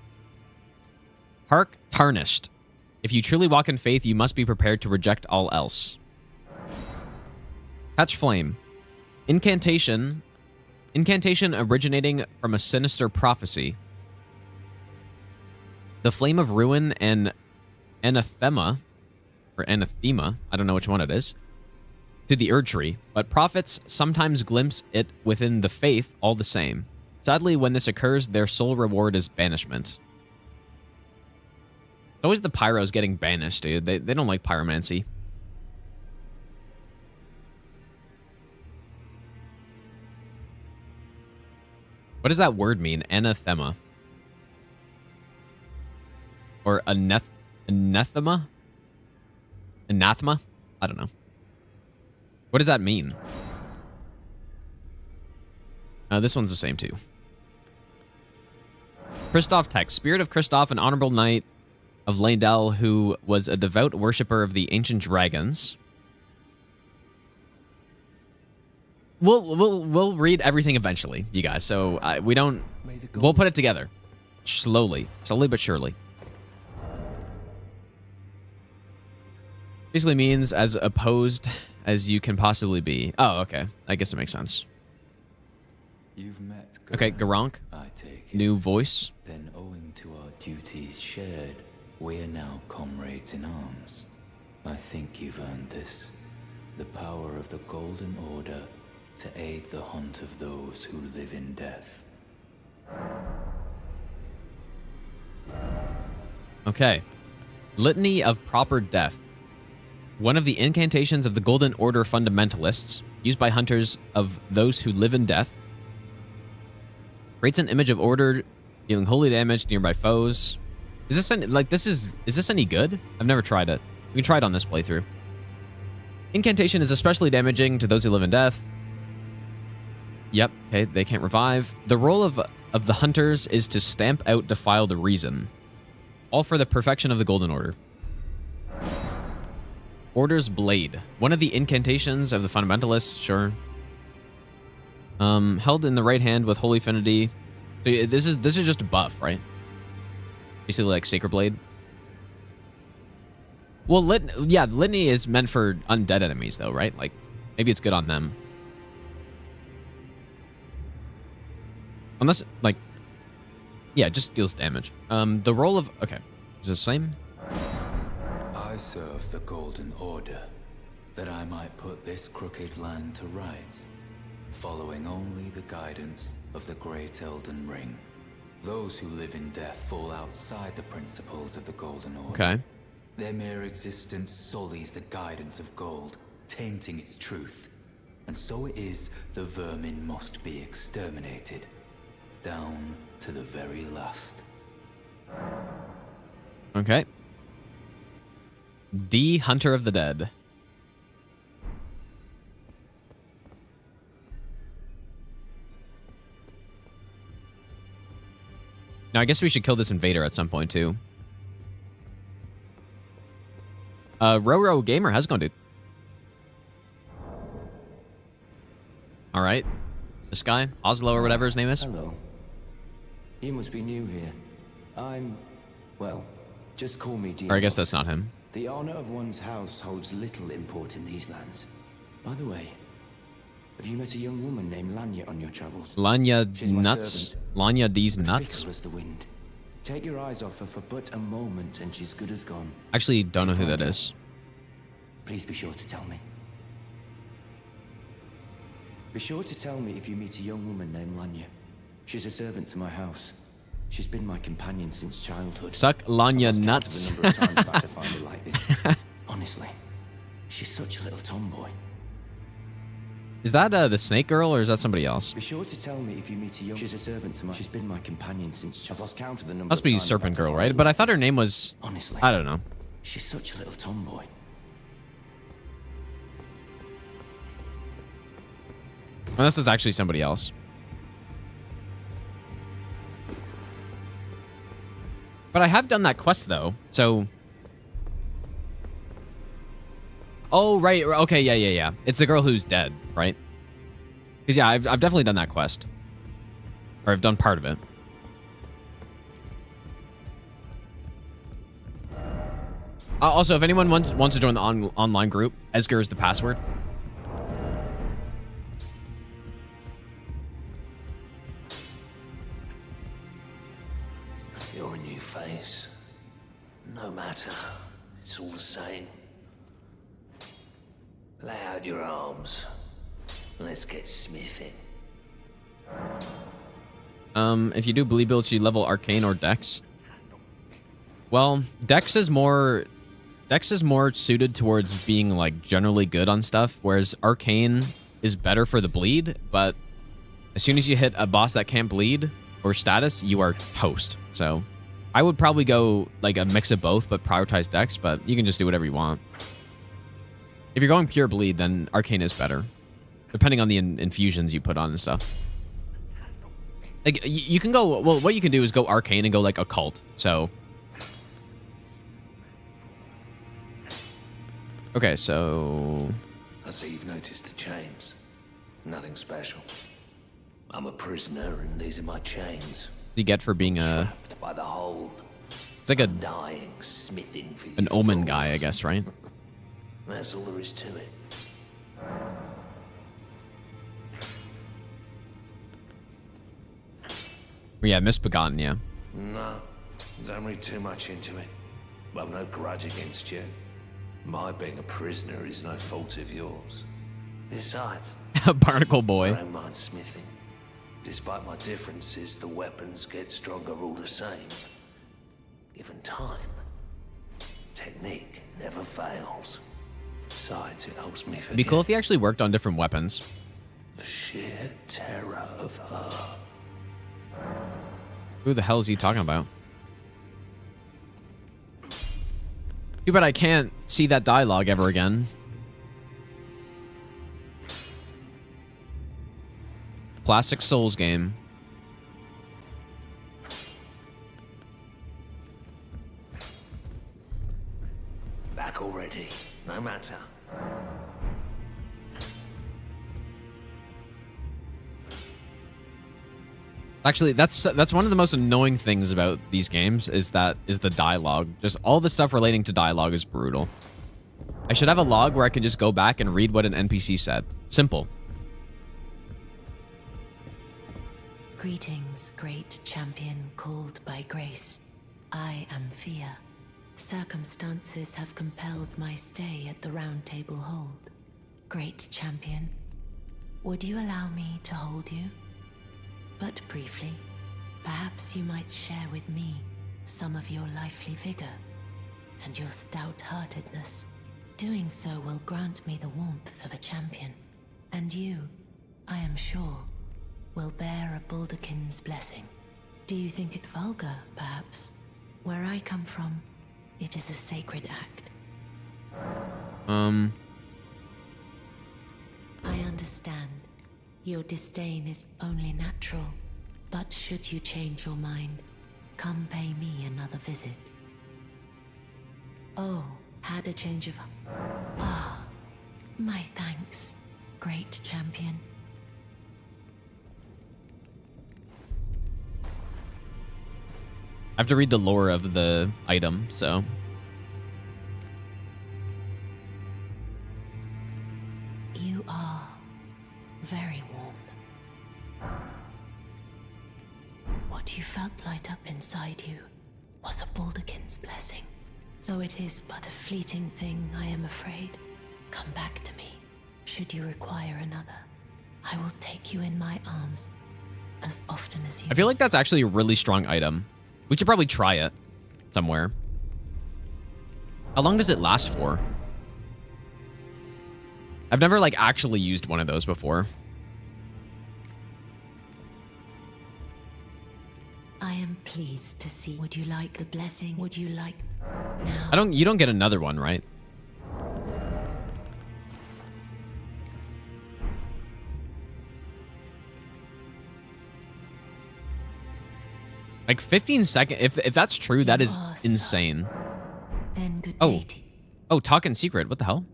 Hark, Tarnished. If you truly walk in faith, you must be prepared to reject all else. Catch Flame. Incantation. Incantation originating from a sinister prophecy. The Flame of Ruin and Anathema, or Anathema, I don't know which one it is, to the Erdtree, but prophets sometimes glimpse it within the faith all the same. Sadly, when this occurs, their sole reward is banishment. It's always the pyros getting banished, dude. They don't like pyromancy. What does that word mean? Anathema. Or anathema? Anathema? I don't know. What does that mean? This one's the same too. Kristoff text. Spirit of Kristoff, an honorable knight of Leyndell who was a devout worshipper of the ancient dragons. We'll read everything eventually, you guys. So we'll put it together. Slowly but surely. Basically means as opposed as you can possibly be. Oh, okay. I guess it makes sense. You've met Okay, Garank. I take it. New voice. Then owing to our duties shared, we are now comrades in arms. I think you've earned this. The power of the Golden Order to aid the hunt of those who live in death. Okay. Litany of Proper Death. One of the incantations of the Golden Order fundamentalists, used by hunters of those who live in death. Creates an image of order, dealing holy damage to nearby foes. Is this any good? I've never tried it. We can try it on this playthrough. Incantation is especially damaging to those who live in death. Yep, okay, they can't revive. The role of the hunters is to stamp out defiled reason. All for the perfection of the Golden Order. Order's Blade. One of the incantations of the fundamentalists, sure. Held in the right hand with Holy Affinity. So this is just a buff, right? Basically like Sacred Blade. Well, Litany is meant for undead enemies, though, right? Like, maybe it's good on them. Unless, like, yeah, it just deals damage. The role of... Okay. Is it the same? I serve the Golden Order, that I might put this crooked land to rights, following only the guidance of the Great Elden Ring. Those who live in death fall outside the principles of the Golden Order. Okay. Their mere existence sullies the guidance of gold, tainting its truth. And so it is the vermin must be exterminated, down to the very last. Okay. D. Hunter of the Dead. Now, I guess we should kill this invader at some point, too. Roro Gamer, how's it going, dude? All right. This guy, Oslo or whatever his name is. Hello. You must be new here. Well, just call me Dion. Or I guess that's not him. The honor of one's house holds little import in these lands. By the way, have you met a young woman named Lanya on your travels? Lanya She's my nuts? servant, Lanya D's but nuts? fickle as the wind. Take your eyes off her for but a moment and she's good as gone. Actually, don't know who that is. Please be sure to tell me. Be sure to tell me if you meet a young woman named Lanya. She's a servant to my house. She's been my companion since childhood. Suck Lanya I've lost count nuts. of the number of times I've had to find her like this. Honestly, she's such a little tomboy. Is that the snake girl or is that somebody else? Be sure to tell me if you meet a young... She's a servant to my... She's been my companion since... I've lost count of the number Must of be times I've Serpent had to Girl, find right? her But I like thought her this. name was... Honestly, I don't know. she's such a little tomboy. Unless it's actually somebody else. But I have done that quest, though, so... Oh, right. Okay, yeah. It's the girl who's dead, right? Because, yeah, I've definitely done that quest. Or I've done part of it. Also, if anyone wants to join the online group, Esger is the password. You're a new face. No matter. It's all the same. Lay out your arms. Let's get smithing. If you do bleed build, you level Arcane or Dex. Well, Dex is more suited towards being like generally good on stuff, whereas Arcane is better for the bleed, but as soon as you hit a boss that can't bleed or status, you are toast. So I would probably go like a mix of both, but prioritize Dex, but you can just do whatever you want. If you're going pure bleed, then Arcane is better, depending on the infusions you put on and stuff. Like, you can go... Well, what you can do is go Arcane and go, like, Occult. So... Okay, so... I see you've noticed the chains. Nothing special. I'm a prisoner and these are my chains. You get for being a... Trapped by the hold. It's like a... Dying, smithing for you An omen fools. guy, I guess, right? That's all there is to it. Yeah, Misbegotten, yeah. No, don't read too much into it. I've no grudge against you. My being a prisoner is no fault of yours. Besides, Barnacle I boy. don't mind smithing. Despite my differences, the weapons get stronger all the same. Given time, technique never fails. Besides, it helps me forget It'd be cool if he actually worked on different weapons. the sheer terror of her. Who the hell is he talking about? Too bad I can't see that dialogue ever again. Classic Souls game. Back already. No matter. Actually, that's one of the most annoying things about these games is the dialogue. Just all the stuff relating to dialogue is brutal. I should have a log where I can just go back and read what an NPC said. Simple. Greetings, great champion called by grace. I am Fear. Circumstances have compelled my stay at the Roundtable Hold. Great champion, would you allow me to hold you? But briefly, perhaps you might share with me some of your lively vigor and your stout-heartedness. Doing so will grant me the warmth of a champion, and you, I am sure, will bear a Baldakin's blessing. Do you think it vulgar, perhaps? Where I come from, it is a sacred act. I understand. Your disdain is only natural, but should you change your mind, come pay me another visit. Oh, had a change of... Ah, my thanks, great champion. I have to read the lore of the item, so... You are very warm. What you felt light up inside you was a Baldakin's blessing. Though it is but a fleeting thing, I am afraid. Come back to me, should you require another. I will take you in my arms as often as you... I feel like that's actually a really strong item. We should probably try it somewhere. How long does it last for? I've never, like, actually used one of those before. I am pleased to see. Would you like the blessing? Would you like... Now... You don't get another one, right? Like 15 seconds. If that's true, that is insane. Then good Oh. day to- Oh, talk in secret. What the hell?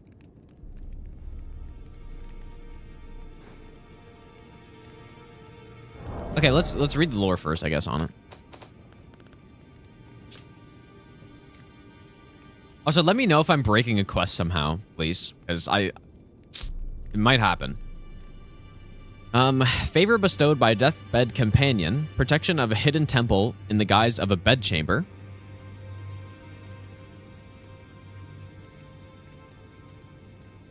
Okay, let's read the lore first, I guess, on it. Also, let me know if I'm breaking a quest somehow, please, because it might happen. Favor bestowed by a deathbed companion, protection of a hidden temple in the guise of a bedchamber.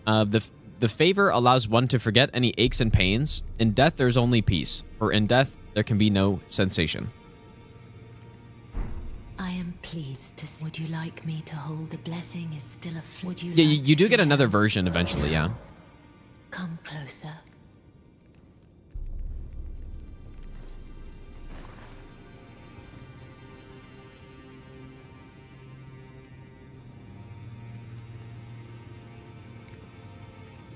The favor allows one to forget any aches and pains. In death, there's only peace, for in death, there can be no sensation. I am pleased to see. Would you like me to hold the blessing is still a... Would you Yeah, like you do to get be another held? version eventually, yeah. Come closer.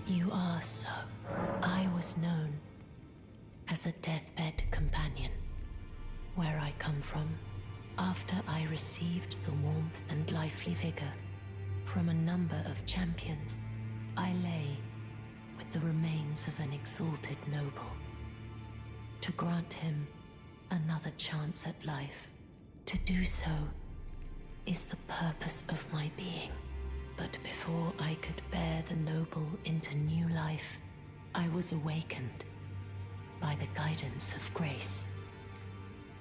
You are so. I was known as a deathbed companion. Where I come from, after I received the warmth and lively vigor from a number of champions, I lay with the remains of an exalted noble. To grant him another chance at life, to do so is the purpose of my being. But before I could bear the noble into new life, I was awakened by the guidance of grace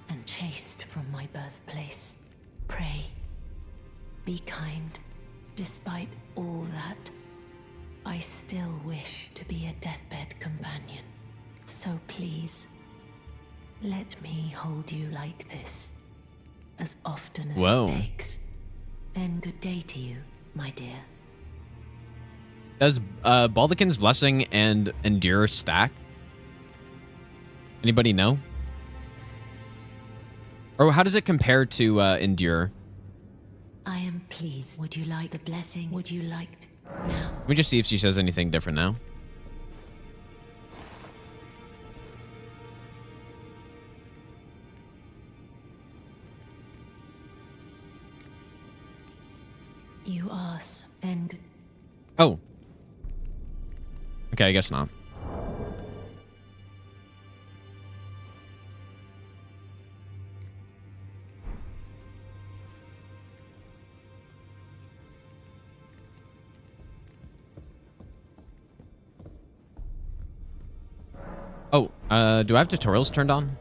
and chased from my birthplace. Pray, be kind. Despite all that, I still wish to be a deathbed companion. So please, let me hold you like this, as often as Whoa. it takes. Then good day to you, my dear. Does Baldakin's Blessing and Endure stack? Anybody know? Or how does it compare to Endure? I am pleased. Would you like the blessing? Would you like now? Let me just see if she says anything different now. You ask, then Oh. Okay, I guess not. Oh, do I have tutorials turned on?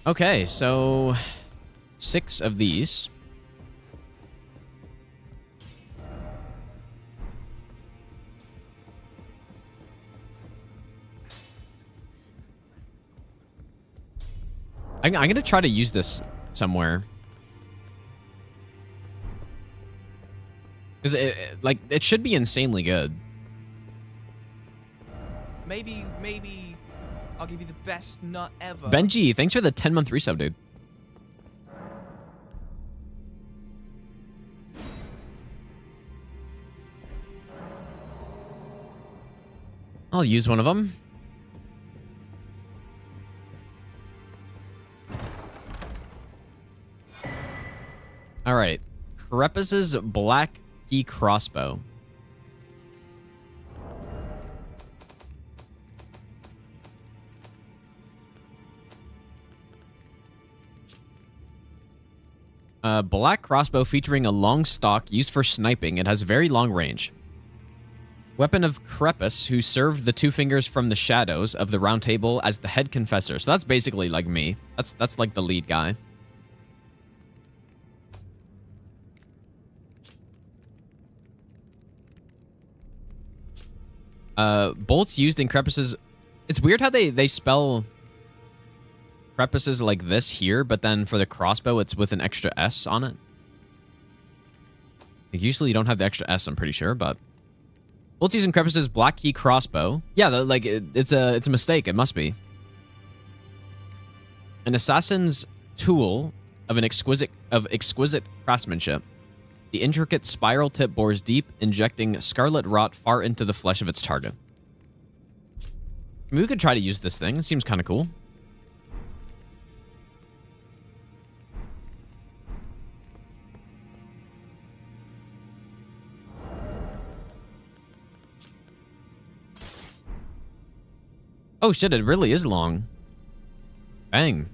Okay, so 6 of these. I'm gonna try to use this somewhere. Because it should be insanely good. Maybe I'll give you the best nut ever. Benji, thanks for the 10-month resub, dude. I'll use one of them. All right. Crepus's Black Key Crossbow. Black crossbow featuring a long stock used for sniping. It has very long range. Weapon of Crepus, who served the two fingers from the shadows of the round table as the head confessor. So that's basically like me. That's like the lead guy. Bolts used in Crepus's... It's weird how they spell Crepus's like this here, but then for the crossbow, it's with an extra S on it. Like usually you don't have the extra S, I'm pretty sure, but... Bolts used in Crepus's Black Key Crossbow. Yeah, like it's a mistake. It must be. An assassin's tool of exquisite craftsmanship. The intricate spiral tip bores deep, injecting scarlet rot far into the flesh of its target. I mean, we could try to use this thing. It seems kind of cool. Oh shit, it really is long. Bang.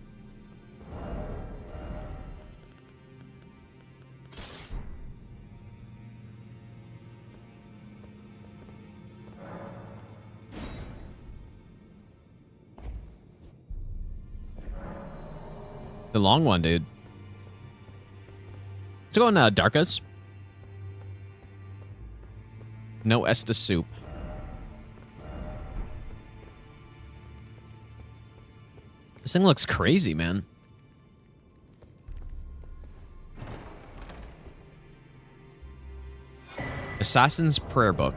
The long one, dude. Let's go on Darkas. No Estus soup. This thing looks crazy, man. Assassin's Prayer Book.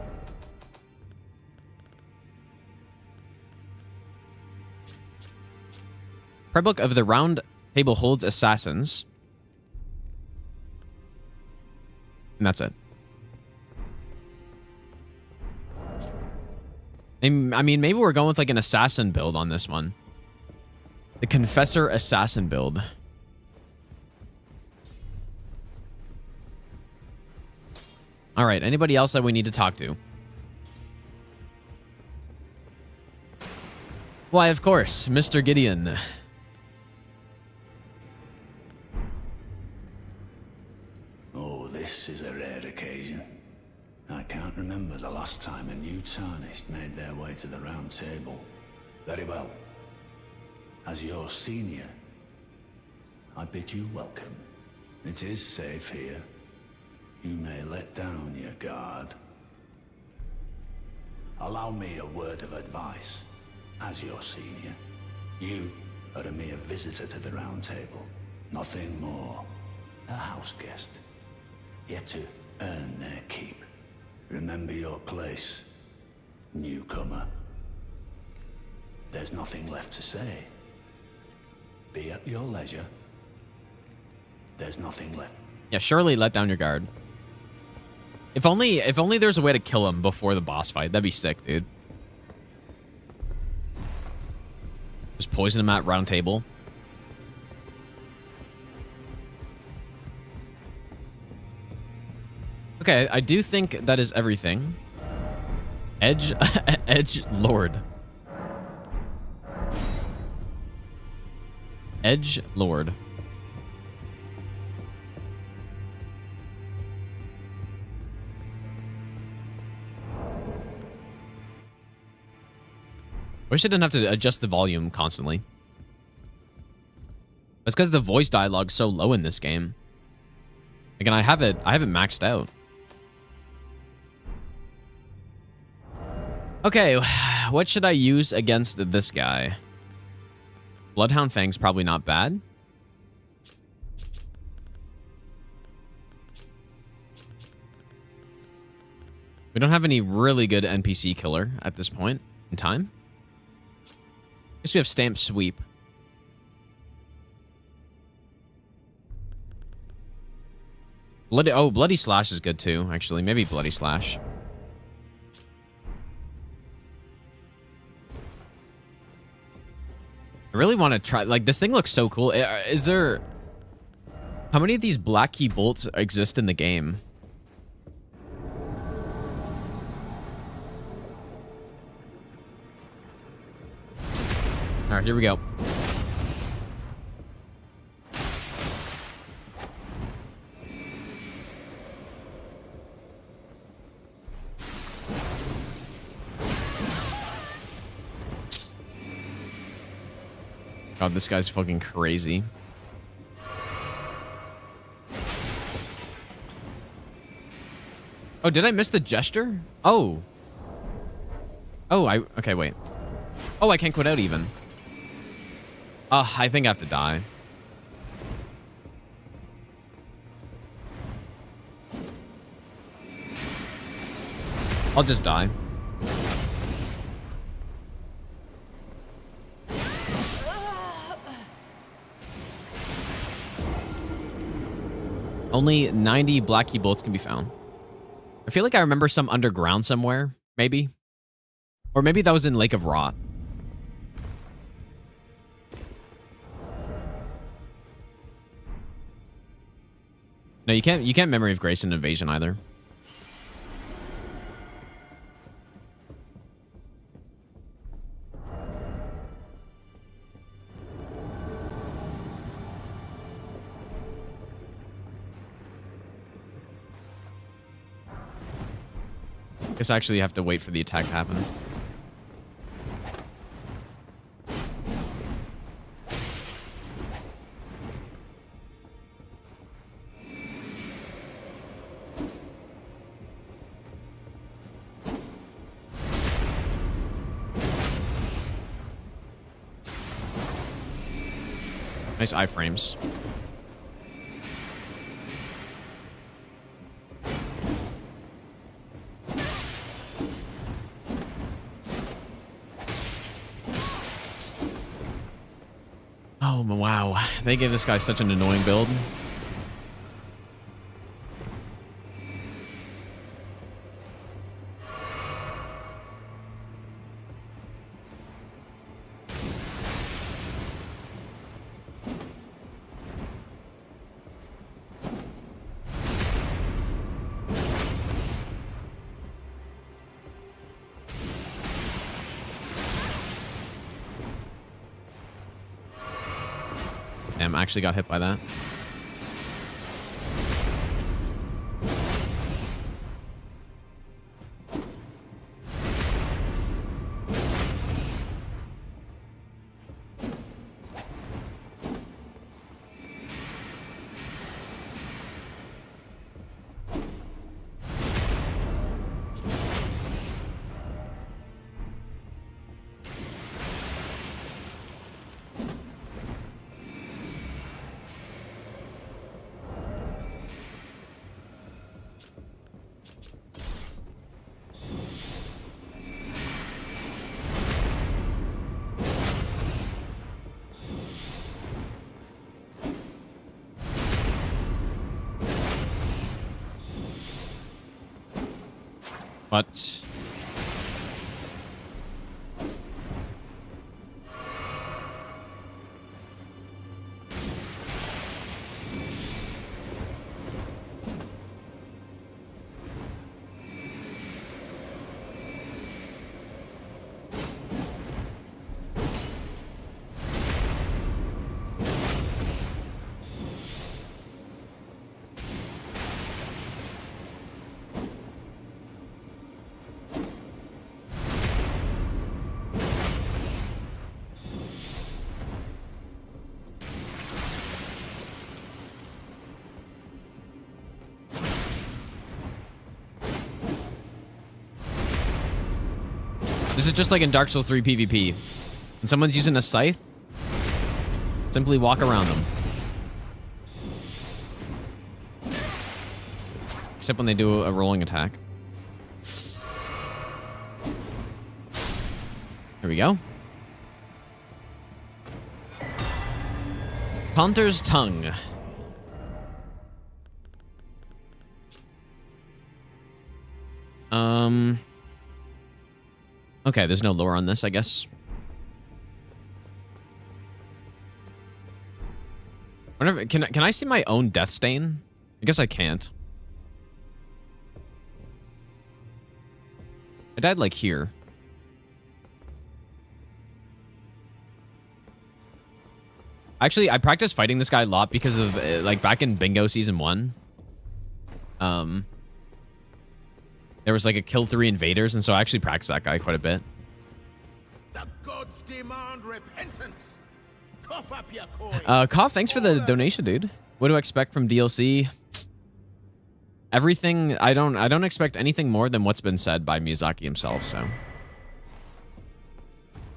Prayer Book of the Round Table Holds Assassins. And that's it. I mean, maybe we're going with like an assassin build on this one. The Confessor Assassin build. All right, anybody else that we need to talk to? Why, of course, Mr. Gideon. Oh, this is a rare occasion. I can't remember the last time a new tarnished made their way to the round table. Very well. As your senior, I bid you welcome. It is safe here. You may let down your guard. Allow me a word of advice. As your senior, you are a mere visitor to the round table. Nothing more. A house guest. Yet to earn their keep. Remember your place, newcomer. There's nothing left to say. Be at your leisure. There's nothing left. Yeah, surely let down your guard. If only there's a way to kill him before the boss fight. That'd be sick, dude. Just poison him at Roundtable. Okay, I do think that is everything. Edge Lord. Edge Lord. Wish I didn't have to adjust the volume constantly. That's because the voice dialogue's so low in this game. Again, I have it maxed out. Okay, what should I use against this guy? Bloodhound Fang's probably not bad. We don't have any really good NPC killer at this point in time. Guess we have Stamp Sweep. Bloody Slash is good too, actually. Maybe Bloody Slash. I really want to try... Like, this thing looks so cool. Is there... How many of these Black Key bolts exist in the game? Alright, here we go. God, this guy's fucking crazy. Oh, did I miss the gesture? Oh. Oh, okay, wait. Oh, I can't quit out even. I think I have to die. I'll just die. Only 90 Black Key bolts can be found. I feel like I remember some underground somewhere, maybe. Or maybe that was in Lake of Rot. No, you can't Memory of Grace in Invasion either. Guess I actually have to wait for the attack to happen. Nice iframes. Oh, wow. They gave this guy such an annoying build. Damn, I actually got hit by that. But this is just like in Dark Souls 3 PvP. When someone's using a scythe, simply walk around them. Except when they do a rolling attack. There we go. Haunter's Tongue. Okay, there's no lore on this, I guess. Whenever, can I see my own death stain? I guess I can't. I died like here. Actually, I practiced fighting this guy a lot because of like back in Bingo Season 1. There was like a kill 3 invaders, and so I actually practiced that guy quite a bit. The gods demand repentance. Cough up your coin. Cough, thanks for the donation, dude. What do I expect from DLC? Everything. I don't expect anything more than what's been said by Miyazaki himself, so you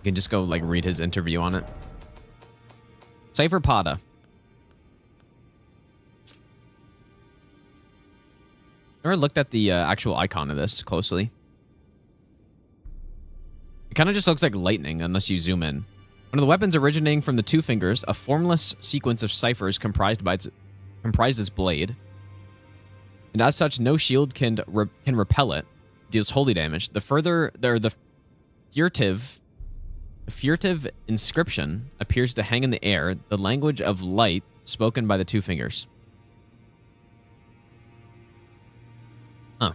can just go like read his interview on it. Cypher Pada. Never looked at the actual icon of this closely. It kind of just looks like lightning unless you zoom in. One of the weapons originating from the two fingers, a formless sequence of ciphers comprised its blade. And as such, no shield can repel it. Deals holy damage. The furtive inscription appears to hang in the air, the language of light spoken by the two fingers. Huh.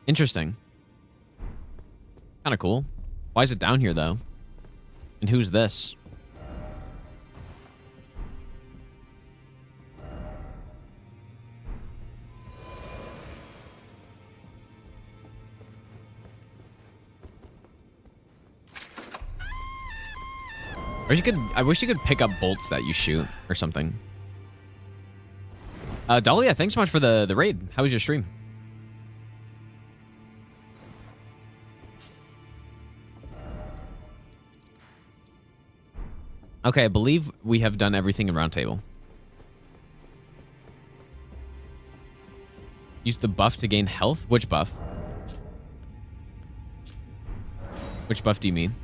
Interesting. Kind of cool. Why is it down here, though? And who's this? Or you could, I wish you could pick up bolts that you shoot or something. Dahlia, thanks so much for the raid. How was your stream? Okay, I believe we have done everything in Roundtable. Use the buff to gain health? Which buff? Which buff do you mean?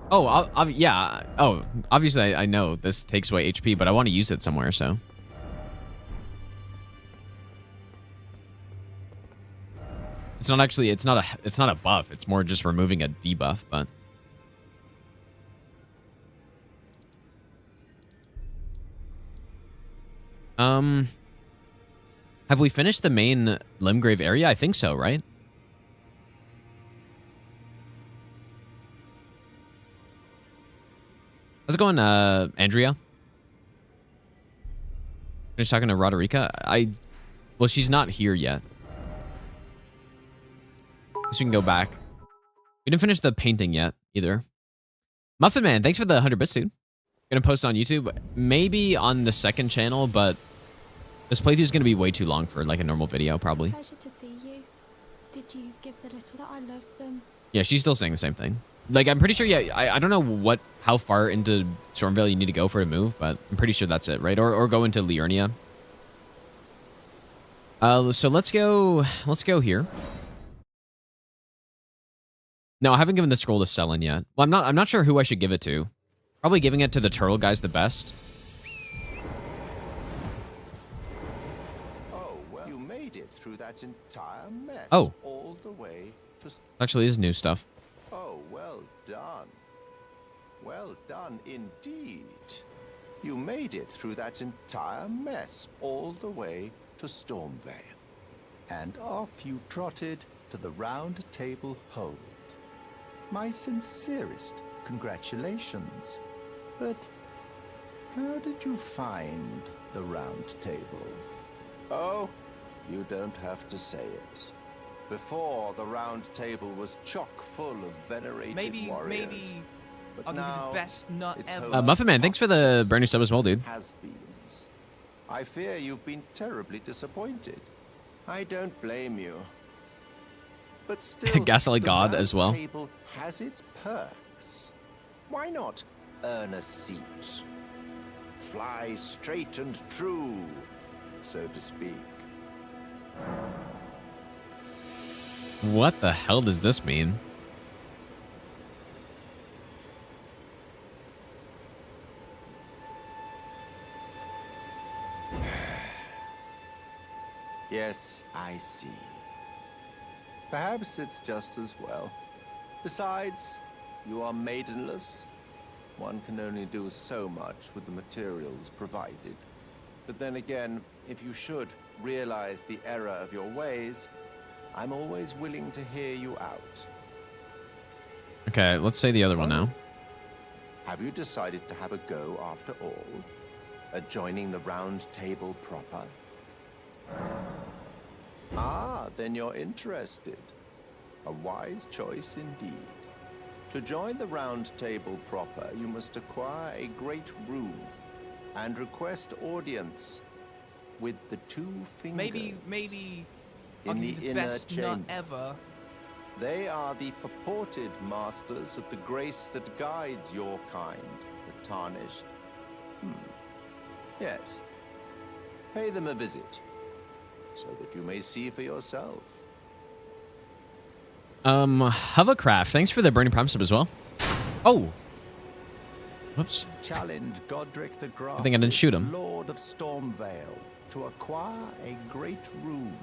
Oh, yeah. Oh, obviously I know this takes away HP, but I want to use it somewhere, so. It's not actually, it's not a buff. It's more just removing a debuff, but. Have we finished the main Limgrave area? I think so, right? How's it going, Andrea? Finished talking to Roderica? Well, she's not here yet. Guess we can go back. We didn't finish the painting yet, either. Muffin Man, thanks for the 100 bits, dude. Gonna post on YouTube. Maybe on the second channel, but this playthrough is gonna be way too long for like a normal video, probably. Pleasure to see you. Did you give the little that I love them? Yeah, she's still saying the same thing. Like, I'm pretty sure, yeah, I don't know how far into Stormvale you need to go for a move, but I'm pretty sure that's it, right? Or go into Liurnia. So let's go here. No, I haven't given the scroll to Selen yet. Well, I'm not sure who I should give it to. Probably giving it to the turtle guy's the best. Oh, well, you made it through that entire mess. Oh. All the way to... Actually, is new stuff. Oh, well done. Well done indeed. You made it through that entire mess all the way to Stormvale. And off you trotted to the Roundtable Hold. My sincerest congratulations. But how did you find the Round Table? Oh, you don't have to say it. Before, the Round Table was chock full of venerated warriors. Maybe But I'll give you now the best nut it's ever. home Muffin Man, thanks for the brand new sub as well, dude. has-beens. I fear you've been terribly disappointed. I don't blame you. But still, Gaslight the God Round as well. Table has its perks. Why not earn a seat? Fly straight and true, so to speak. What the hell does this mean? Yes, I see. Perhaps it's just as well. Besides, you are maidenless. One can only do so much with the materials provided. But then again, if you should realize the error of your ways, I'm always willing to hear you out. Okay, let's say the other one now. Have you decided to have a go after all? At joining the Round Table proper? Ah, then you're interested. A wise choice indeed. To join the Round Table proper, you must acquire a great room and request audience with the two fingers. Maybe I'll in give the you the inner best nut chamber. ever. They are the purported masters of the grace that guides your kind, the Tarnished. Yes. Pay them a visit, so that you may see for yourself. Hovercraft, thanks for the burning prime sub as well. Oh. Whoops. Challenge Godric the Grafted, I think I didn't shoot him. Lord of Stormvale, to acquire a great room.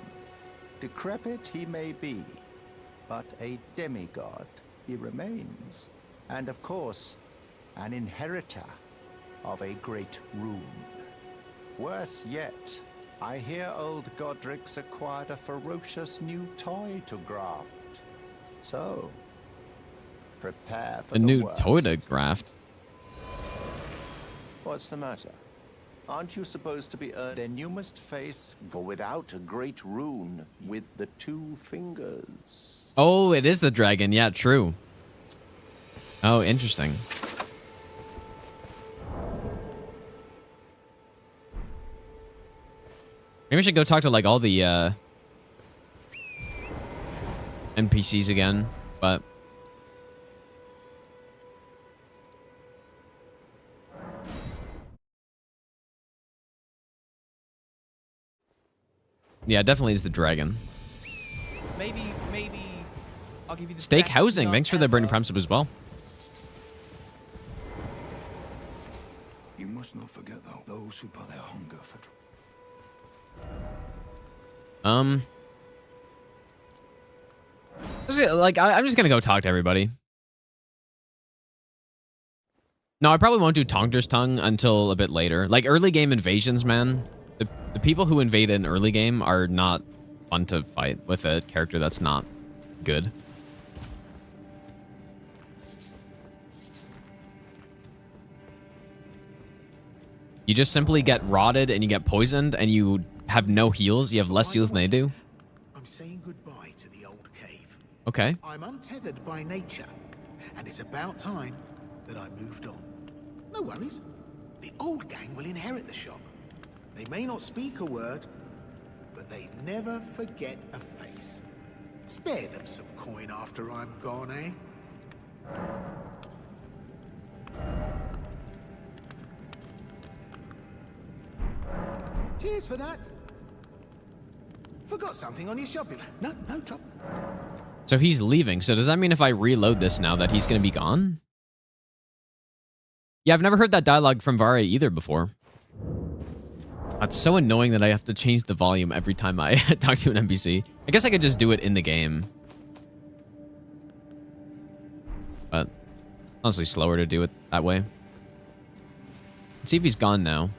Decrepit he may be, but a demigod he remains. And of course, an inheritor of a great rune. Worse yet, I hear old Godric's acquired a ferocious new toy to graft. So, prepare for A the new worst. toy to graft. What's the matter? Aren't you supposed to be Then you must face go without a great rune with the two fingers. Oh, it is the dragon. Yeah, true. Oh, interesting. Maybe we should go talk to like all the NPCs again, but yeah, it definitely is the dragon. Maybe I'll give you the Steak best housing. nut Thanks for the ever. burning prime sub as well. You must not forget, though, those who put their hunger for... Like, I'm just gonna go talk to everybody. No, I probably won't do Tongder's Tongue until a bit later. Like, early game invasions, man. The people who invade in early game are not fun to fight with a character that's not good. You just simply get rotted and you get poisoned and you have no heals. You have less heals than they do. I'm saying goodbye to the old cave. Okay. I'm untethered by nature, and it's about time that I moved on. No worries. The old gang will inherit the shop. They may not speak a word, but they never forget a face. Spare them some coin after I'm gone, eh? Cheers for that. Forgot something on your shopping. No trouble. So he's leaving. So does that mean if I reload this now that he's going to be gone? Yeah, I've never heard that dialogue from Vare either before. It's so annoying that I have to change the volume every time I talk to an NPC. I guess I could just do it in the game. But honestly, slower to do it that way. Let's see if he's gone now.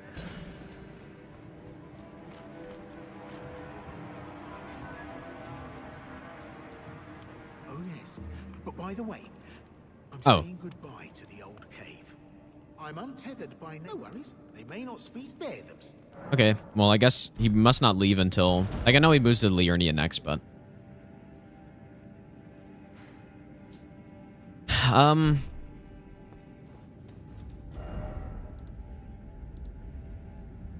Oh, yes. But by the way, I'm saying goodbye to the old cave. I'm untethered by no worries. They may not speak. Spare them. Okay, well, I guess he must not leave until... Like, I know he moves to Liurnia next, but... I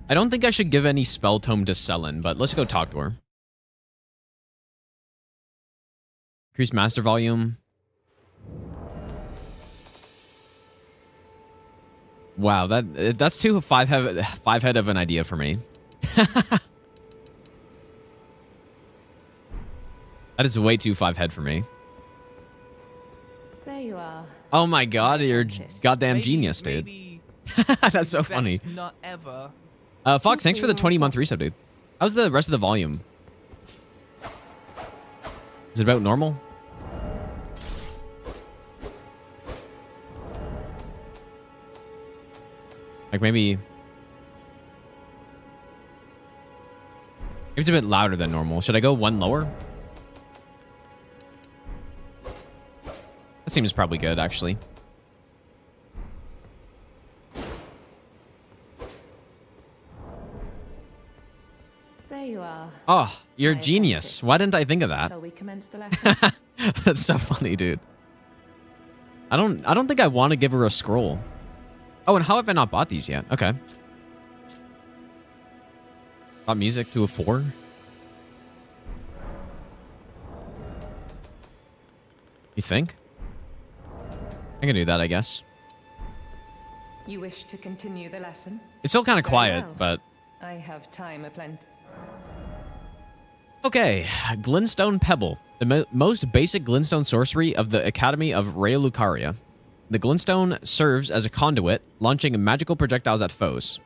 don't think I should give any spell tome to Selen, but let's go talk to her. Increase master volume. Wow, that's too five head of an idea for me. That is way too 5 head for me. There you are. Oh my god, you're a goddamn genius, dude. That's so funny. Not ever. Fox, thanks for the 20-month resub, dude. How's the rest of the volume? Is it about normal? Like maybe it's a bit louder than normal. Should I go one lower? That seems probably good, actually. There you are. Oh, you're a genius. Why didn't I think of that? Shall we commence the lesson? That's so funny, dude. I don't think I want to give her a scroll. Oh, and how have I not bought these yet? Okay. Bought music to a 4. You think? I can do that, I guess. You wish to continue the lesson? It's still kind of quiet, well. but... I have time aplenty. Okay, Glintstone Pebble. The most basic glintstone sorcery of the Academy of Raylucaria. The glintstone serves as a conduit, launching magical projectiles at foes.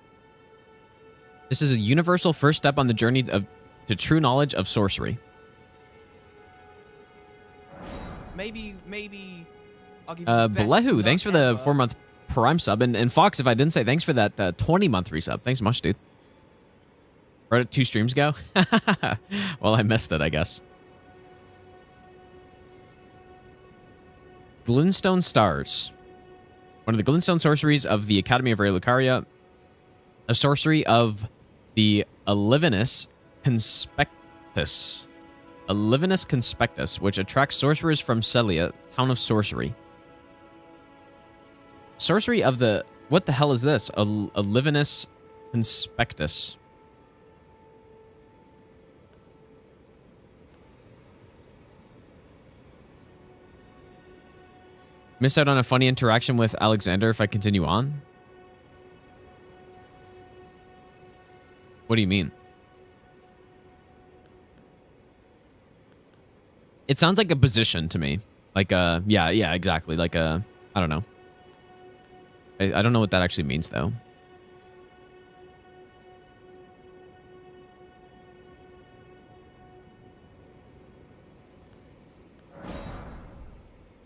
This is a universal first step on the journey to true knowledge of sorcery. Maybe I'll give you the best Belehu, nut thanks for the ever. 4-month Prime sub. And Fox, if I didn't say, thanks for that 20-month resub. Thanks so much, dude. Right at 2 streams ago? Well, I missed it, I guess. Glintstone Stars. One of the glintstone sorceries of the Academy of Raylucaria. A sorcery of the Alivinus Conspectus. Alivinus Conspectus, which attracts sorcerers from Celia, town of sorcery. Sorcery of the... What the hell is this? Alivinus Conspectus. Miss out on a funny interaction with Alexander if I continue on? What do you mean? It sounds like a position to me. Like a... Yeah, exactly. Like a... I don't know. I don't know what that actually means, though.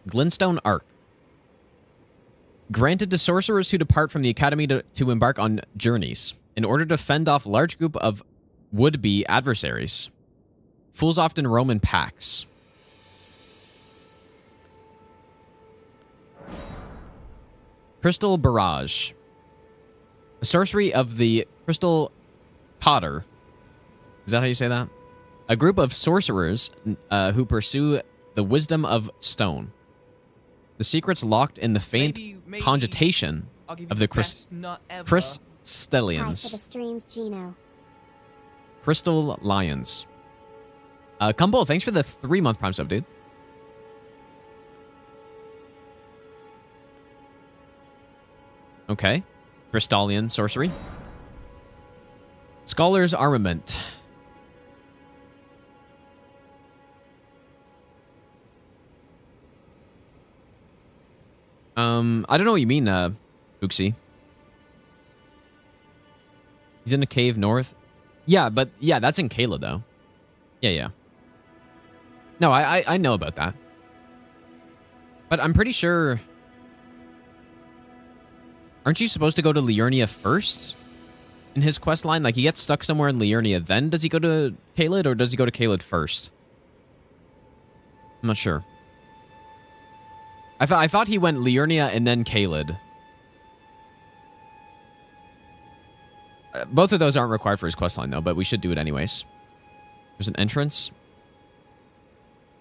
Glintstone Arc. Granted to sorcerers who depart from the academy to embark on journeys in order to fend off large group of would-be adversaries. Fools often roam in packs. Crystal Barrage. The sorcery of the Crystal Potter. Is that how you say that? A group of sorcerers who pursue the wisdom of stone. The secrets locked in the faint conjutation of the Crystallians. Time for the streams, Gino. Crystal Lions. Kumbo, thanks for the 3-month Prime sub, dude. Okay. Crystallian sorcery. Scholar's armament. I don't know what you mean, Uxie. He's in a cave north. Yeah, but yeah, that's in Kayla though. Yeah. No, I know about that. But I'm pretty sure. Aren't you supposed to go to Liurnia first in his quest line? Like he gets stuck somewhere in Liurnia, then does he go to Caelid or does he go to Caelid first? I'm not sure. I thought he went Liurnia and then Caelid. Both of those aren't required for his questline, though, but we should do it anyways. There's an entrance.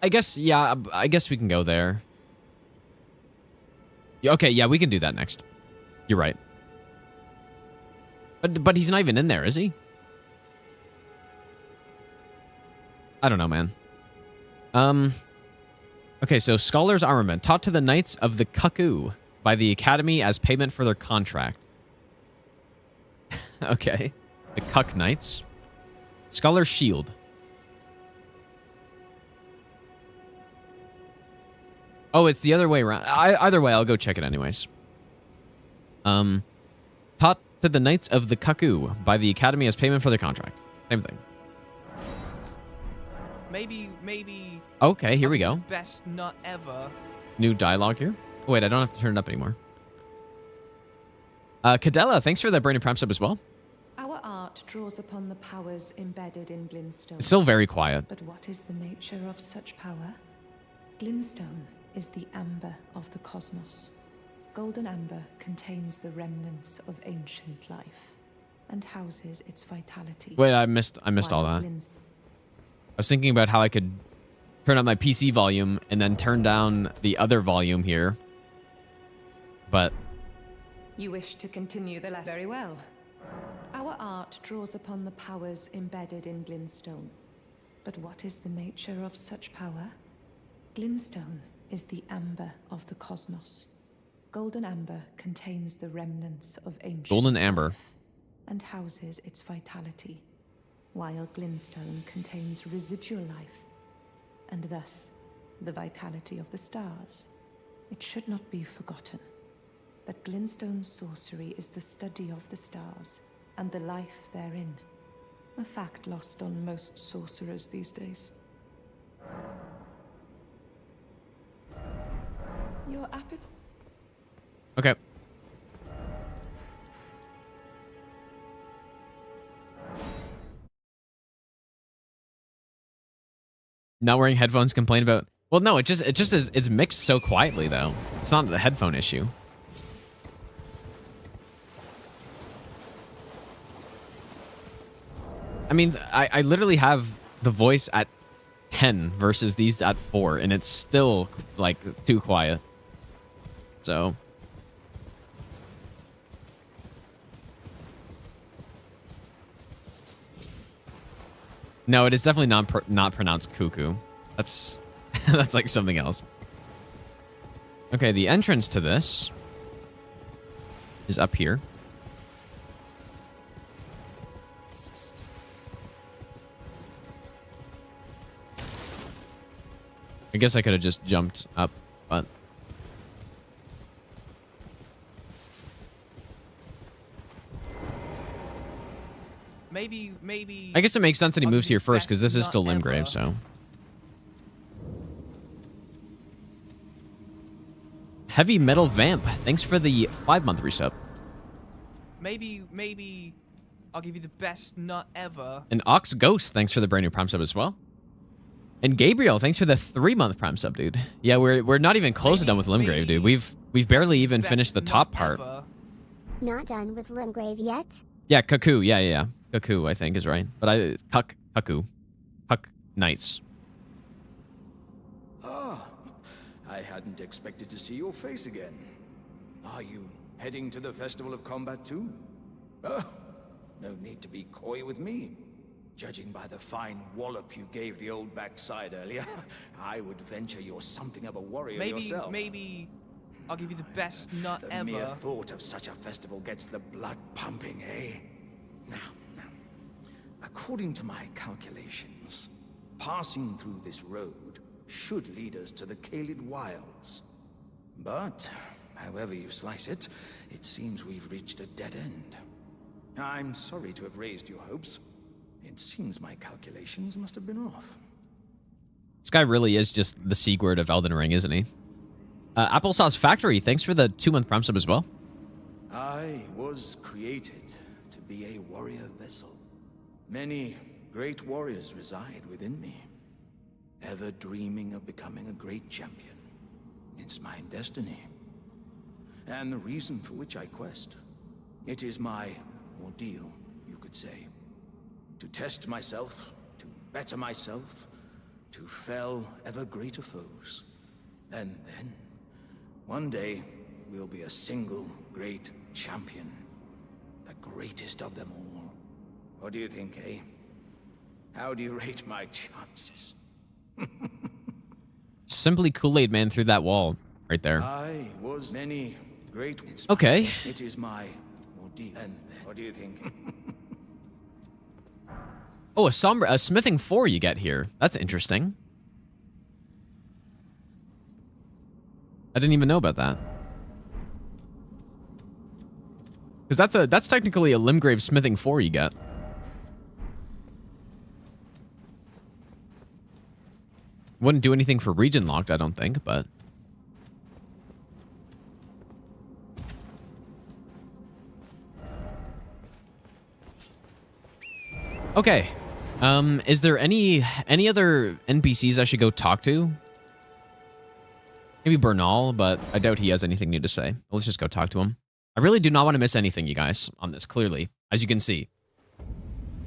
I guess, yeah, I guess we can go there. Okay, yeah, we can do that next. You're right. But he's not even in there, is he? I don't know, man. Okay, so Scholar's Armament. Taught to the Knights of the Cuckoo by the Academy as payment for their contract. Okay. The Cuck Knights. Scholar's Shield. Oh, it's the other way around. Either way, I'll go check it anyways. Taught to the Knights of the Cuckoo by the Academy as payment for their contract. Same thing. Maybe. Okay, here we go. Best nut ever. New dialogue here. Oh, wait, I don't have to turn it up anymore. Cadella, thanks for that Brandon Prime sub as well. Our art draws upon the powers embedded in Glintstone. It's still very quiet. But what is the nature of such power? Glintstone is the amber of the cosmos. Golden amber contains the remnants of ancient life and houses its vitality. Wait, I missed all that. I was thinking about how I could turn up my PC volume and then turn down the other volume here. But You wish to continue the lesson very well. Our art draws upon the powers embedded in Glintstone. But what is the nature of such power? Glintstone is the amber of the cosmos. Golden amber contains the remnants of ancient Golden amber life and houses its vitality, while Glintstone contains residual life and thus the vitality of the stars. It should not be forgotten that Glintstone sorcery is the study of the stars and the life therein, a fact lost on most sorcerers these days. Your appetite. okay. Not wearing headphones, complain about. Well, no, it just is. It's mixed so quietly though. It's not the headphone issue. I mean, I literally have the voice at 10 versus these at 4, and it's still like too quiet. So. No, it is definitely not pronounced cuckoo. That's that's like something else. Okay, the entrance to this is up here. I guess I could have just jumped up, but maybe. I guess it makes sense that he moves here first because this is still Limgrave, so. Heavy Metal Vamp, thanks for the 5-month resub. Maybe I'll give you the best nut ever. And Ox Ghost, thanks for the brand new Prime sub as well. And Gabriel, thanks for the 3-month Prime sub, dude. Yeah, we're not even close to done with Limgrave, dude. We've barely even finished the top part. Not done with Limgrave yet? Yeah, Cuckoo. Yeah. Cuckoo, I think, is right. But Cuckoo. Cuck Knights. Ah, I hadn't expected to see your face again. Are you heading to the Festival of Combat too? Oh, no need to be coy with me. Judging by the fine wallop you gave the old backside earlier, I would venture you're something of a warrior yourself. Maybe I'll give you the best nut The ever. mere thought of such a festival gets the blood pumping, eh? Now, according to my calculations, passing through this road should lead us to the Kaled Wilds. But, however you slice it, it seems we've reached a dead end. I'm sorry to have raised your hopes. It seems my calculations must have been off. This guy really is just the Sigurd of Elden Ring, isn't he? Applesauce Factory, thanks for the 2-month Prime sub as well. I was created to be a warrior vessel. Many great warriors reside within me, ever dreaming of becoming a great champion. It's my destiny, and the reason for which I quest. It is my ordeal, you could say. To test myself, to better myself, to fell ever greater foes. And then, one day, we'll be a single great champion. The greatest of them all. What do you think, eh? How do you rate my chances? Simply Kool-Aid Man through that wall right there. I was many great... Okay. It is my ordeal. And what do you think? Oh, a smithing 4 you get here. That's interesting. I didn't even know about that. Because that's technically a Limgrave smithing 4 you get. Wouldn't do anything for region locked, I don't think, but... Okay. Is there any other NPCs I should go talk to? Maybe Bernal, but I doubt he has anything new to say. Let's just go talk to him. I really do not want to miss anything, you guys, on this, clearly, as you can see.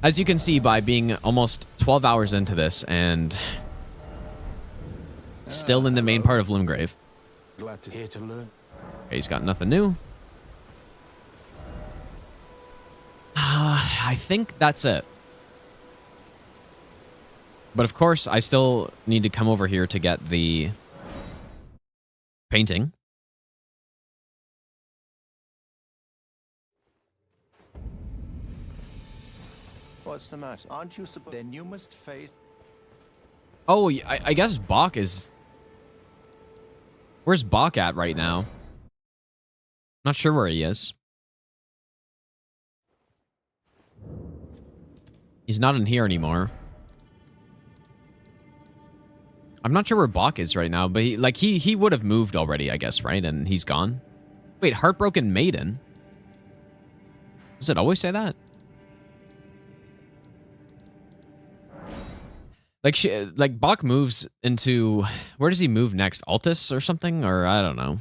As you can see by being almost 12 hours into this and still in the main part of Limgrave. Glad to hear to learn. Okay, he's got nothing new. I think that's it. But of course, I still need to come over here to get the painting. What's the matter? Aren't you supposed? Then you must face. Oh, I guess Bach is... Where's Bach at right now? Not sure where he is. He's not in here anymore. I'm not sure where Bach is right now, but he would have moved already, I guess, right? And he's gone. Wait, Heartbroken Maiden? Does it always say that? Like Bach moves into... Where does he move next? Altus or something? Or I don't know.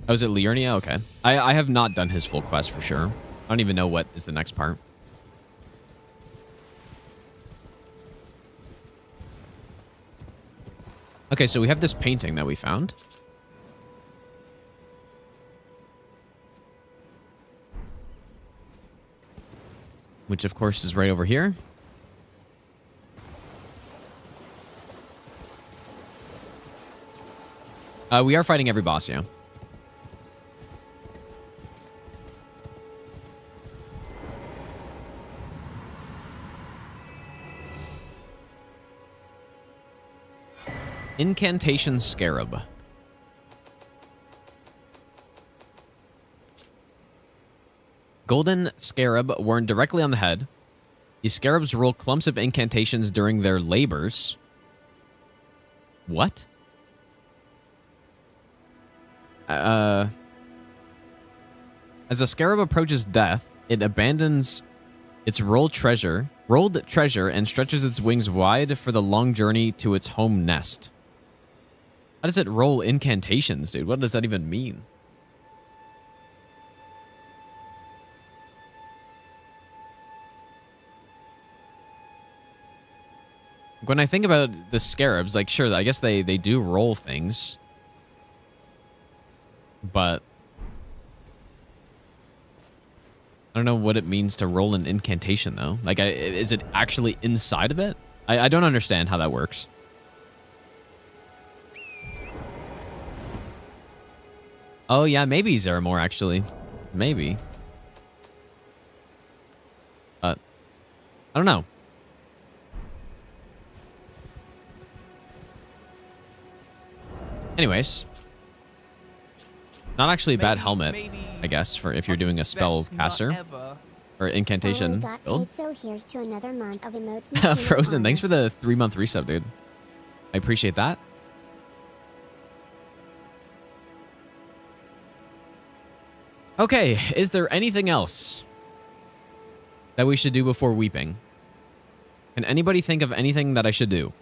Oh, is it Liurnia? Okay. I have not done his full quest for sure. I don't even know what is the next part. Okay, so we have this painting that we found. Which, of course, is right over here. We are fighting every boss, yeah. Incantation Scarab. Golden Scarab worn directly on the head. These scarabs roll clumps of incantations during their labors. What? As a scarab approaches death, it abandons its rolled treasure and stretches its wings wide for the long journey to its home nest. How does it roll incantations, dude? What does that even mean? When I think about the scarabs, like, sure, I guess they do roll things. But I don't know what it means to roll an incantation, though. Like, is it actually inside of it? I don't understand how that works. Oh, yeah, maybe Zaramore, actually. Maybe. I don't know. Anyways. Not actually a bad helmet, I guess, for if you're doing a spell caster. Or incantation build. So here's to another month of emotes. Frozen, thanks for the 3-month resub, dude. I appreciate that. Okay, is there anything else that we should do before weeping? Can anybody think of anything that I should do?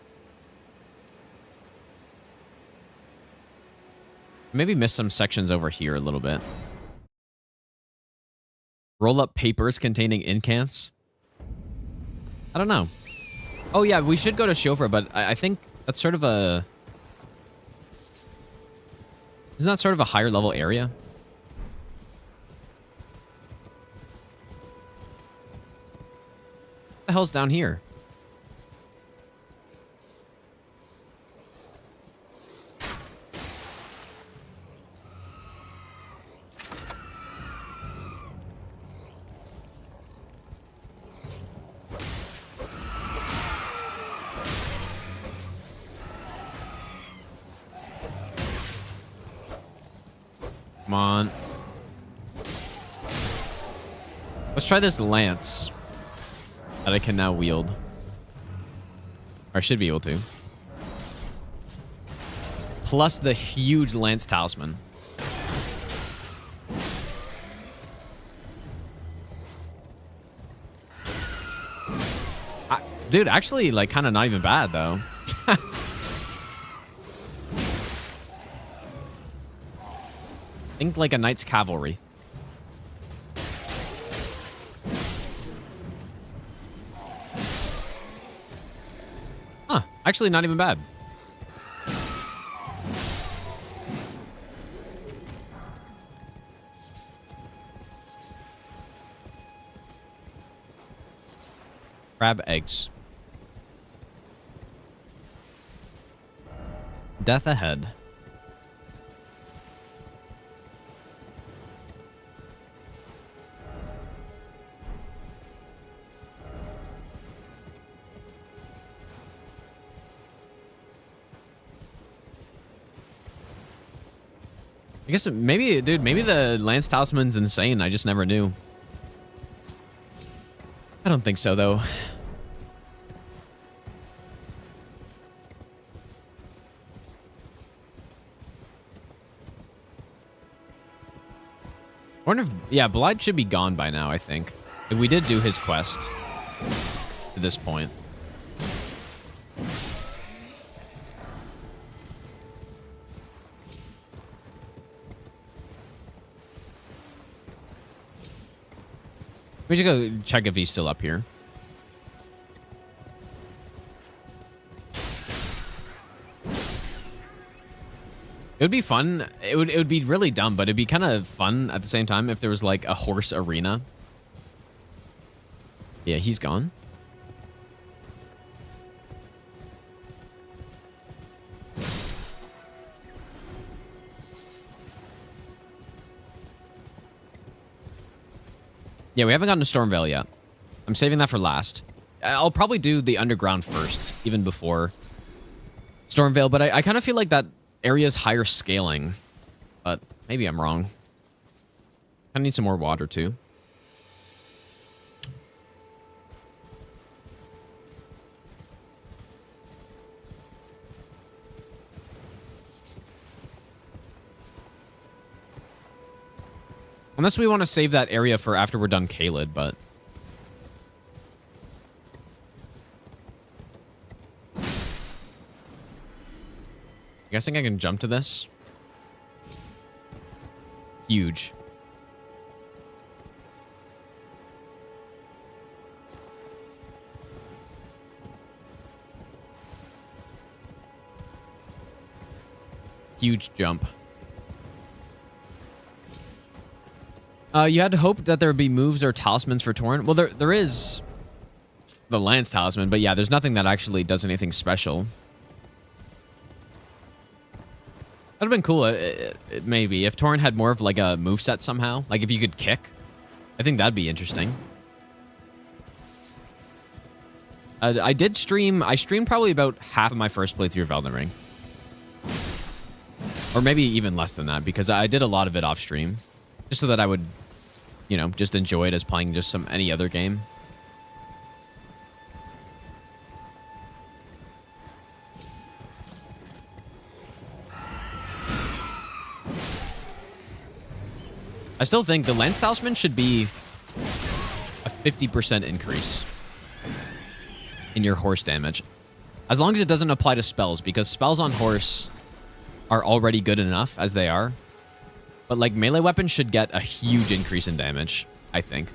Maybe miss some sections over here a little bit. Roll up papers containing incants? I don't know. Oh yeah, we should go to Shofar, but I think that's sort of a... Isn't that sort of a higher level area? What the hell's down here? Come on. Let's try this lance that I can now wield. Or I should be able to. Plus the huge lance talisman. Dude, actually, like, kind of not even bad, though. Think like a knight's cavalry. Huh. Actually, not even bad. Crab eggs. Death ahead. I guess maybe, dude, maybe the Lance Talisman's insane. I just never knew. I don't think so, though. I wonder if... Yeah, Blight should be gone by now, I think. If we did do his quest to this point. We should go check if he's still up here. It would be fun. It would be really dumb, but it'd be kind of fun at the same time if there was like a horse arena. Yeah, he's gone. Yeah, we haven't gotten to Stormvale yet. I'm saving that for last. I'll probably do the underground first, even before Stormvale, but I kind of feel like that area is higher scaling. But maybe I'm wrong. I need some more water, too. Unless we want to save that area for after we're done Caelid, but... I'm guessing I can jump to this? Huge. Huge jump. You had to hope that there would be moves or talismans for Torrent. Well, there is the Lance Talisman, but yeah, there's nothing that actually does anything special. have been cool, maybe, if Torrent had more of like a moveset somehow. Like if you could kick. I think that'd be interesting. I streamed probably about half of my first playthrough of Elden Ring. Or maybe even less than that, because I did a lot of it off stream. Just so that I would, you know, just enjoy it as playing just any other game. I still think the Lance Talisman should be a 50% increase in your horse damage. As long as it doesn't apply to spells, because spells on horse are already good enough as they are. But like melee weapons should get a huge increase in damage, I think.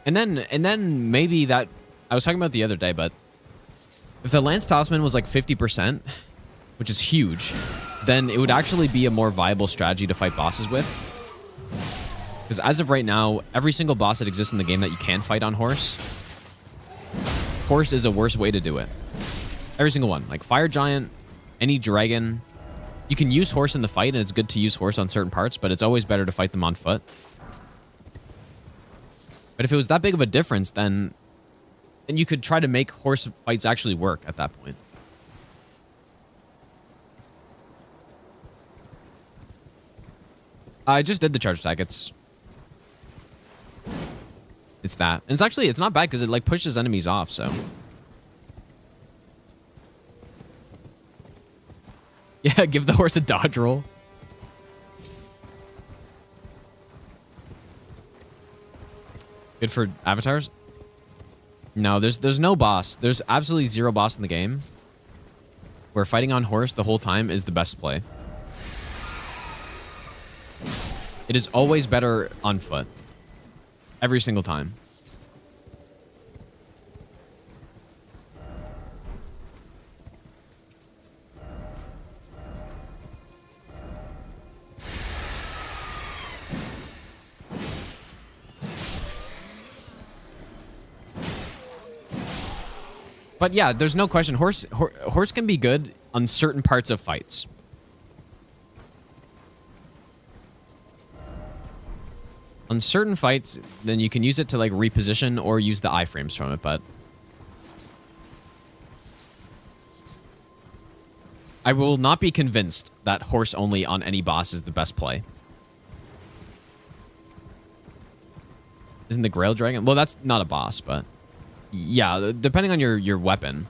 And then maybe that I was talking about the other day, but if the Lance Talisman was like 50%, which is huge, then it would actually be a more viable strategy to fight bosses with. Because as of right now, every single boss that exists in the game that you can fight on horse is a worse way to do it. Every single one. Like Fire Giant, any dragon. You can use horse in the fight, and it's good to use horse on certain parts, but it's always better to fight them on foot. But if it was that big of a difference, then you could try to make horse fights actually work at that point. I just did the charge attack. It's that. And it's not bad because it like pushes enemies off, so. Yeah, give the horse a dodge roll. Good for avatars? No, there's no boss. There's absolutely zero boss in the game where fighting on horse the whole time is the best play. It is always better on foot. Every single time. But yeah, there's no question. Horse can be good on certain parts of fights. On certain fights, then you can use it to like reposition or use the iframes from it, but I will not be convinced that horse only on any boss is the best play. Isn't the Grail Dragon? Well, that's not a boss, but yeah, depending on your weapon.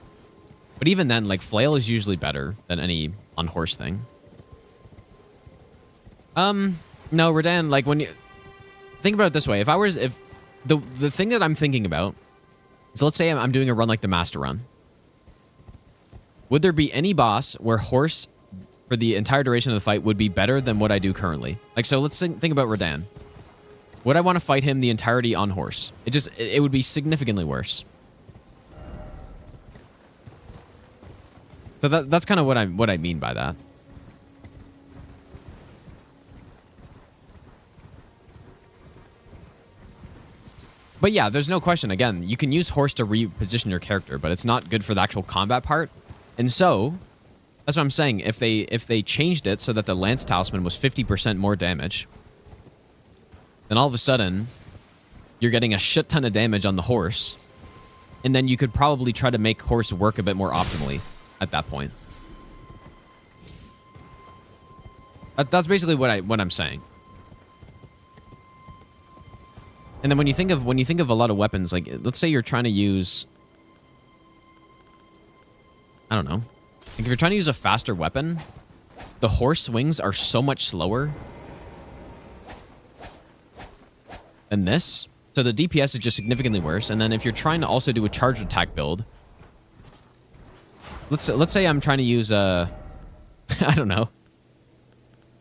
But even then, like flail is usually better than any on horse thing. No, Redan, like when you think about it this way, if the thing that I'm thinking about is, let's say I'm doing a run like the Master Run. Would there be any boss where horse for the entire duration of the fight would be better than what I do currently? Like, so let's think about Redan. Would I want to fight him the entirety on horse? It would be significantly worse. So that's kind of what I mean by that. But yeah, there's no question. Again, you can use horse to reposition your character, but it's not good for the actual combat part. And so, that's what I'm saying. If they changed it so that the Lance Talisman was 50% more damage, then all of a sudden, you're getting a shit ton of damage on the horse, and then you could probably try to make horse work a bit more optimally at that point. That's basically what I'm saying. And then when you think of a lot of weapons, like let's say you're trying to use, I don't know, like if you're trying to use a faster weapon, the horse swings are so much slower than this, so the DPS is just significantly worse. And then if you're trying to also do a charge attack build, let's say I'm trying to use a, I don't know,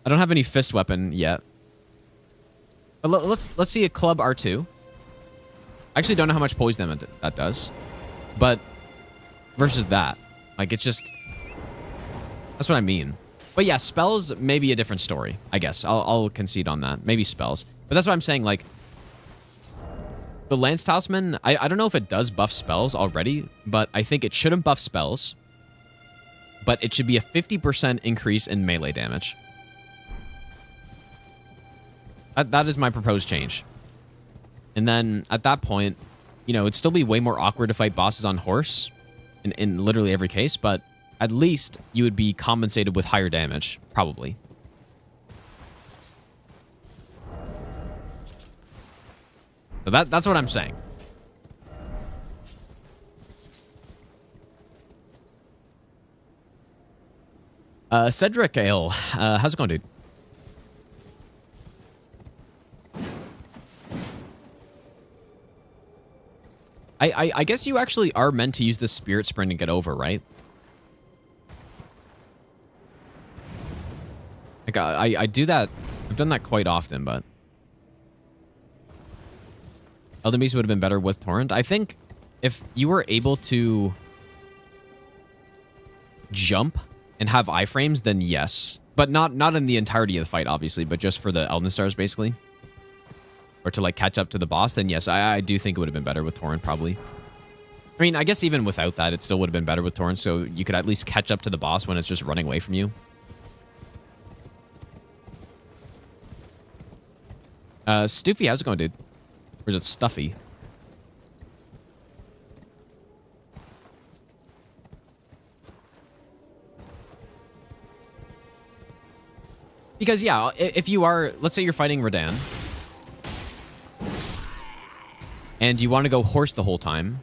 I don't have any fist weapon yet. But let's see a club R2. I actually don't know how much poison damage that does, but versus that, like it's just, that's what I mean. But yeah, spells may be a different story. I guess I'll concede on that. Maybe spells, but that's what I'm saying. Like the Lance Talisman, I don't know if it does buff spells already, but I think it shouldn't buff spells. but it should be a 50% increase in melee damage. That is my proposed change. And then at that point, you know, it'd still be way more awkward to fight bosses on horse in literally every case, but at least you would be compensated with higher damage, probably. So that's what I'm saying. Cedric Ale, how's it going, dude? I guess you actually are meant to use the Spirit Sprint and get over, right? Like, I do that. I've done that quite often, but... Elden Beast would have been better with Torrent. I think if you were able to jump and have iframes, then yes. But not in the entirety of the fight, obviously, but just for the Elden Stars, basically. Or to, like, catch up to the boss, then yes, I do think it would have been better with Torrent, probably. I mean, I guess even without that, it still would have been better with Torrent, so you could at least catch up to the boss when it's just running away from you. Stoofy, how's it going, dude? Or is it Stuffy? Because, yeah, if you are... Let's say you're fighting Radahn. And you want to go horse the whole time.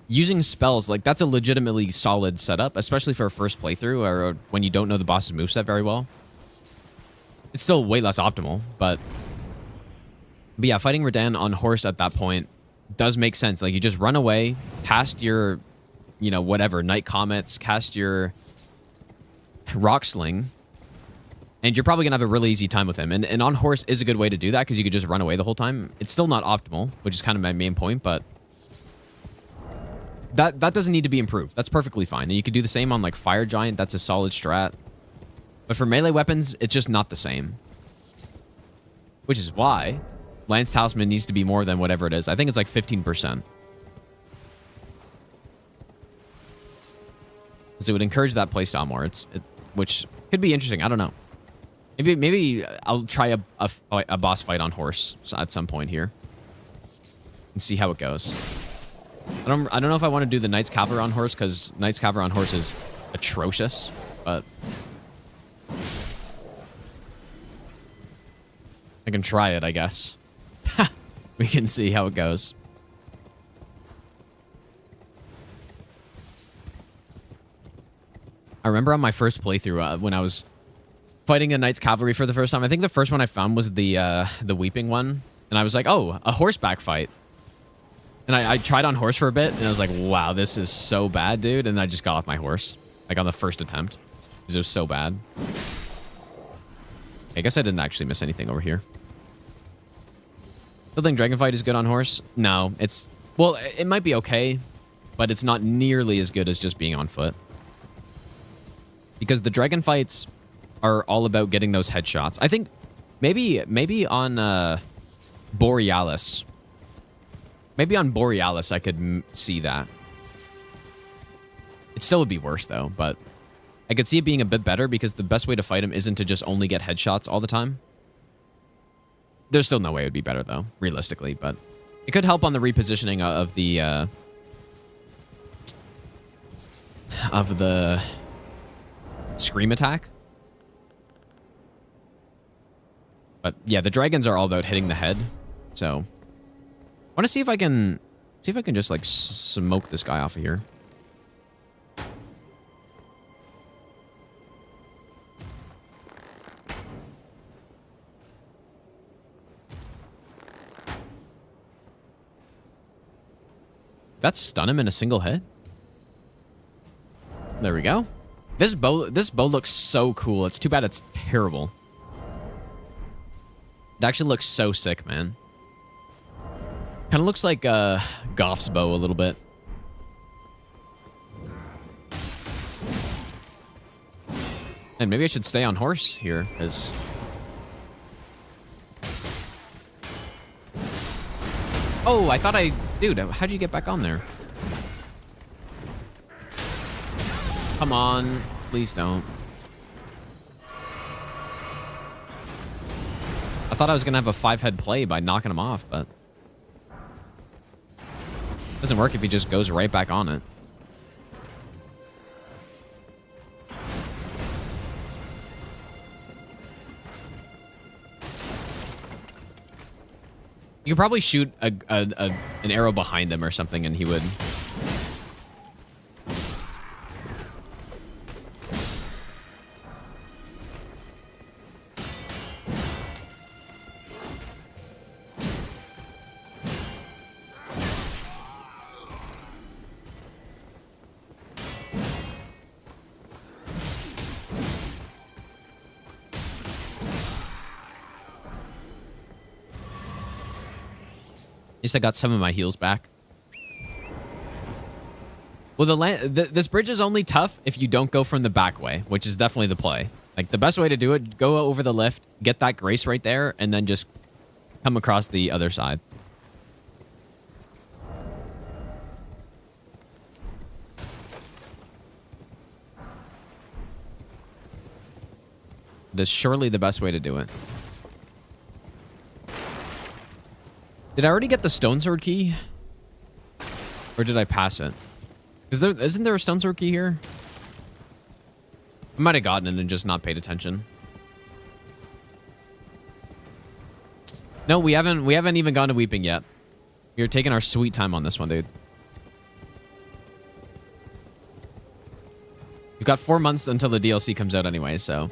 Using spells, like, that's a legitimately solid setup, especially for a first playthrough or when you don't know the boss's moveset very well. It's still way less optimal, but yeah, fighting Radahn on horse at that point does make sense. Like, you just run away, cast your, you know, whatever, Night Comets, cast your Rock Sling, and you're probably going to have a really easy time with him. And on horse is a good way to do that because you could just run away the whole time. It's still not optimal, which is kind of my main point, but that doesn't need to be improved. That's perfectly fine. And you could do the same on, like, Fire Giant. That's a solid strat. But for melee weapons, it's just not the same. Which is why Lance Talisman needs to be more than whatever it is. I think it's like 15%. Because it would encourage that playstyle more. Which could be interesting. I don't know. Maybe I'll try a boss fight on horse at some point here. And see how it goes. I don't know if I want to do the Knight's Cavalry on horse, because Knight's Cavalry on horse is atrocious, but I can try it, I guess. We can see how it goes. I remember on my first playthrough when I was fighting a Knight's Cavalry for the first time. I think the first one I found was the Weeping one, and I was like, oh, a horseback fight. And I tried on horse for a bit, and I was like, wow, this is so bad, dude. And I just got off my horse, like, on the first attempt, because it was so bad. I guess I didn't actually miss anything over here. Still think Dragonfight is good on horse? No, it's... Well, it might be okay, but it's not nearly as good as just being on foot. Because the dragon fights are all about getting those headshots. I think maybe on Borealis... Maybe on Borealis I could see that. It still would be worse, though, but I could see it being a bit better because the best way to fight him isn't to just only get headshots all the time. There's still no way it would be better, though, realistically, but it could help on the repositioning of the scream attack. But yeah, the dragons are all about hitting the head, so I want to see if I can just, like, smoke this guy off of here. That's stun him in a single hit. There we go. This bow looks so cool. It's too bad it's terrible. It actually looks so sick, man. Kind of looks like Goff's bow a little bit. And maybe I should stay on horse here, because... Oh, I thought I... Dude, how'd you get back on there? Come on. Please don't. I thought I was going to have a 5-head play by knocking him off, but... It doesn't work if he just goes right back on it. You could probably shoot an arrow behind him or something, and he would... At least I got some of my heals back. Well, this bridge is only tough if you don't go from the back way, which is definitely the play. Like, the best way to do it, go over the lift, get that grace right there, and then just come across the other side. That's surely the best way to do it. Did I already get the stone sword key? Or did I pass it? Isn't there a stone sword key here? I might have gotten it and just not paid attention. No, we haven't even gone to Weeping yet. We're taking our sweet time on this one, dude. We've got 4 months until the DLC comes out anyway, so...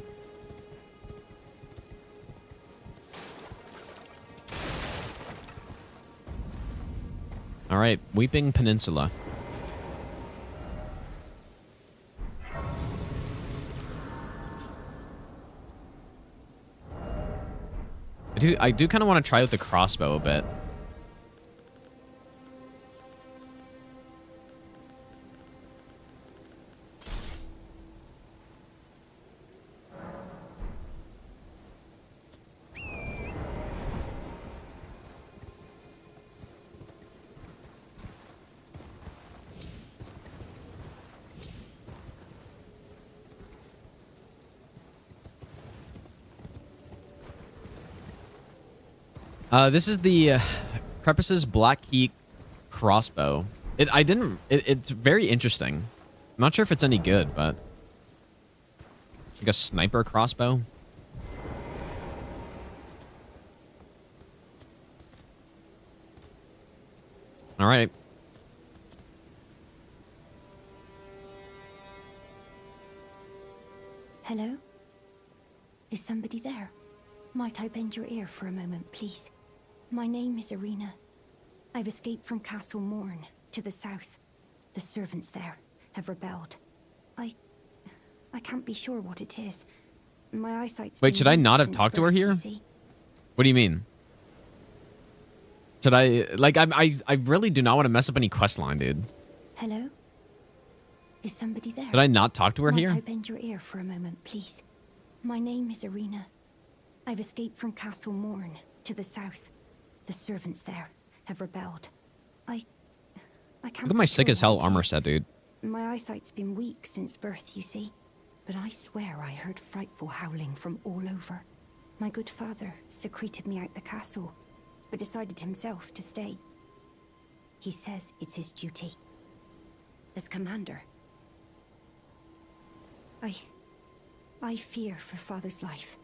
All right, Weeping Peninsula. I do kind of want to try with the crossbow a bit. This is the Crepice's Black Key crossbow. It's very interesting. I'm not sure if it's any good, but like a sniper crossbow. All right. Hello? Is somebody there? Might I bend your ear for a moment, please? My name is Irina. I've escaped from Castle Morne, to the south. The servants there have rebelled. I can't be sure what it is. My eyesight's Wait, should I not have talked to her here? What do you mean? Should I... Like, I really do not want to mess up any questline, dude. Hello? Is somebody there? Did I not talk to her here? Might I bend your ear for a moment, please? My name is Irina. I've escaped from Castle Morne, to the south. The servants there have rebelled. I can't... Look at my sick as hell armor set, dude. My eyesight's been weak since birth, you see. But I swear I heard frightful howling from all over. My good father secreted me out the castle, but decided himself to stay. He says it's his duty. As commander. I fear for father's life.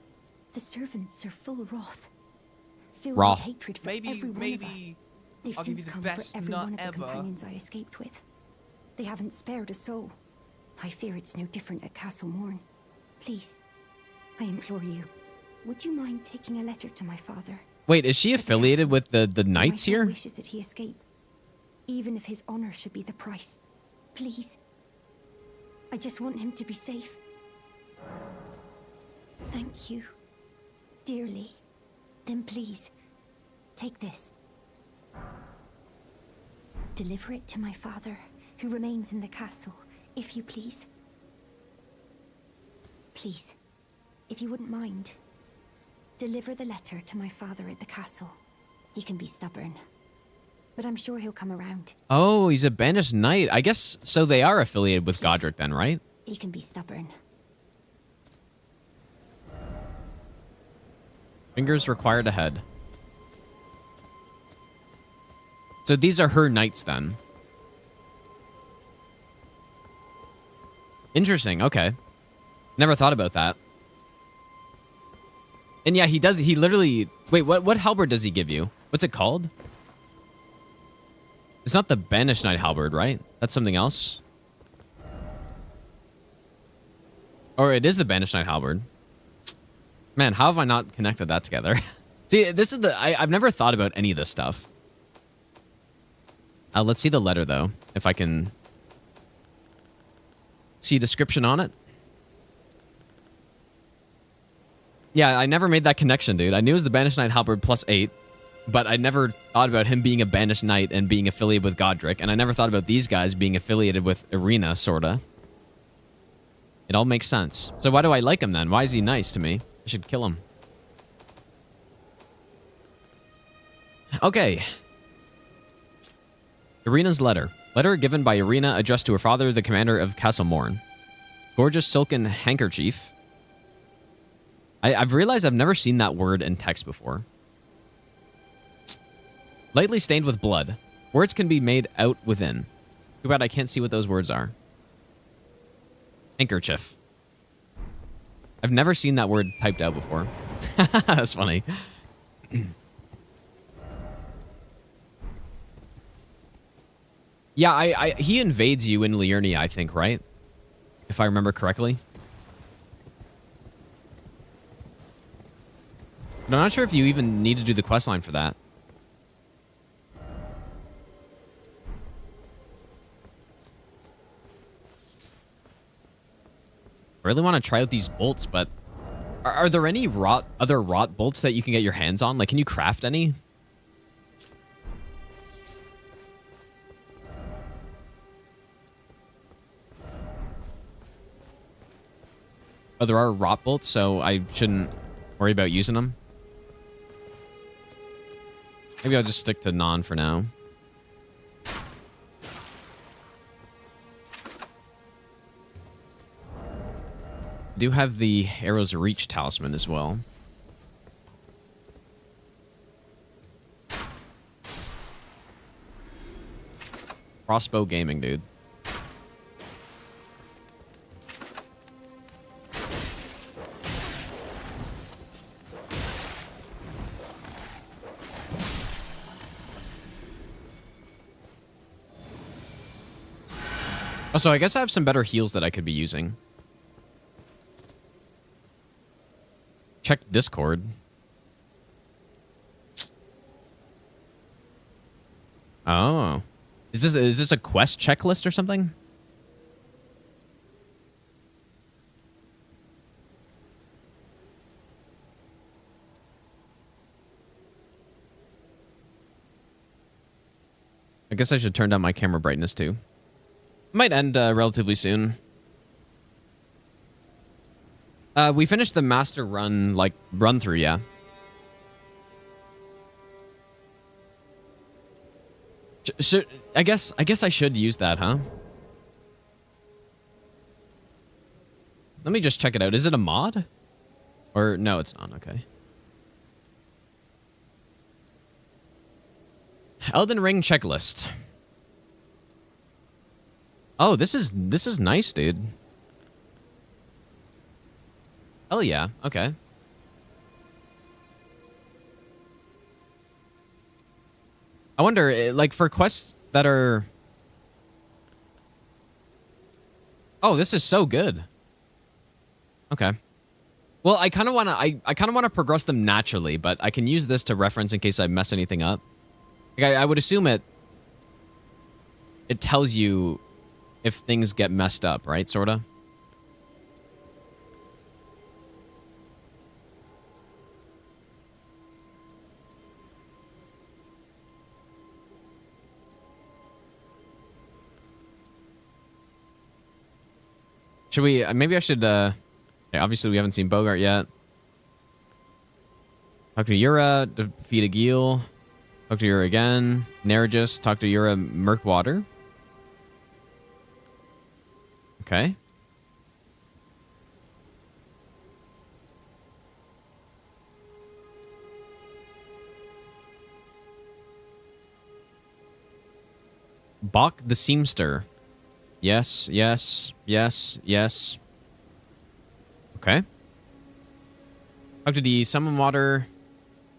The servants are full wrath. Filled with hatred for every one of us. They've since come for every one of the companions I escaped with. They haven't spared a soul. I fear it's no different at Castle Morne. Please, I implore you, would you mind taking a letter to my father? Wait, is she affiliated with the knights here? My wishes that he escape, even if his honor should be the price. Please, I just want him to be safe. Thank you, dearly. Then please, take this. Deliver it to my father, who remains in the castle, if you please. Please, if you wouldn't mind, deliver the letter to my father at the castle. He can be stubborn, but I'm sure he'll come around. Oh, he's a banished knight. I guess, so they are affiliated with Godric then, right? He can be stubborn. Fingers required ahead. So these are her knights then. Interesting. Okay. Never thought about that. And yeah, he literally... Wait, what halberd does he give you? What's it called? It's not the Banished Knight halberd, right? That's something else? Or it is the Banished Knight halberd. Man, how have I not connected that together? See, this is I've never thought about any of this stuff. Let's see the letter, though, if I can see a description on it. Yeah, I never made that connection, dude. I knew it was the Banished Knight halberd +8, but I never thought about him being a Banished Knight and being affiliated with Godric, and I never thought about these guys being affiliated with Irina, sorta. It all makes sense. So why do I like him, then? Why is he nice to me? I should kill him. Okay. Irina's letter. Letter given by Irina addressed to her father, the commander of Castle Morne. Gorgeous silken handkerchief. I've realized I've never seen that word in text before. Lightly stained with blood. Words can be made out within. Too bad I can't see what those words are. Handkerchief. I've never seen that word typed out before. That's funny. Yeah, he invades you in Liurnia, I think, right? If I remember correctly. But I'm not sure if you even need to do the questline for that. I really want to try out these bolts, but are there any other rot bolts that you can get your hands on? Like, can you craft any? Oh, there are rot bolts, so I shouldn't worry about using them. Maybe I'll just stick to non for now. I do have the Arrow's Reach talisman as well. Crossbow gaming, dude. Oh, so I guess I have some better heals that I could be using. Check Discord. Oh. Is this a quest checklist or something? I guess I should turn down my camera brightness too. Might end relatively soon. We finished the master run, like, run through, yeah. I guess I should use that, huh? Let me just check it out. Is it a mod? Or no, it's not. Okay. Elden Ring checklist. Oh, this is nice, dude. Hell yeah. Okay. I wonder, like, for quests that are... Oh, this is so good. Okay. Well, I kind of want to... I kind of want to progress them naturally, but I can use this to reference in case I mess anything up. Like, I would assume it tells you if things get messed up, right? Sorta. Should we... maybe I should... okay, obviously, we haven't seen Bogart yet. Talk to Yura, defeat a Geel. Talk to Yura again. Nerigis, talk to Yura, Murkwater. Okay. Bach the Seamster. Yes, yes, yes, yes. Okay. Talk to D, summon water.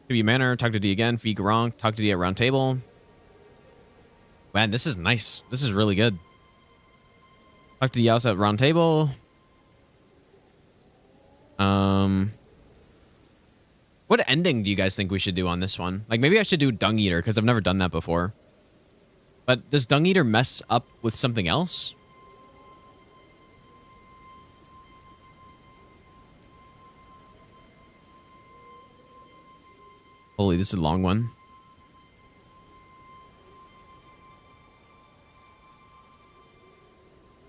Give you manner. Talk to D again. Feed Garong. Talk to D at Roundtable. Man, this is nice. This is really good. Talk to D also at Roundtable. What ending do you guys think we should do on this one? Like, maybe I should do Dung Eater, because I've never done that before. But does Dung Eater mess up with something else? Holy, this is a long one.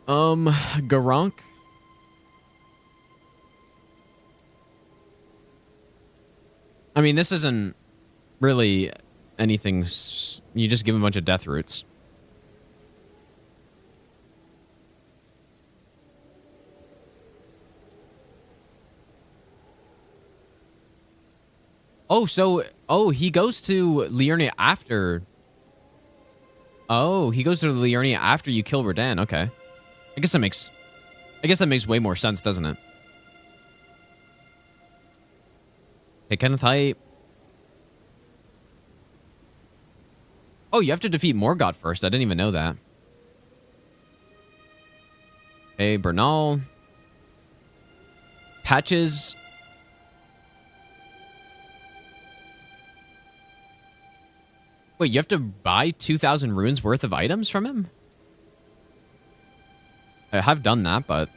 Garank? I mean, this isn't really anything. You just give him a bunch of death roots. Oh, so... Oh, he goes to Liurnia after... Oh, he goes to Liurnia after you kill Radahn. Okay. I guess that makes way more sense, doesn't it? Okay, Kenneth Height. Oh, you have to defeat Morgoth first. I didn't even know that. Okay, Bernal. Patches. Wait, you have to buy 2,000 runes worth of items from him? I have done that, but...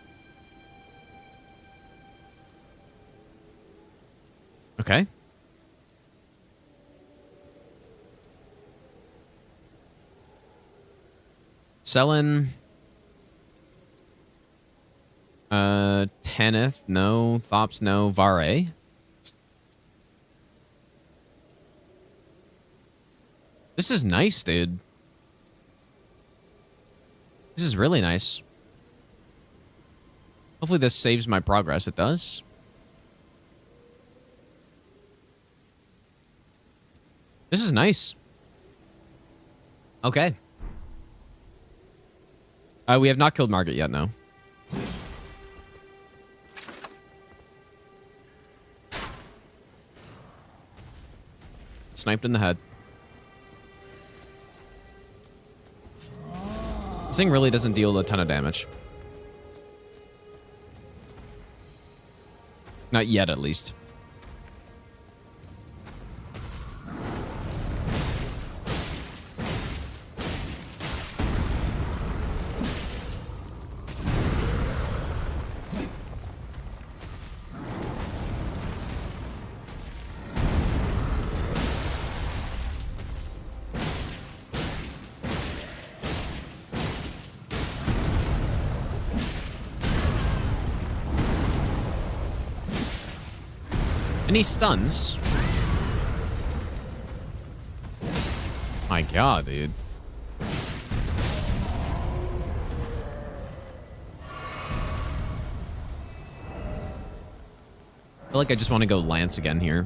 Okay. Selling. Tanith, no. Thops, no. Vare. This is nice, dude. This is really nice. Hopefully this saves my progress. It does. This is nice. Okay. We have not killed Margaret yet, no. Sniped in the head. This thing really doesn't deal a ton of damage. Not yet, at least. Any stuns? My god, dude. I feel like I just want to go Lance again here.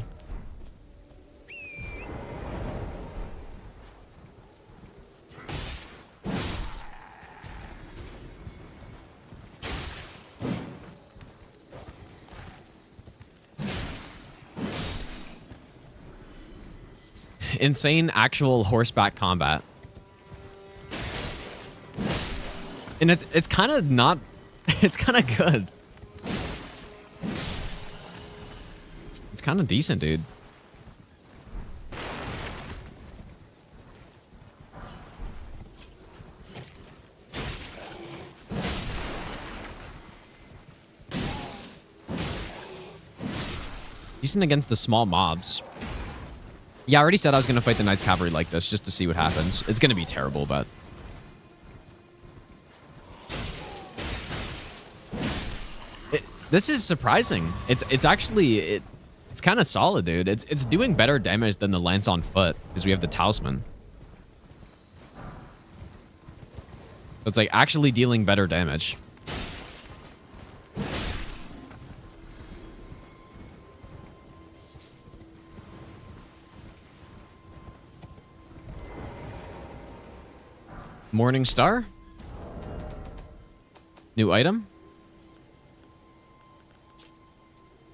Insane actual horseback combat. And it's kind of not... It's kind of good. It's kind of decent, dude. Decent against the small mobs. Yeah, I already said I was going to fight the Knights Cavalry like this just to see what happens. It's going to be terrible, but... This is surprising. It's actually... It's kind of solid, dude. It's doing better damage than the Lance on Foot because we have the Talisman. So it's like actually dealing better damage. Morning Star. New item.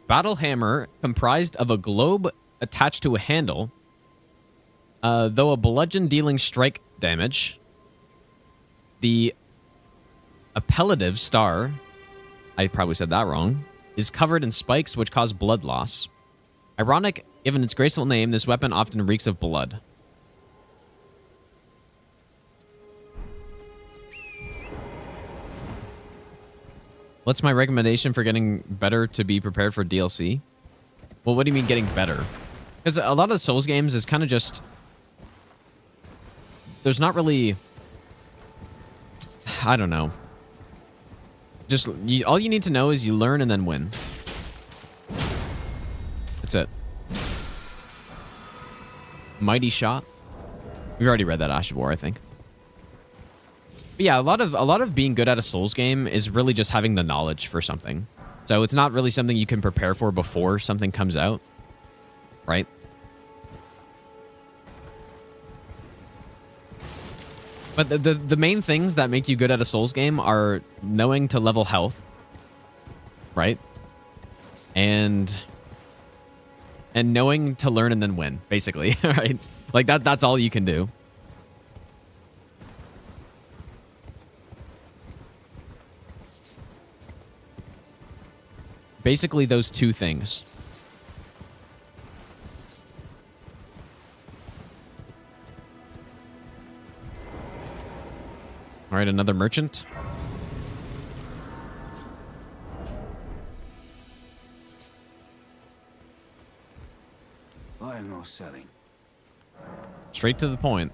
Battle hammer comprised of a globe attached to a handle. Though a bludgeon dealing strike damage. The appellative star, I probably said that wrong, is covered in spikes which cause blood loss. Ironic, given its graceful name, this weapon often reeks of blood. What's my recommendation for getting better to be prepared for DLC? Well, what do you mean getting better? Because a lot of Souls games is kind of just... There's not really... I don't know. Just, all you need to know is you learn and then win. That's it. Mighty Shot. We've already read that Ash of War, I think. But yeah, a lot of being good at a Souls game is really just having the knowledge for something. So it's not really something you can prepare for before something comes out, right? But the main things that make you good at a Souls game are knowing to level health, right? And knowing to learn and then win, basically, right? Like that's all you can do. Basically those two things. All right, another merchant. Buying or selling? Straight to the point.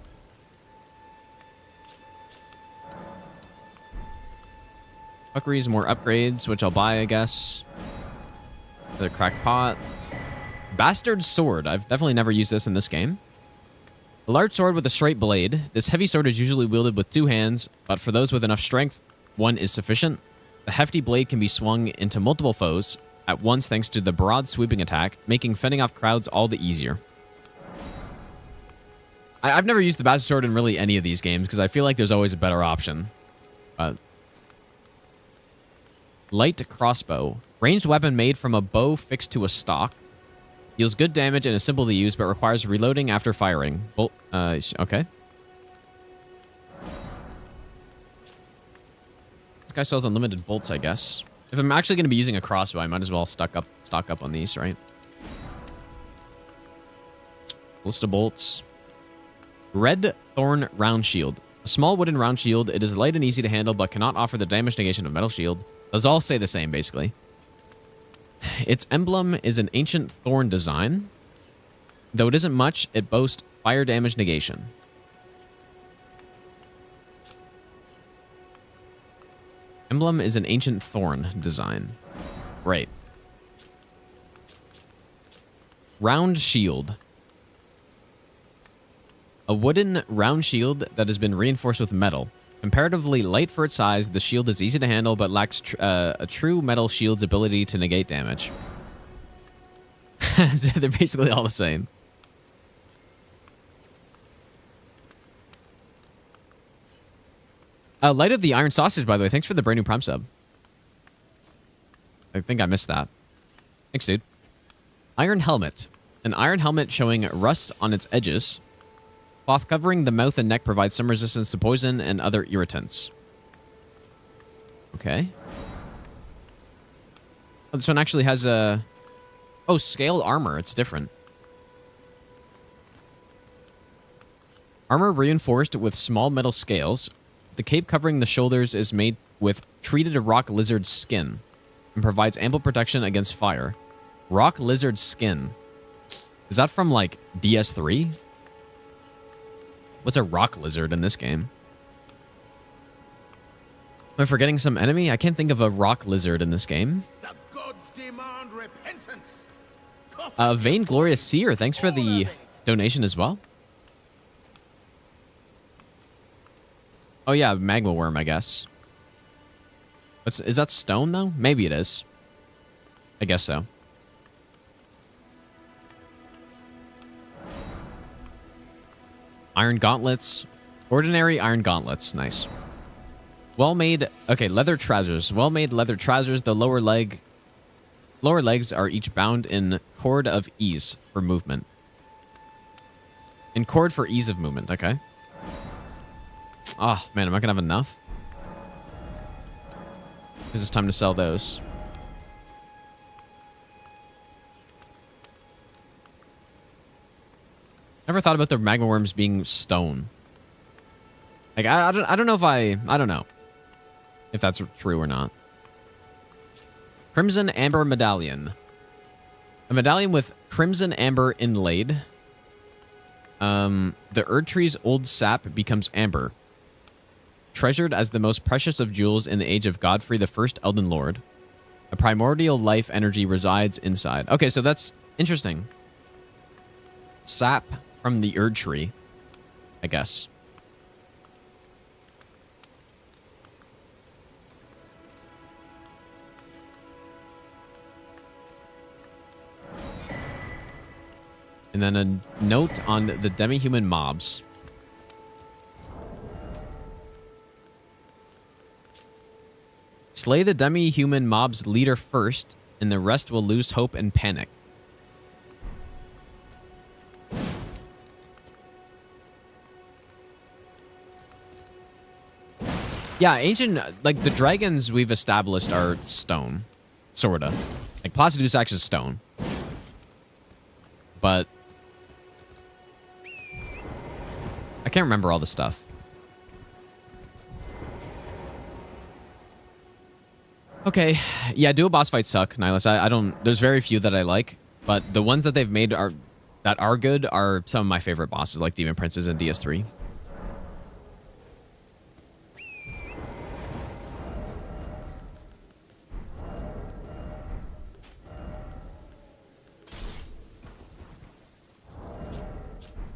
Fuckeries, more upgrades, which I'll buy, I guess. The cracked pot. Bastard sword. I've definitely never used this in this game. A large sword with a straight blade. This heavy sword is usually wielded with two hands, but for those with enough strength, one is sufficient. The hefty blade can be swung into multiple foes at once thanks to the broad sweeping attack, making fending off crowds all the easier. I've never used the bastard sword in really any of these games because I feel like there's always a better option. Light crossbow. Ranged weapon made from a bow fixed to a stock. Deals good damage and is simple to use, but requires reloading after firing. Okay. This guy sells unlimited bolts, I guess. If I'm actually going to be using a crossbow, I might as well stock up on these, right? List of bolts. Red Thorn Round Shield. A small wooden round shield. It is light and easy to handle, but cannot offer the damage negation of metal shield. Those all say the same, basically. Its emblem is an ancient thorn design. Though it isn't much, it boasts fire damage negation. Emblem is an ancient thorn design. Right. Round shield. A wooden round shield that has been reinforced with metal. Comparatively light for its size, the shield is easy to handle but lacks a true metal shield's ability to negate damage. So they're basically all the same. Light of the Iron Sausage, by the way. Thanks for the brand new Prime sub. I think I missed that. Thanks, dude. Iron Helmet. An iron helmet showing rust on its edges. Cloth covering the mouth and neck provides some resistance to poison and other irritants. Okay. Oh, this one actually has a... Oh, scale armor. It's different. Armor reinforced with small metal scales. The cape covering the shoulders is made with treated rock lizard skin and provides ample protection against fire. Rock lizard skin. Is that from, like, DS3? What's a rock lizard in this game? Am I forgetting some enemy? I can't think of a rock lizard in this game. The gods demand repentance. Vainglorious Seer, thanks for the donation as well. Oh yeah, magma worm, I guess. Is that stone, though? Maybe it is. I guess so. Iron gauntlets. Ordinary iron gauntlets. Nice. Well-made... Okay, leather trousers. Well-made leather trousers. The lower legs are each bound in cord of ease for movement. In cord for ease of movement. Okay. Oh, man. Am I going to have enough? Because it's time to sell those. Never thought about the magma worms being stone. Like, I don't know if I don't know if that's true or not. Crimson Amber Medallion. A medallion with crimson amber inlaid. The Erdtree's old sap becomes amber. Treasured as the most precious of jewels in the age of Godfrey the First Elden Lord. A primordial life energy resides inside. Okay, so that's interesting. Sap from the Erdtree, I guess. And then a note on the demi-human mobs. Slay the demi-human mob's leader first, and the rest will lose hope and panic. Yeah, ancient, like the dragons we've established are stone. Sorta. Like Placidusax is stone. But I can't remember all the stuff. Okay. Yeah, dual boss fights suck, Nihilus. I don't... There's very few that I like, but the ones that they've made that are good are some of my favorite bosses, like Demon Princes and DS3.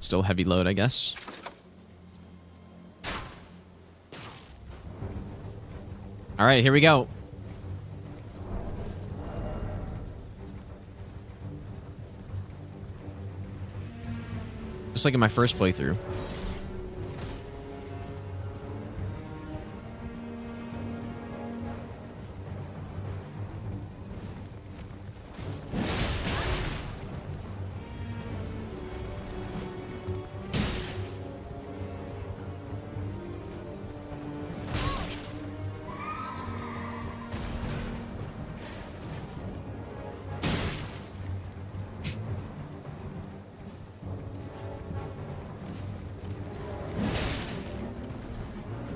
Still heavy load, I guess. All right, here we go. Just like in my first playthrough.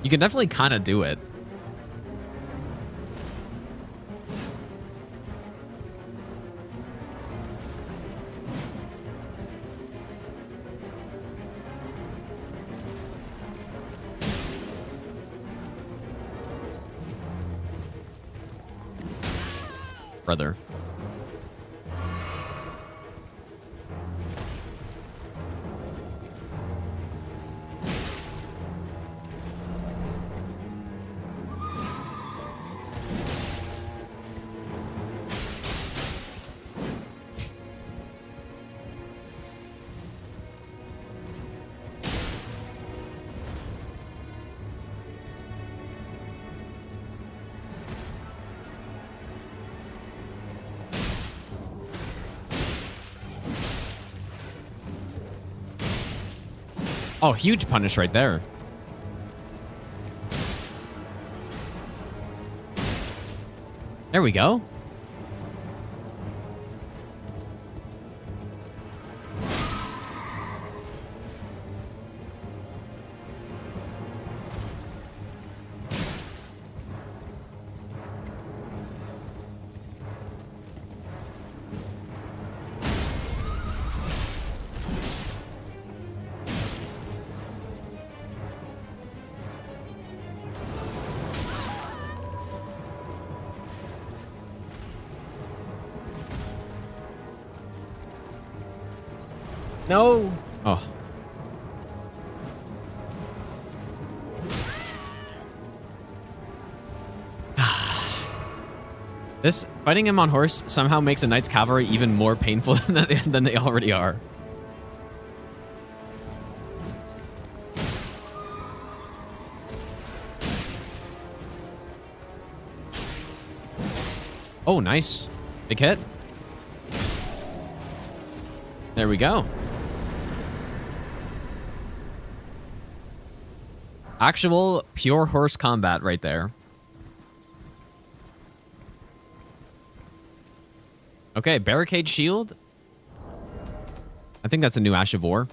You can definitely kind of do it. Brother. Oh, huge punish right there. There we go. No. Oh. This fighting him on horse somehow makes a knight's cavalry even more painful than they already are. Oh, nice. Big hit. There we go. Actual pure horse combat right there. Okay, barricade shield. I think that's a new Ash of War.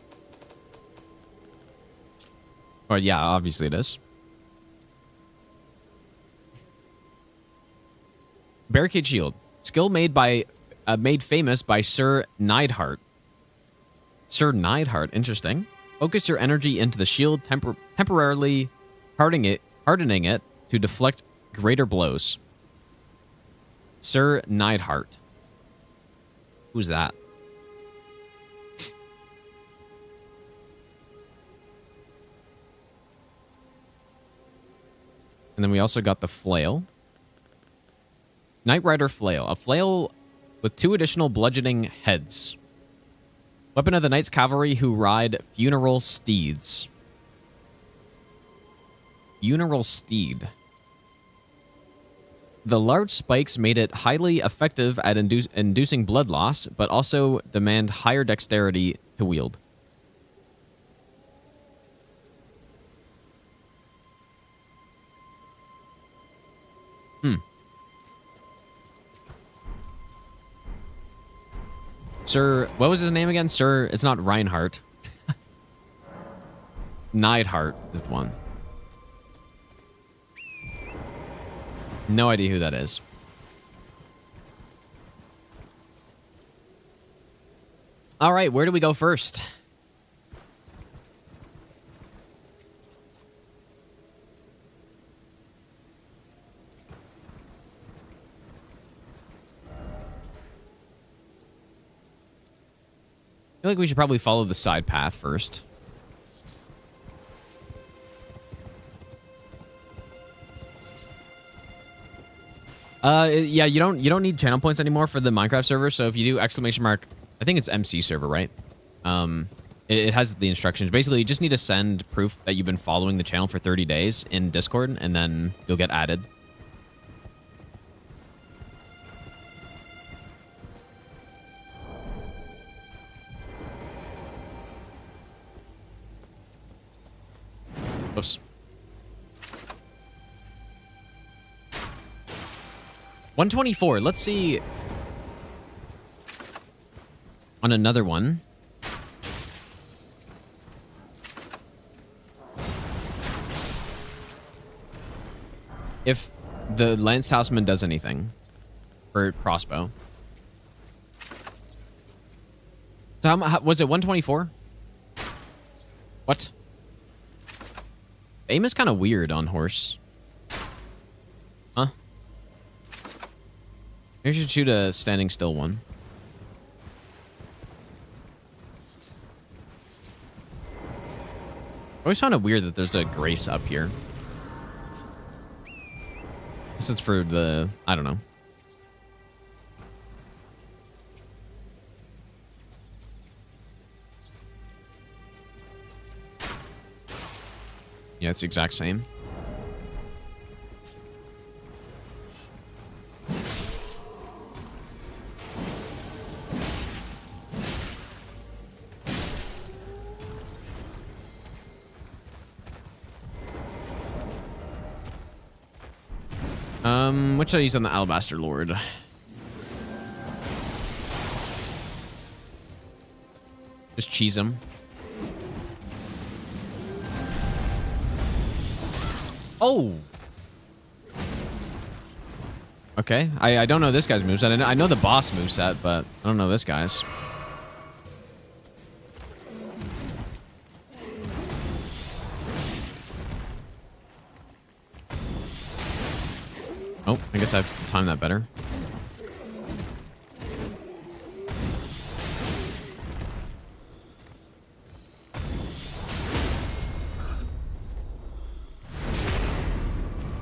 Or yeah, obviously it is. Barricade shield. Skill made famous by Sir Neidhart. Sir Neidhart, interesting. Focus your energy into the shield, temporarily hardening it to deflect greater blows. Sir Neidhart. Who's that? And then we also got the flail. Knight Rider Flail. A flail with 2 additional bludgeoning heads. Weapon of the Knights Cavalry who ride funeral steeds. Funeral steed. The large spikes made it highly effective at inducing blood loss, but also demand higher dexterity to wield. Sir, what was his name again? Sir, it's not Reinhardt. Neidhart is the one. No idea who that is. All right, where do we go first? I feel like we should probably follow the side path first. Yeah, you don't need channel points anymore for the Minecraft server. So if you do exclamation mark, I think it's MC server, right? It has the instructions. Basically, you just need to send proof that you've been following the channel for 30 days in Discord, and then you'll get added. Oops. 124. Let's see. On another one. If the Lance Houseman does anything for crossbow. So how was it 124? What? Aim is kind of weird on horse. Huh? Maybe you should shoot a standing still one. I always found it weird that there's a grace up here. I guess it's for the... I don't know. Yeah, it's the exact same. What should I use on the Alabaster Lord? Just cheese him. Oh! Okay, I don't know this guy's moveset. I know the boss moveset, but I don't know this guy's. Oh, I guess I've timed that better.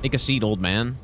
Take a seat, old man.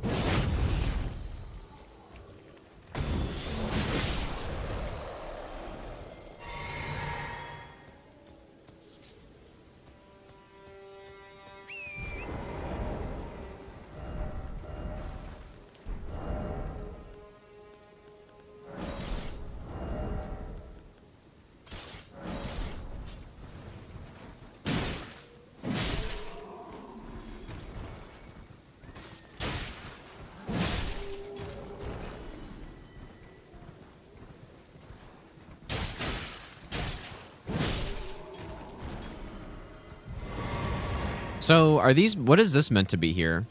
So are these, what is this meant to be here?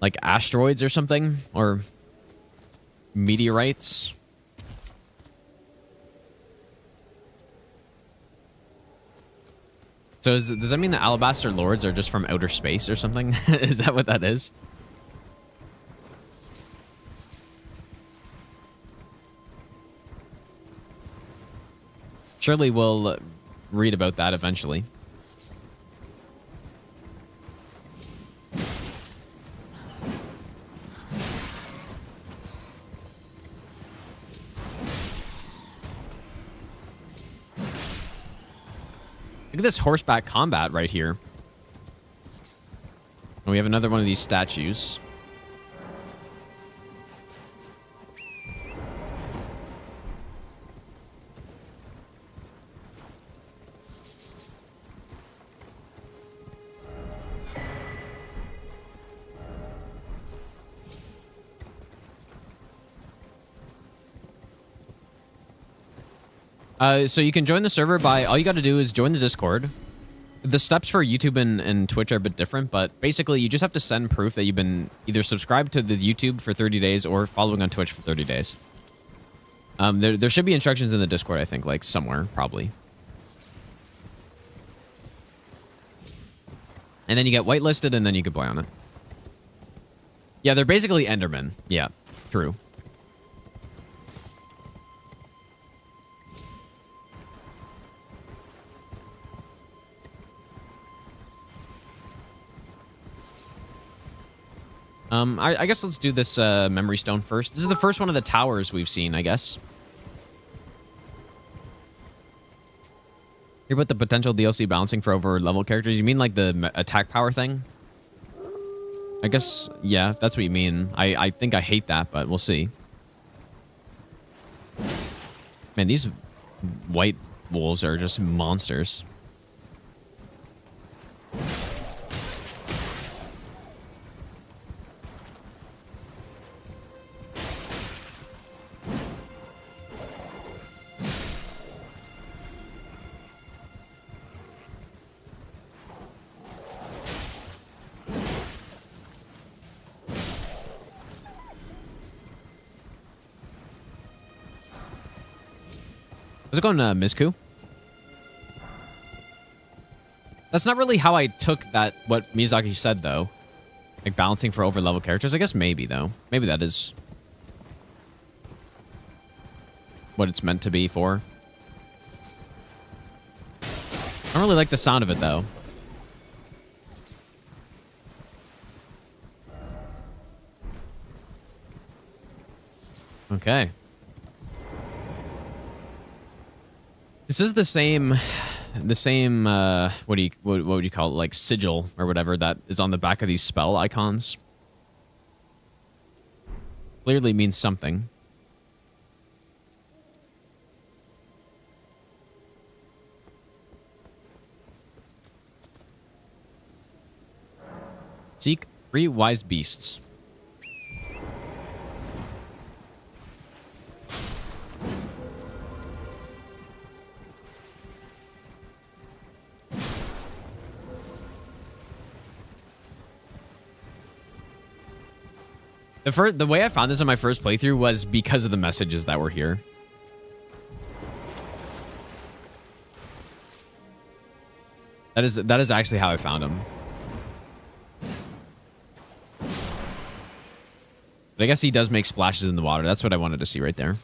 Like asteroids or something? Or meteorites? So does that mean the Alabaster Lords are just from outer space or something? Is that what that is? Surely we'll read about that eventually. Look at this horseback combat right here. And we have another one of these statues. So you can join the server by, all you got to do is join the Discord. The steps for YouTube and Twitch are a bit different, but basically you just have to send proof that you've been either subscribed to the YouTube for 30 days or following on Twitch for 30 days. There should be instructions in the Discord, I think, like somewhere, probably. And then you get whitelisted and then you can play on it. Yeah, they're basically Endermen. Yeah, true. I guess let's do this memory stone first. This is the first one of the towers we've seen, I guess. Hear about the potential DLC balancing for over level characters? You mean like the attack power thing? I guess, yeah, if that's what you mean. I think I hate that, but we'll see. Man, these white wolves are just monsters. How's it going, Mizku? That's not really how I took that, what Miyazaki said, though. Like, balancing for over-level characters. I guess maybe, though. Maybe that is what it's meant to be for. I don't really like the sound of it, though. Okay. This is the same, what would you call it? Like sigil or whatever that is on the back of these spell icons. Clearly means something. Seek 3 wise beasts. The way I found this in my first playthrough was because of the messages that were here. That is actually how I found them. But I guess he does make splashes in the water. That's what I wanted to see right there.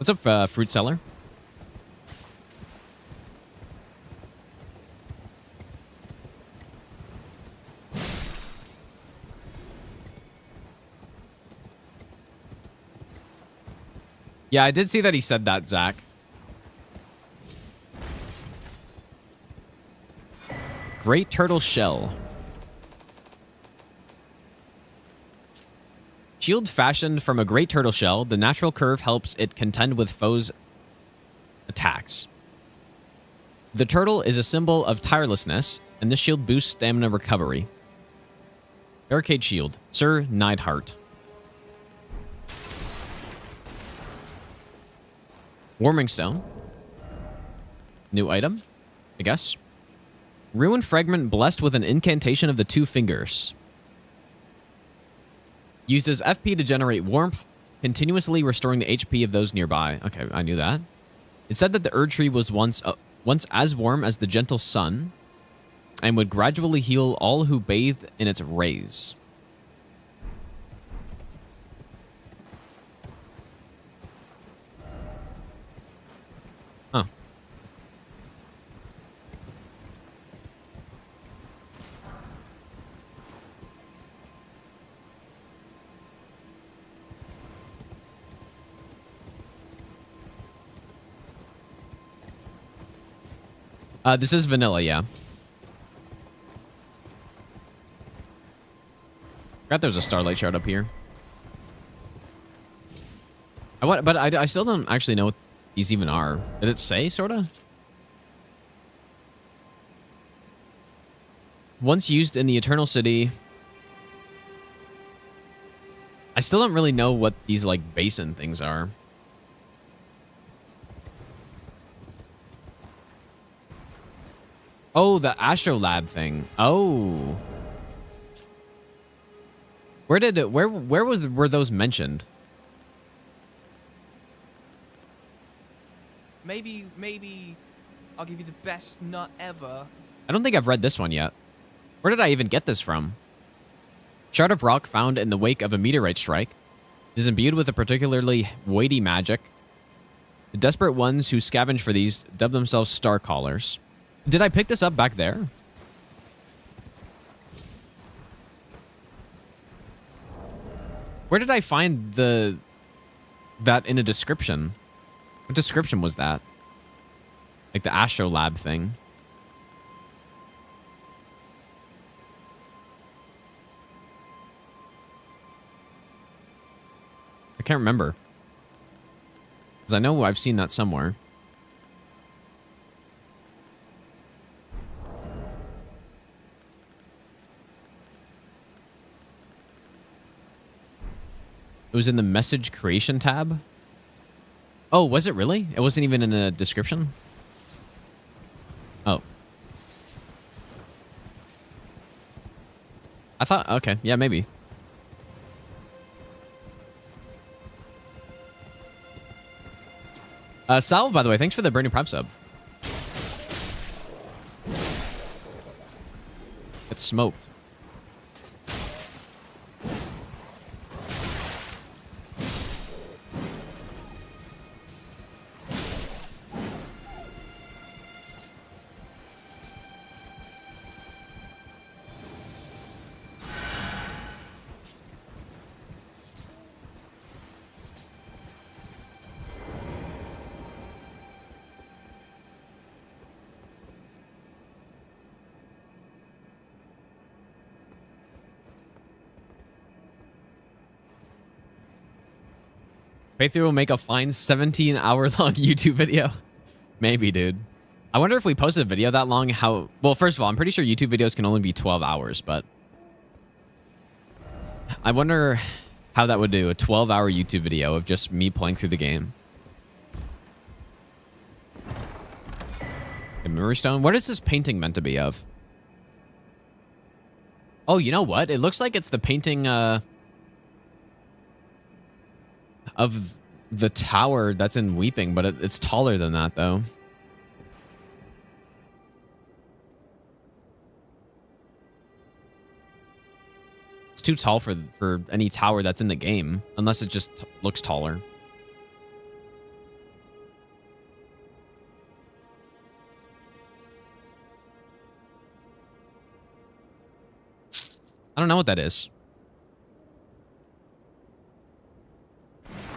What's up, fruit seller? Yeah, I did see that he said that, Zach. Great turtle shell. Shield fashioned from a great turtle shell, the natural curve helps it contend with foes' attacks. The turtle is a symbol of tirelessness, and this shield boosts stamina recovery. Barricade shield. Sir Neidhart. Warming stone. New item, I guess. Ruin fragment blessed with an incantation of the two fingers. Uses FP to generate warmth, continuously restoring the HP of those nearby. Okay, I knew that. It said that the Erd Tree was once as warm as the gentle sun, and would gradually heal all who bathed in its rays. Huh. This is vanilla, yeah. Forgot there's a starlight shard up here. But I still don't actually know what these even are. Did it say, sorta? Once used in the Eternal City. I still don't really know what these, like, basin things are. Oh, the Astrolab thing. Oh. Were those mentioned? Maybe I'll give you the best nut ever. I don't think I've read this one yet. Where did I even get this from? Shard of rock found in the wake of a meteorite strike. It is imbued with a particularly weighty magic. The desperate ones who scavenge for these dub themselves Star Callers. Did I pick this up back there? Where did I find that in a description? What description was that? Like the Astrolab thing. I can't remember. Because I know I've seen that somewhere. It was in the message creation tab. Oh, was it really? It wasn't even in the description? Oh. I thought, okay, yeah, maybe. Sal, by the way, thanks for the brand new Prime sub. It's smoked. Playthrough will make a fine 17-hour-long YouTube video. Maybe, dude. I wonder if we posted a video that long, how... Well, first of all, I'm pretty sure YouTube videos can only be 12 hours, but... I wonder how that would do, a 12-hour YouTube video of just me playing through the game. A memory stone? What is this painting meant to be of? Oh, you know what? It looks like it's the painting, of the tower that's in Weeping, but it's taller than that, though. It's too tall for any tower that's in the game, unless it just looks taller. I don't know what that is.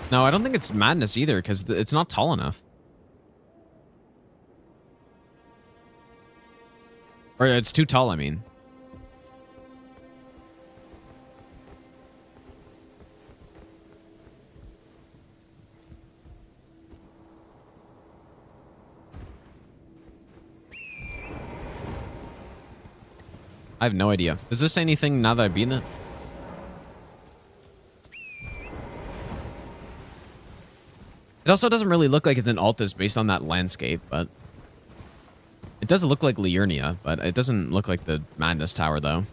No, I don't think it's madness either, because it's not tall enough. Or it's too tall, I mean. I have no idea. Does this say anything now that I've beaten it? It also doesn't really look like it's an Altus based on that landscape, but it does look like Liurnia, but it doesn't look like the Madness Tower, though.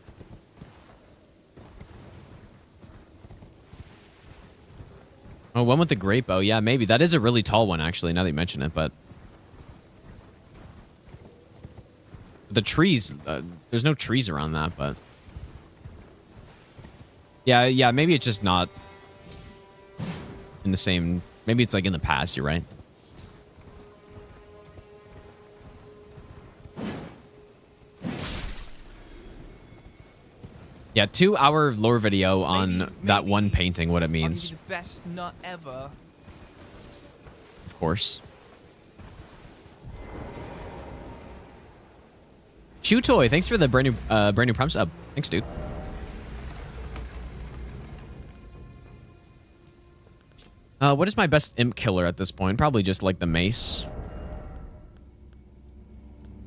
Oh, one with the great bow. Yeah, maybe. That is a really tall one, actually, now that you mention it, but... The trees, there's no trees around that, but... Yeah, maybe it's just not in the same... Maybe it's like in the past, you're right. Yeah, 2-hour lore video on that one painting, what it means. The best nut ever. Of course. Chew Toy, thanks for the brand new Prime sub. Thanks, dude. What is my best imp killer at this point? Probably just like the mace.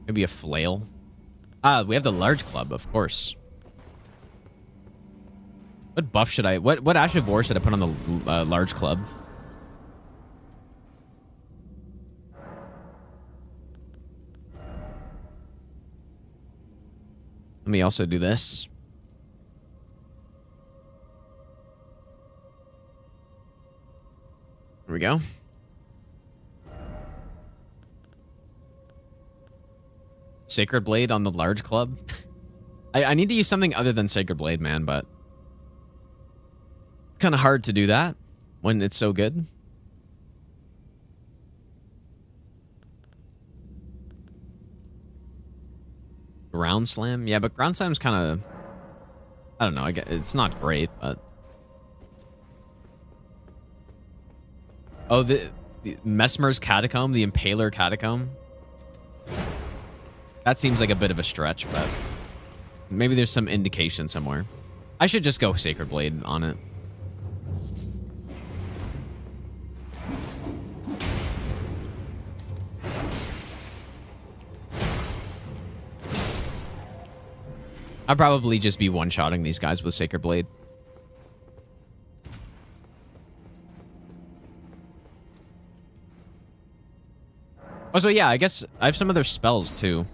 Maybe a flail. We have the large club, of course. What buff should I... What Ash of War should I put on the large club? Let me also do this. Here we go. Sacred Blade on the large club. I need to use something other than Sacred Blade, man, but it's kind of hard to do that when it's so good. Ground Slam? Yeah, but Ground Slam's kind of... I don't know. I guess it's not great, but... Oh, the Mesmer's Catacomb, the Impaler Catacomb. That seems like a bit of a stretch, but maybe there's some indication somewhere. I should just go Sacred Blade on it. I'd probably just be one-shotting these guys with Sacred Blade. Oh, so yeah, I guess I have some other spells, too.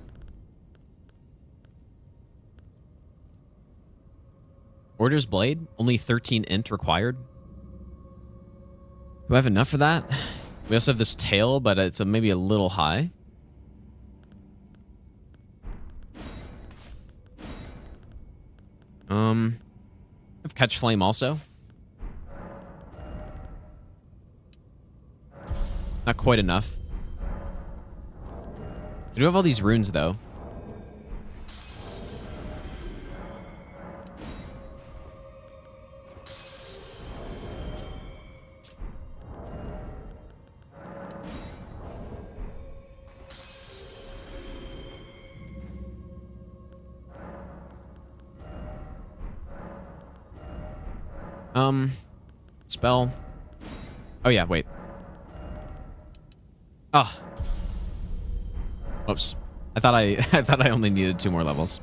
Order's Blade? Only 13 int required? Do I have enough for that? We also have this tail, but it's maybe a little high. I have Catch Flame also. Not quite enough. I do have all these runes, though. Spell. Oh yeah, wait. Oh. Oops. I thought I only needed 2 more levels.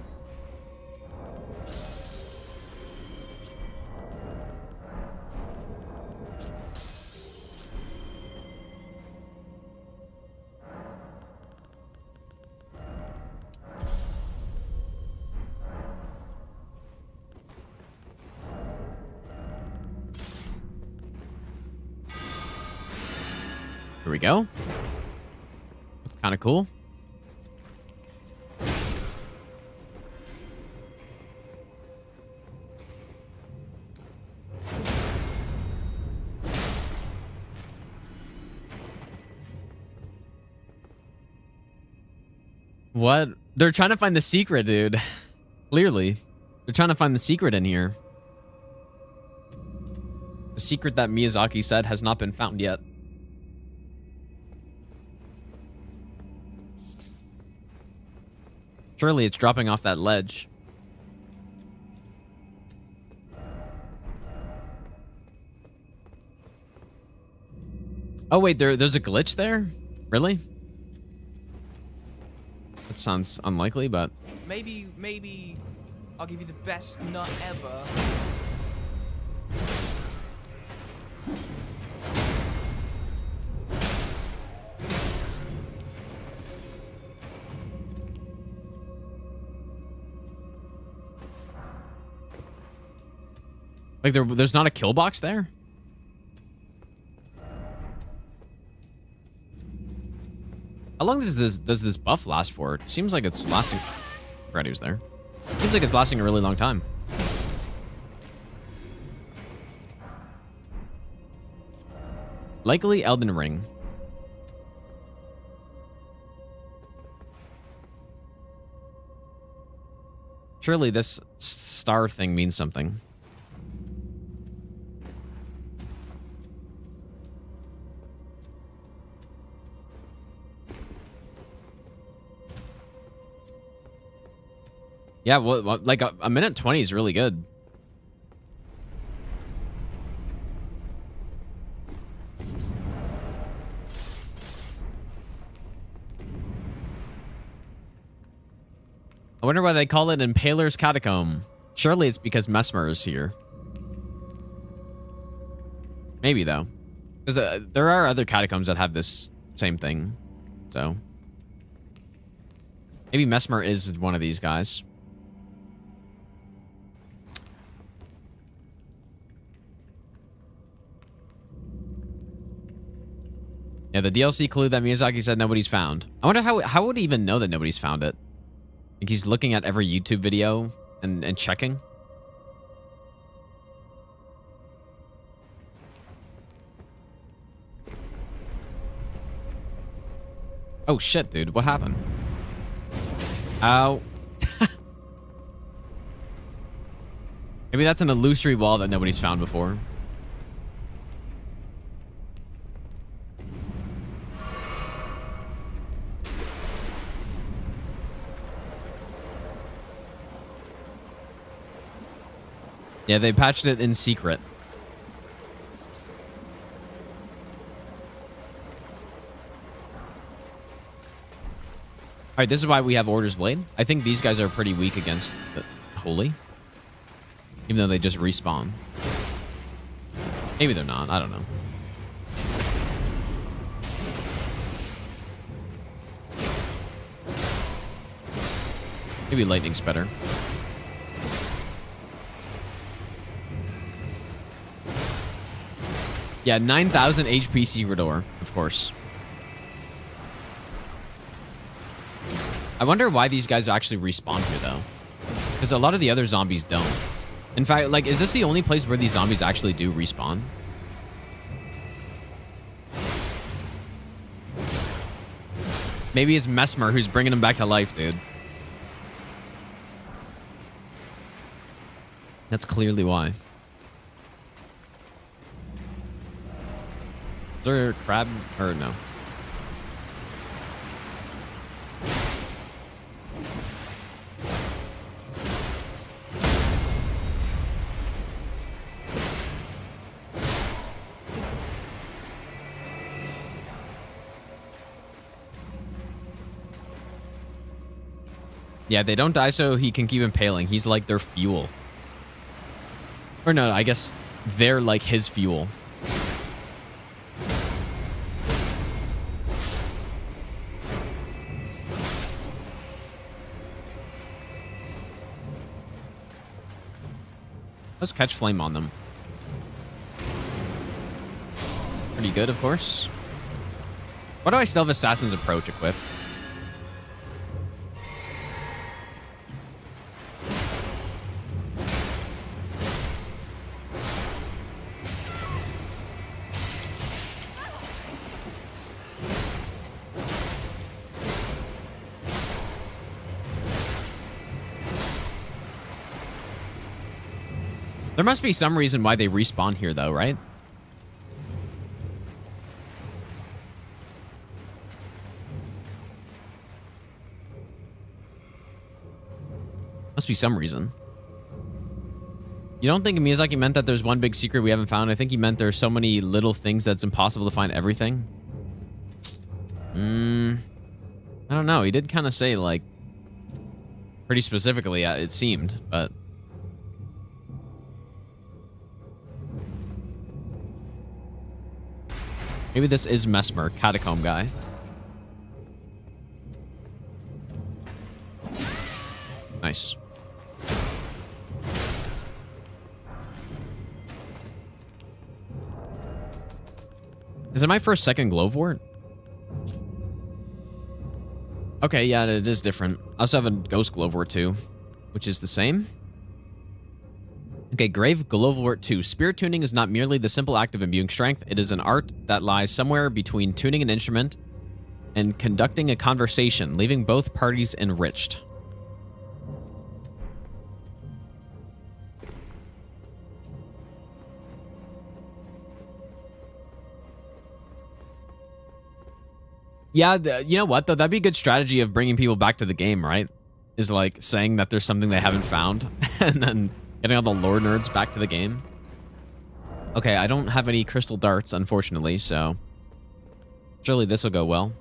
Here we go. Kind of cool. What? They're trying to find the secret, dude. Clearly. They're trying to find the secret in here. The secret that Miyazaki said has not been found yet. Surely it's dropping off that ledge. Oh, wait, there's a glitch there? Really? That sounds unlikely, but... Maybe I'll give you the best nut ever. Like there's not a kill box there? How long does this buff last for? It seems like it's lasting. Right, he was there. Seems like it's lasting a really long time. Likely Elden Ring. Surely this star thing means something. Yeah, well, like a minute 20 is really good. I wonder why they call it Impaler's Catacomb. Surely it's because Mesmer is here. Maybe, though. Because there are other catacombs that have this same thing. So. Maybe Mesmer is one of these guys. Yeah, the DLC clue that Miyazaki said nobody's found. I wonder how would he even know that nobody's found it? Like he's looking at every YouTube video and checking. Oh shit, dude, what happened? Ow. Maybe that's an illusory wall that nobody's found before. Yeah, they patched it in secret. Alright, this is why we have Order's Blade. I think these guys are pretty weak against the Holy. Even though they just respawn. Maybe they're not, I don't know. Maybe Lightning's better. Yeah, 9,000 HP secret door, of course. I wonder why these guys actually respawn here, though. Because a lot of the other zombies don't. In fact, like, is this the only place where these zombies actually do respawn? Maybe it's Mesmer who's bringing them back to life, dude. That's clearly why. Is there a crab? Or no? Yeah, they don't die so he can keep impaling. He's like their fuel. Or no, I guess they're like his fuel. Let's catch flame on them. Pretty good, of course. Why do I still have Assassin's Approach equipped? There must be some reason why they respawn here, though, right? Must be some reason. You don't think Miyazaki meant that there's one big secret we haven't found? I think he meant there's so many little things that's impossible to find everything. I don't know. He did kind of say, like... Pretty specifically, it seemed, but... Maybe this is Mesmer, Catacomb guy. Nice. Is it my first second Glowvort? Okay, yeah, it is different. I also have a Ghost Glowvort too, which is the same. Okay, Grave Glowvort 2. Spirit tuning is not merely the simple act of imbuing strength. It is an art that lies somewhere between tuning an instrument and conducting a conversation, leaving both parties enriched. Yeah, you know what, though? That'd be a good strategy of bringing people back to the game, right? Is like saying that there's something they haven't found and then getting all the lore nerds back to the game. Okay, I don't have any crystal darts, unfortunately, so surely this will go well.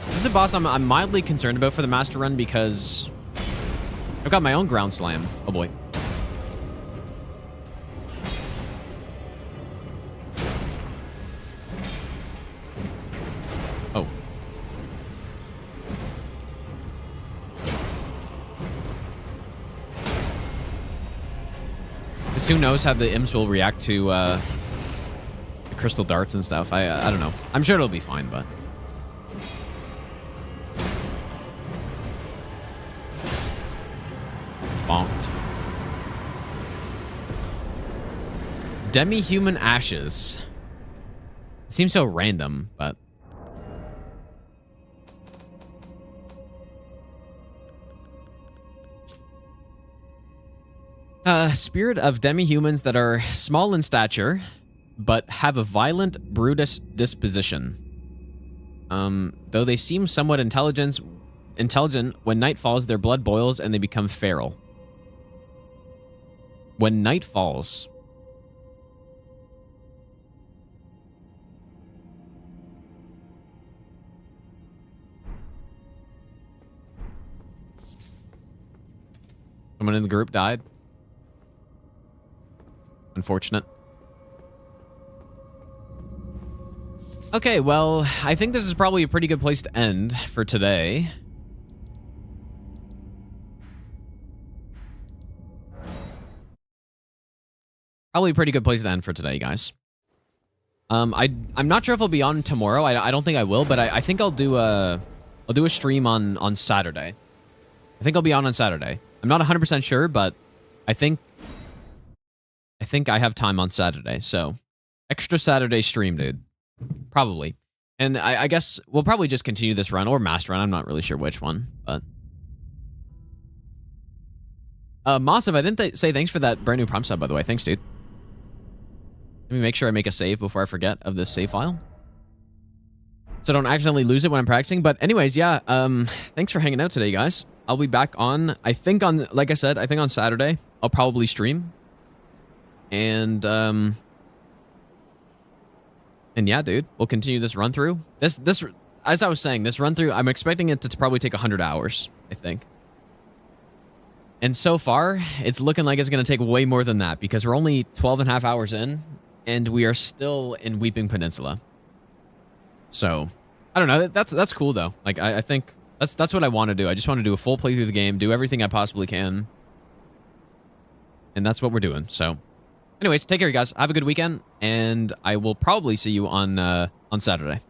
This is a boss I'm mildly concerned about for the Master Run because I've got my own Ground Slam. Oh boy. Oh. Because who knows how the imps will react to the crystal darts and stuff. I don't know. I'm sure it'll be fine, but... Bonked. Demi-human ashes. It seems so random, but... Spirit of demi-humans that are small in stature, but have a violent, brutish disposition. Though they seem somewhat intelligent, when night falls, their blood boils and they become feral. When night falls. Someone in the group died. Unfortunate. Okay, well, I think this is probably a pretty good place to end for today. Probably a pretty good place to end for today, guys. I'm not sure if I'll be on tomorrow. I don't think I will, but I think I'll do a stream on Saturday. I think I'll be on Saturday. I'm not 100% sure, but I think I have time on Saturday. So, extra Saturday stream, dude. Probably. And I guess we'll probably just continue this run or Master Run. I'm not really sure which one, but Mossive, I didn't say thanks for that brand new prompt sub, by the way. Thanks, dude. Let me make sure I make a save before I forget of this save file, so I don't accidentally lose it when I'm practicing. But anyways, yeah, thanks for hanging out today, guys. I'll be back on, I think on, like I said, I think on Saturday, I'll probably stream. And yeah, dude, we'll continue this run through. This, as I was saying, this run through, I'm expecting it to probably take 100 hours, I think. And so far, it's looking like it's going to take way more than that because we're only 12 and a half hours in, and we are still in Weeping Peninsula. So, I don't know. That's cool, though. Like, I think that's what I want to do. I just want to do a full playthrough of the game, do everything I possibly can. And that's what we're doing. So, anyways, take care, you guys. Have a good weekend, and I will probably see you on Saturday.